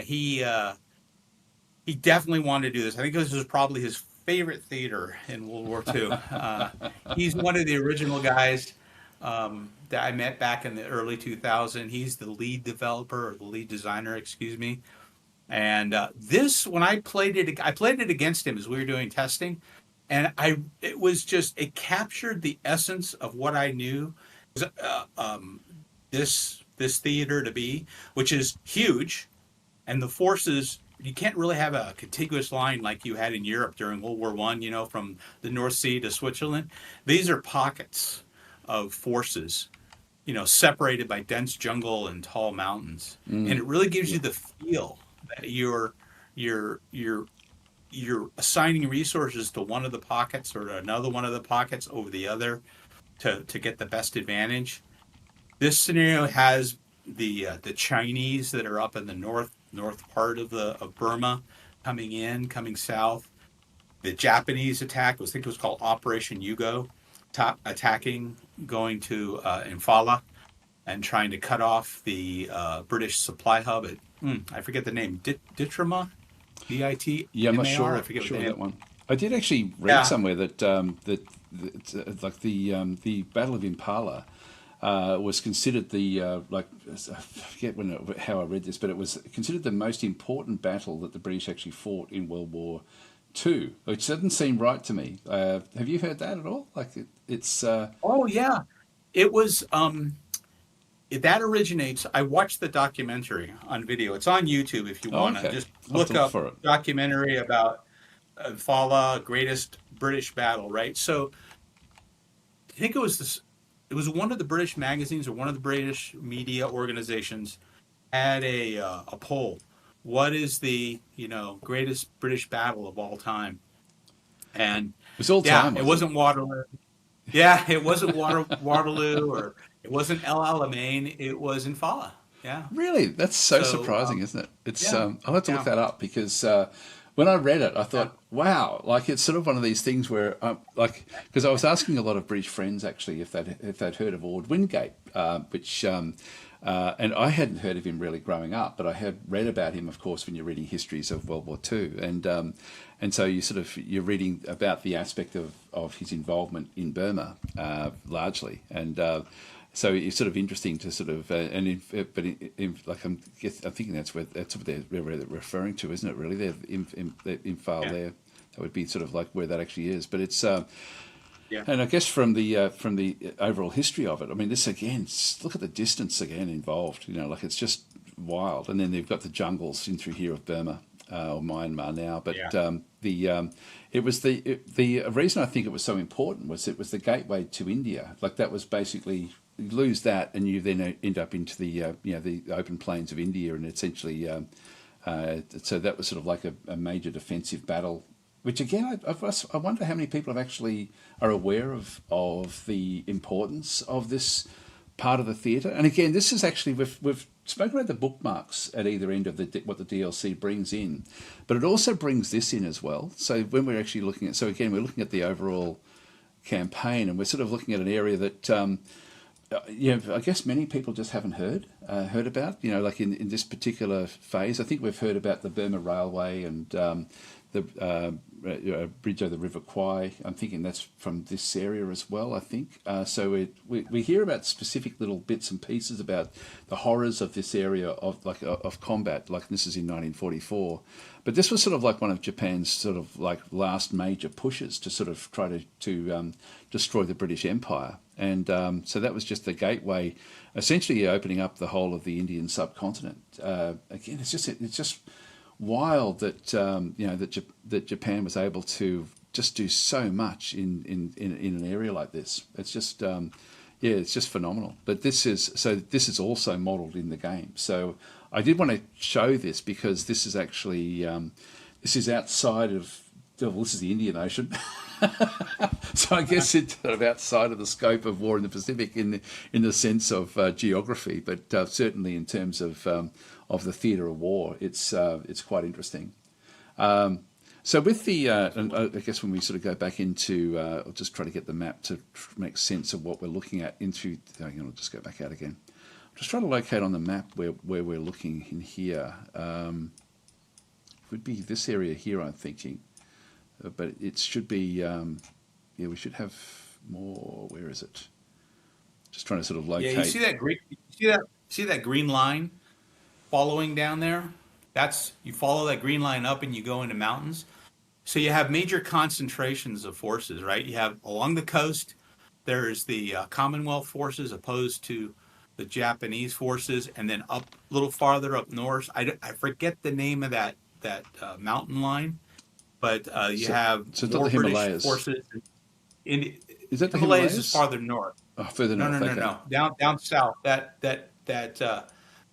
He definitely wanted to do this. I think this was probably his favorite theater in World War II. He's one of the original guys that I met back in the early 2000s. He's the lead developer or the lead designer, excuse me. And this, when I played it against him as we were doing testing, and it captured the essence of what I knew this theater to be, which is huge, and the forces. You can't really have a contiguous line like you had in Europe during World War I, from the North Sea to Switzerland. These are pockets of forces, separated by dense jungle and tall mountains, and it really gives you the feel that you're assigning resources to one of the pockets or another one of the pockets over the other to get the best advantage. This scenario has the Chinese that are up in the north part of Burma coming south. The Japanese attack I think it was called Operation Yugo, attacking, going to Imphal and trying to cut off the British supply hub at I forget the name. Ditrama, DIT. Yeah, I'm not sure. I forget that one. I did actually read somewhere that like the Battle of Impala was considered the I forget how I read this, but it was considered the most important battle that the British actually fought in World War II, which doesn't seem right to me. Have you heard that at all? Like it's. Oh yeah, it was. That originates. I watched the documentary on video. It's on YouTube if you want to just look up documentary about Imphal, greatest British battle. Right. So I think it was this. It was one of the British magazines or one of the British media organizations had a poll. What is the greatest British battle of all time? And it was all time. It wasn't Waterloo. Yeah, it wasn't Waterloo or it wasn't El Alamein. It was Imphal. Yeah. Really, that's so surprising, isn't it? It's. I'll have to look that up because when I read it, I thought, wow, like it's sort of one of these things where, because I was asking a lot of British friends actually if they'd heard of Ord Wingate, which And I hadn't heard of him really growing up, but I had read about him, of course, when you're reading histories of World War II, and so you're reading about the aspect of his involvement in Burma largely, and so it's sort of interesting to sort of like I'm thinking that's what they're referring to, isn't it? Really, they're in file there. That would be sort of like where that actually is, but it's. Yeah. And I guess from the overall history of it, I mean, this again, look at the distance again involved. Like it's just wild. And then they've got the jungles in through here of Burma or Myanmar now. But it was the reason I think it was so important was it was the gateway to India. Like that was basically you lose that, and you then end up into the the open plains of India, and essentially, so that was sort of like a major defensive battle. Which again, I wonder how many people actually are aware of the importance of this part of the theatre. And again, this is actually we've spoken about the bookmarks at either end of what the DLC brings in, but it also brings this in as well. So when we're actually looking at, we're looking at the overall campaign, and we're sort of looking at an area that I guess many people just haven't heard about. Like in this particular phase, I think we've heard about the Burma Railway and the bridge over the River Kwai. I'm thinking that's from this area as well, I think. So we hear about specific little bits and pieces about the horrors of this area of combat, like this is in 1944. But this was sort of like one of Japan's sort of like last major pushes to sort of try to destroy the British Empire. And so that was just the gateway, essentially opening up the whole of the Indian subcontinent. Again, it's just wild that that Japan was able to just do so much in an area like this. It's just it's just phenomenal. But this is also modelled in the game. So I did want to show this because this is actually this is outside of this is the Indian Ocean. So I guess it's sort of outside of the scope of war in the Pacific in the sense of geography, but certainly in terms of the theatre of war, it's quite interesting. So with the, and I guess when we sort of go back into, I'll just try to get the map to make sense of what we're looking at into. Hang on, I'll just go back out again. Just trying to locate on the map where we're looking in here. Would be this area here, I'm thinking. But it should be, we should have more. Where is it? Just trying to sort of locate. Yeah, you see that green line following down there? You follow that green line up and you go into mountains. So you have major concentrations of forces, right? You have along the coast, there's the Commonwealth forces opposed to the Japanese forces, and then up a little farther up north. I forget the name of that mountain line. But you have more British forces. Is that the Himalayas? Is farther north. Oh, further north. No. Down south. That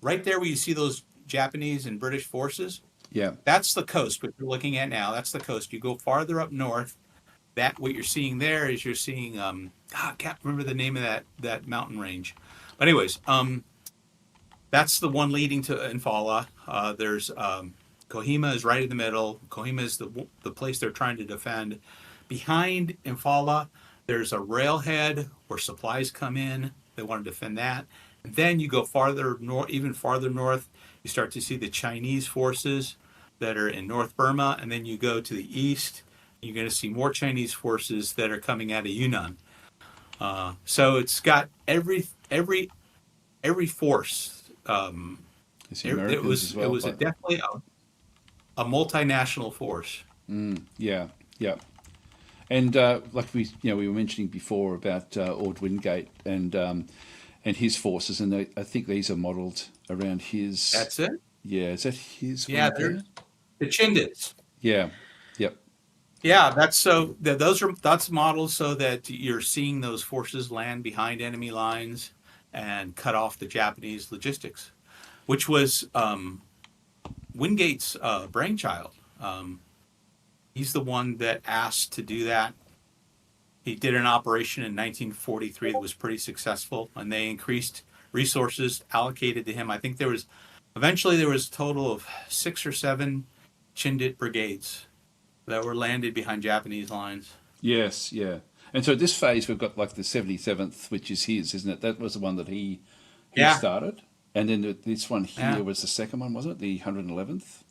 right there where you see those Japanese and British forces. Yeah. That's the coast. What you're looking at now. That's the coast. You go farther up north. What you're seeing there is you're seeing. I can't remember the name of that mountain range. But anyways, that's the one leading to Infala. There's. Kohima is right in the middle. Kohima is the place they're trying to defend. Behind Infala, there's a railhead where supplies come in. They want to defend that. And then you go farther north, even farther north, you start to see the Chinese forces that are in North Burma. And then you go to the east, you're going to see more Chinese forces that are coming out of Yunnan. So it's got every force. It was definitely a multinational force. Yeah. And like we were mentioning before about Ord Wingate and his forces, and I think these are modelled around his. That's it. Yeah, is that his? Yeah, they're the Chindits. Yeah. Yep. Yeah, that's models so that you're seeing those forces land behind enemy lines and cut off the Japanese logistics, which was Wingate's brainchild. He's the one that asked to do that. He did an operation in 1943 that was pretty successful, and they increased resources allocated to him. I think eventually there was a total of 6 or 7 Chindit brigades that were landed behind Japanese lines. Yes, yeah. And so this phase we've got like the 77th, which is his, isn't it? That was the one that he started. And then this one Yeah. here was the second one, wasn't it? The 111th,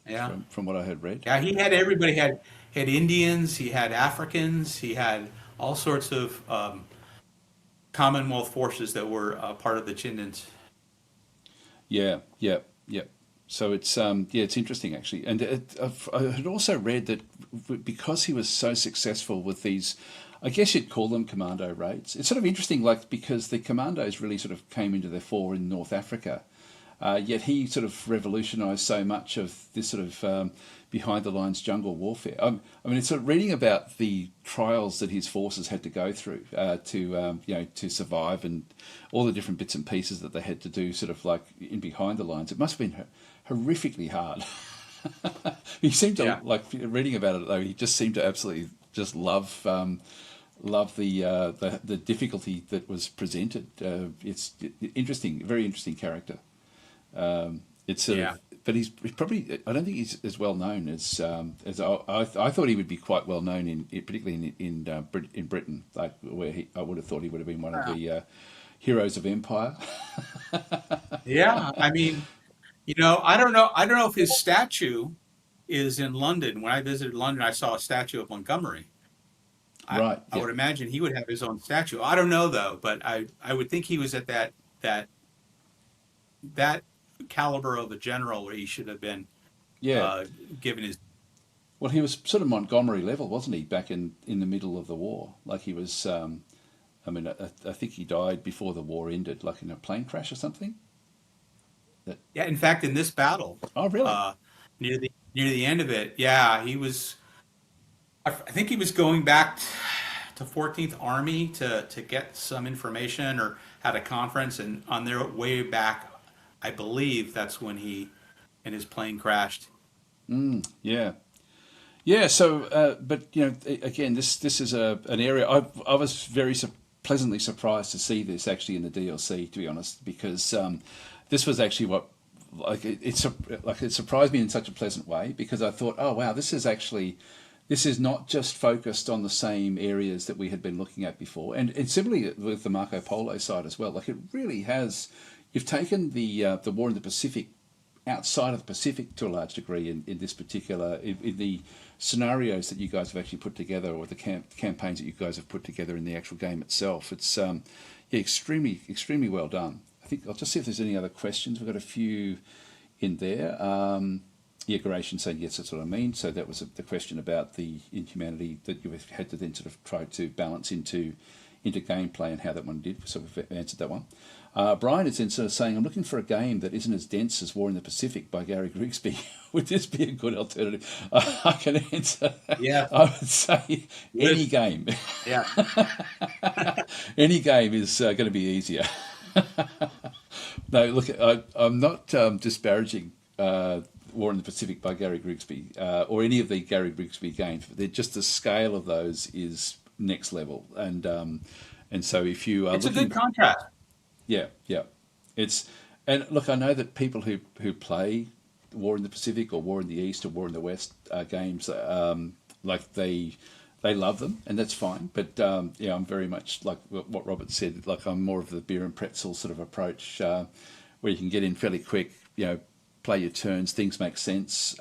Yeah. from what I had read. Yeah, he had everybody had Indians, he had Africans, he had all sorts of Commonwealth forces that were part of the Chindans. Yeah, yeah, yeah. So it's yeah, it's interesting actually, and I had also read that because he was so successful with these, I guess you'd call them commando raids. It's sort of interesting, like because the commandos really sort of came into their fore in North Africa, yet he sort of revolutionised so much of this sort of behind the lines jungle warfare. I mean, it's sort of reading about the trials that his forces had to go through to survive, and all the different bits and pieces that they had to do, sort of like in behind the lines. It must have been horrifically hard. He seemed to Yeah. like reading about it though. He just seemed to absolutely just love the difficulty that was presented. It's interesting, very interesting character. It's sort Yeah. of, but he's probably. I don't think he's as well known as I thought he would be quite well known particularly in Britain, like where I would have thought he would have been one of the heroes of empire. Yeah. I mean, I don't know if his statue is in London. When I visited London, I saw a statue of Montgomery. Right. I Yeah. would imagine he would have his own statue. I don't know though, but I would think he was at that that caliber of a general where he should have been Yeah. uh, given his. Well, he was sort of Montgomery level, wasn't he? Back in the middle of the war, like he was. I mean, I think he died before the war ended, like in a plane crash or something. That. Yeah, in fact, in this battle, Oh, really? uh, near the end of it, yeah, he was. I think he was going back to 14th Army to get some information or had a conference, and on their way back, I believe that's when he and his plane crashed. Yeah. Yeah. So, but again, this is an area I was very pleasantly surprised to see this actually in the DLC, to be honest, because this was actually what like it surprised me in such a pleasant way, because I thought, oh wow, this is not just focused on the same areas that we had been looking at before, and similarly with the Marco Polo side as well. Like it really has, you've taken the war in the Pacific outside of the Pacific to a large degree in this particular in the scenarios that you guys have actually put together, or the campaigns that you guys have put together in the actual game itself. It's yeah, extremely well done. I think I'll just see if there's any other questions. We've got a few in there. Yeah, Garation saying yes, that's what I mean. So that was the question about the inhumanity that you had to then sort of try to balance into gameplay, and how that one did. So we've answered that one. Brian is then sort of saying, I'm looking for a game that isn't as dense as War in the Pacific by Gary Grigsby. Would this be a good alternative? I can answer. Yeah, I would say any game. yeah, Any game is going to be easier. No, look, I'm not disparaging War in the Pacific by Gary Grigsby or any of the Gary Grigsby games. They're just the scale of those is next level, and so if you are it's a looking, good contrast. yeah, yeah, it's and look, I know that people who play War in the Pacific or War in the East or War in the West games, like they love them, and that's fine. But yeah, I'm very much like what Robert said. Like I'm more of the beer and pretzel sort of approach, where you can get in fairly quick. Play your turns, things make sense.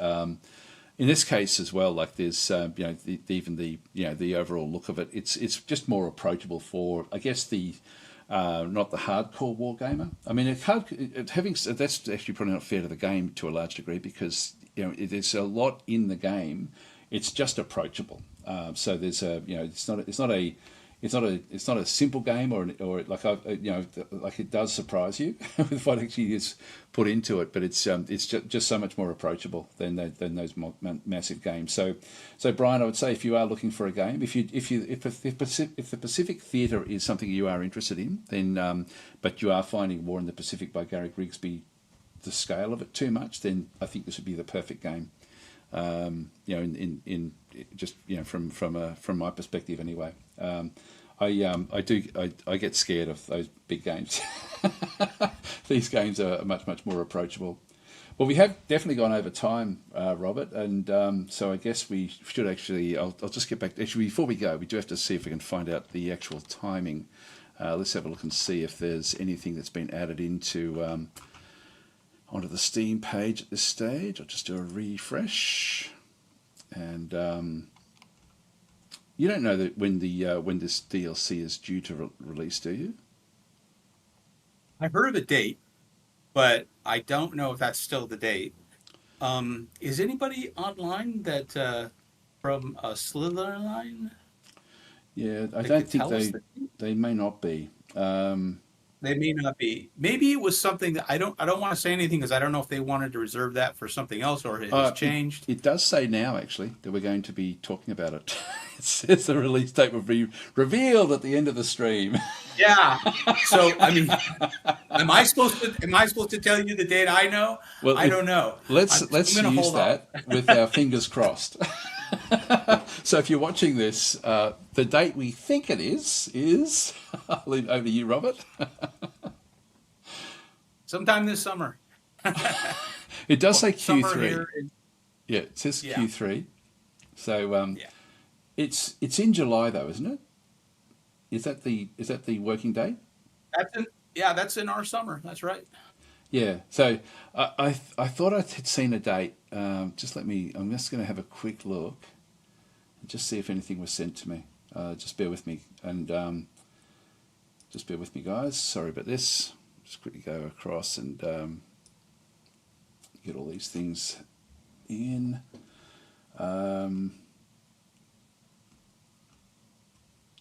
In this case as well, like there's even the overall look of it. It's just more approachable for, I guess, the not the hardcore wargamer. I mean, that's actually probably not fair to the game to a large degree, because there's a lot in the game. It's just approachable. So there's it's not a simple game, or like like it does surprise you with what actually is put into it, but it's just so much more approachable than those massive games. So Brian, I would say if you are looking for a game, if the Pacific Theatre is something you are interested in, then but you are finding War in the Pacific by Gary Grigsby, the scale of it too much, then I think this would be the perfect game. In just from my perspective anyway. I get scared of those big games. These games are much more approachable. Well, we have definitely gone over time, Robert, and so I guess we should actually. I'll just get back. Actually, before we go, we do have to see if we can find out the actual timing Let's have a look and see if there's anything that's been added into onto the Steam page at this stage. I'll just do a refresh. And you don't know that when this DLC is due to release, do you? I heard of a date, but I don't know if that's still the date. Is anybody online that from a Slytherin? Yeah, I don't think they may not be. They may not be. Maybe it was something that I don't want to say anything because I don't know if they wanted to reserve that for something else or it has changed. It does say now actually that we're going to be talking about it. It says the release date will be revealed at the end of the stream. Yeah. So I mean, am I supposed to tell you the date I know? Well, I don't know. Let's use that with our fingers crossed. So if you're watching this, the date we think it is I'll leave over to you, Robert. Sometime this summer. It does say Q3. Yeah, it says Q3. So it's in July though, isn't it? Is that the working date? That's in our summer. That's right. Yeah. So I thought I had seen a date. I'm just going to have a quick look and just see if anything was sent to me. Just bear with me and just bear with me, guys. Sorry about this. Just quickly go across and get all these things in.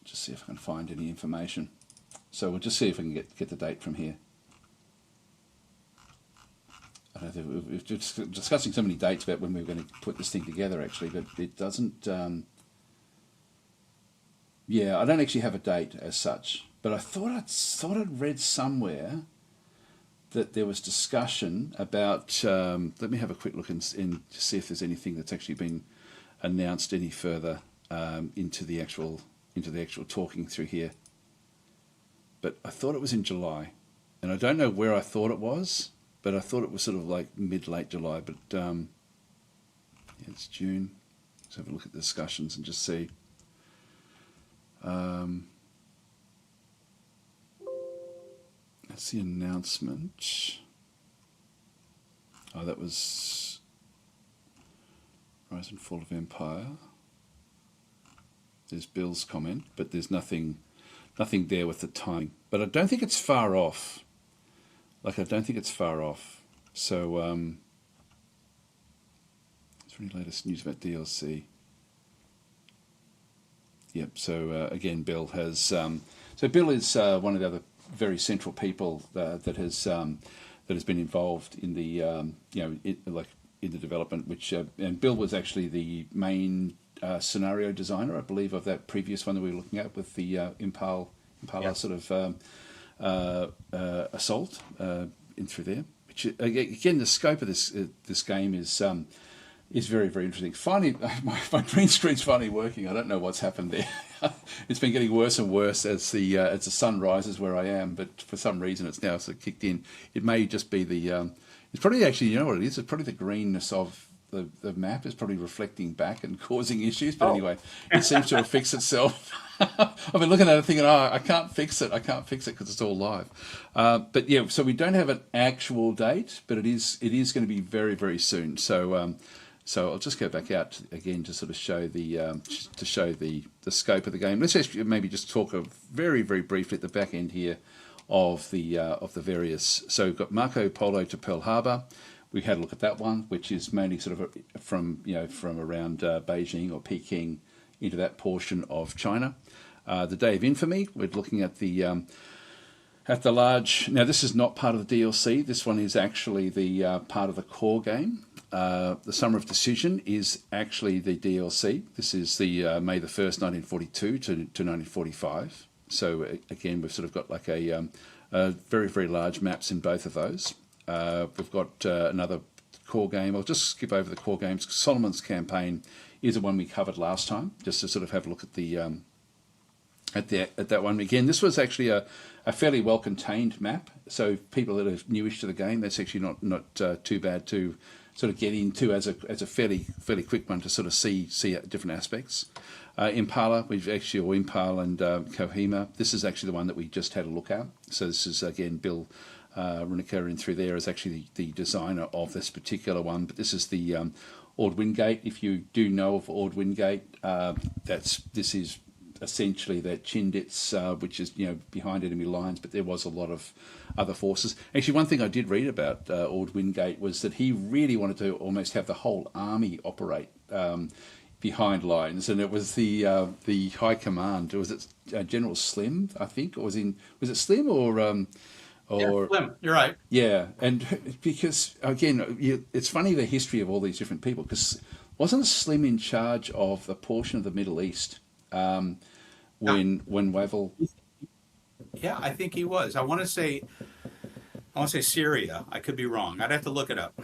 Just see if I can find any information. So we'll just see if we can get the date from here. I don't know, we've just discussing so many dates about when we were going to put this thing together, actually, but it doesn't. Yeah, I don't actually have a date as such, but I thought I'd read somewhere that there was discussion about. Let me have a quick look and to see if there's anything that's actually been announced any further into the actual talking through here. But I thought it was in July, and I don't know where I thought it was. But I thought it was sort of like late July, but it's June. Let's have a look at the discussions and just see. That's the announcement. Oh, that was Rise and Fall of Empire. There's Bill's comment, but there's nothing there with the timing. But I don't think it's far off. I don't think it's far off. So, is there any latest news about DLC? Yep. So again, Bill has. So Bill is one of the other very central people that has been involved in the in the development. Which and Bill was actually the main scenario designer, I believe, of that previous one that we were looking at with the Impala sort of. Assault in through there. Which again, the scope of this game is very, very interesting. Finally, my green screen's finally working. I don't know what's happened there. It's been getting worse and worse as the sun rises where I am, but for some reason it's now sort of kicked in. It may just be it's probably actually, you know what it is? It's probably the greenness of the map is probably reflecting back and causing issues. But anyway, it seems to have fixed itself. I've been looking at it thinking, I can't fix it because it's all live. But yeah, so we don't have an actual date, but it is going to be very, very soon. So I'll just go back out again to sort of show the scope of the game. Let's actually maybe just talk very, very briefly at the back end here of the various. So we've got Marco Polo to Pearl Harbor. We had a look at that one, which is mainly sort of from around Beijing or Peking into that portion of China. The Day of Infamy, we're looking at the large. Now, this is not part of the DLC. This one is actually the part of the core game. The Summer of Decision is actually the DLC. This is the May the 1st, 1942 to 1945. So again, we've sort of got like a very, very large maps in both of those. We've got another core game. I'll just skip over the core games. Solomon's Campaign is the one we covered last time, just to sort of have a look at at that one. Again, this was actually a fairly well contained map. So people that are newish to the game, that's actually not too bad to sort of get into as a fairly quick one to sort of see different aspects. Impala, we've actually, or Impala and Kohima. This is actually the one that we just had a look at. So this is, again, Bill Runiker in through there is actually the designer of this particular one. But this is the Ord Wingate. If you do know of Ord Wingate, this is essentially that Chindits, which is behind enemy lines, but there was a lot of other forces. Actually, one thing I did read about Ord Wingate was that he really wanted to almost have the whole army operate behind lines, and it was the high command. Was it General Slim? I think, or was it Slim or? Yeah, Slim. You're right. Yeah, and because again, it's funny the history of all these different people, because wasn't Slim in charge of a portion of the Middle East when Wavell? Yeah, I think he was. I want to say Syria. I could be wrong. I'd have to look it up.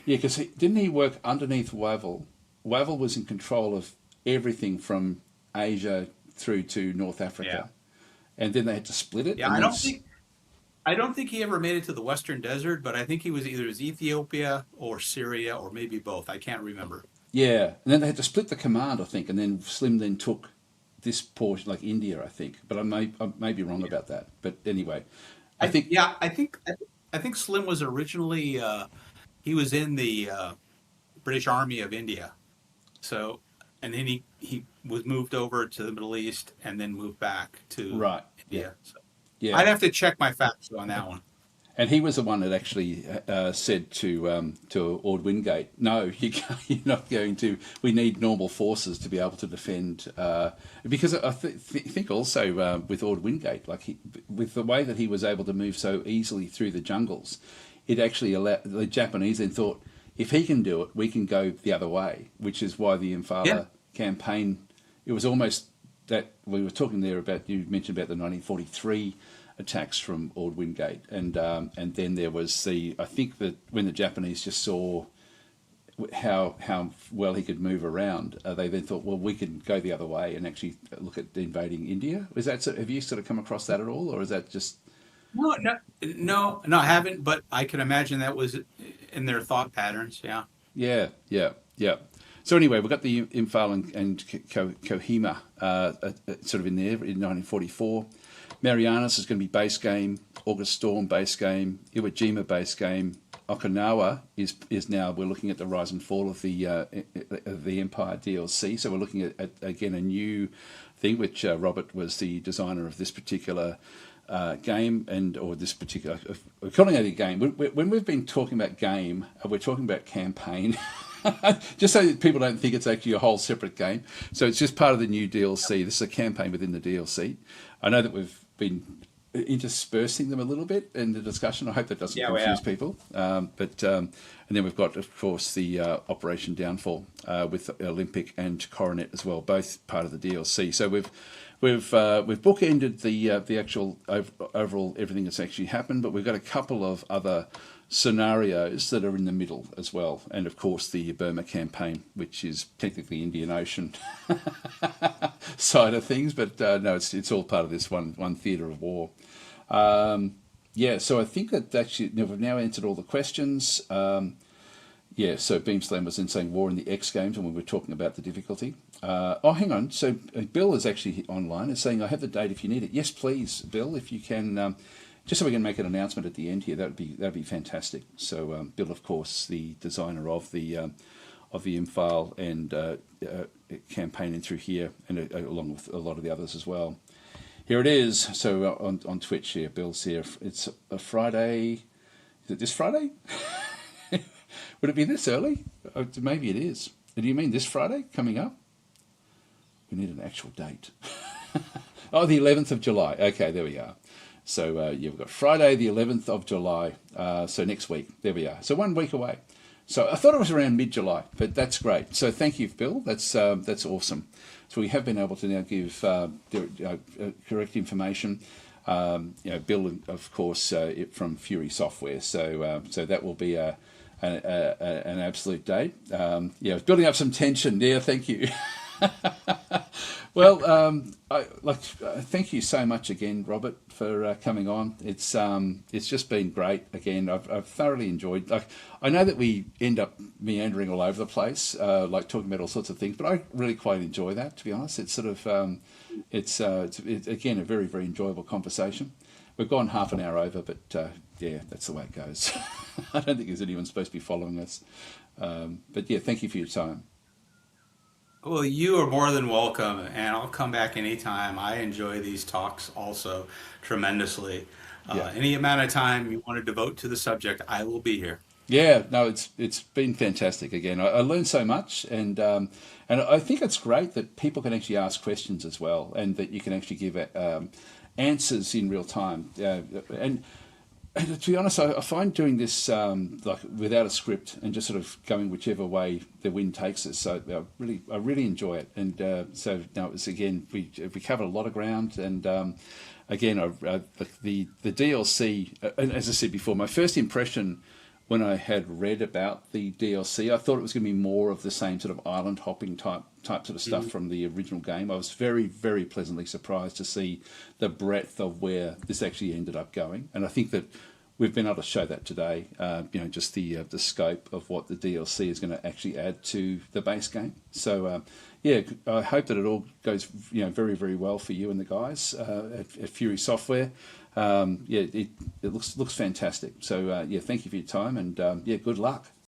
Yeah, because didn't he work underneath Wavell? Wavell was in control of everything from Asia through to North Africa, and then they had to split it. Yeah, I don't think he ever made it to the Western Desert, but I think he was either Ethiopia or Syria or maybe both. I can't remember. Yeah, and then they had to split the command, I think, and then Slim then took this portion, like India, I think. But I may be wrong about that. But anyway, I think Slim was originally he was in the British Army of India, so and then he was moved over to the Middle East and then moved back to India. Yeah. So. Yeah. I'd have to check my facts on that one. And he was the one that actually said to Ord Wingate, "No, you're not going to. We need normal forces to be able to defend." Because I think also with Ord Wingate, with the way that he was able to move so easily through the jungles, it actually allowed the Japanese then thought, if he can do it, we can go the other way. Which is why the Imphal campaign. It was almost that we were talking there about. You mentioned about the 1943. Attacks from Ord Wingate, and then there was I think that when the Japanese just saw how well he could move around, they then thought, well, we could go the other way and actually look at invading India. Is that have you sort of come across that at all, or is that just? No, I haven't, but I can imagine that was in their thought patterns. Yeah. So anyway, we've got the Imphal and Kohima sort of in there in 1944. Marianas is going to be base game. August Storm base game. Iwo Jima base game. Okinawa is now, we're looking at the rise and fall of the Empire DLC. So we're looking at again a new thing, which Robert was the designer of this particular game, or this particular, we're calling it a game. When we've been talking about game, we're talking about campaign. Just so that people don't think it's actually a whole separate game. So it's just part of the new DLC. This is a campaign within the DLC. I know that we've been interspersing them a little bit in the discussion. I hope that doesn't confuse people. And then we've got, of course, the Operation Downfall with Olympic and Coronet as well, both part of the DLC. So we've bookended the actual overall everything that's actually happened, but we've got a couple of other scenarios that are in the middle as well, and of course the Burma campaign, which is technically Indian Ocean side of things, but no, it's all part of this one theatre of war. So I think that actually we've now answered all the questions. So Beamslam was then saying war in the X Games, and we were talking about the difficulty. Hang on. So Bill is actually online and saying, I have the date if you need it. Yes, please, Bill, if you can. Just so we can make an announcement at the end here, that'd be fantastic. So Bill, of course, the designer of the Imphal and campaigning through here, and along with a lot of the others as well. Here it is. So on Twitch here, Bill's here. It's a Friday. Is it this Friday? Would it be this early? Maybe it is. Do you mean this Friday coming up? We need an actual date. The 11th of July. Okay, there we are. So we've got Friday, the 11th of July. So next week. There we are. So 1 week away. So I thought it was around mid-July, but that's great. So thank you, Bill. That's awesome. So we have been able to now give correct information. Bill, of course, from Fury Software. So that will be an absolute date. It's building up some tension. Yeah, thank you. Well, thank you so much again, Robert, for coming on. It's just been great. Again, I've thoroughly enjoyed. Like, I know that we end up meandering all over the place, like talking about all sorts of things, but I really quite enjoy that. To be honest, it's sort of it's again a very very enjoyable conversation. We've gone half an hour over, but yeah, that's the way it goes. I don't think there's anyone supposed to be following us. But yeah, thank you for your time. Well, you are more than welcome, and I'll come back anytime. I enjoy these talks also tremendously. Yeah. Any amount of time you want to devote to the subject, I will be here. Yeah, no, it's been fantastic. Again, I learned so much, and I think it's great that people can actually ask questions as well, and that you can actually give answers in real time. And to be honest, I find doing this like without a script and just sort of going whichever way the wind takes us. So I really enjoy it. And so now it's again we covered a lot of ground. And again, the DLC. And as I said before, my first impression when I had read about the DLC, I thought it was going to be more of the same sort of island hopping type sort of stuff from the original game. I was very, very pleasantly surprised to see the breadth of where this actually ended up going, and I think that we've been able to show that today. Just the scope of what the DLC is going to actually add to the base game. So yeah, I hope that it all goes very, very well for you and the guys at Fury Software. Yeah, it looks fantastic. So yeah, thank you for your time, and yeah, good luck.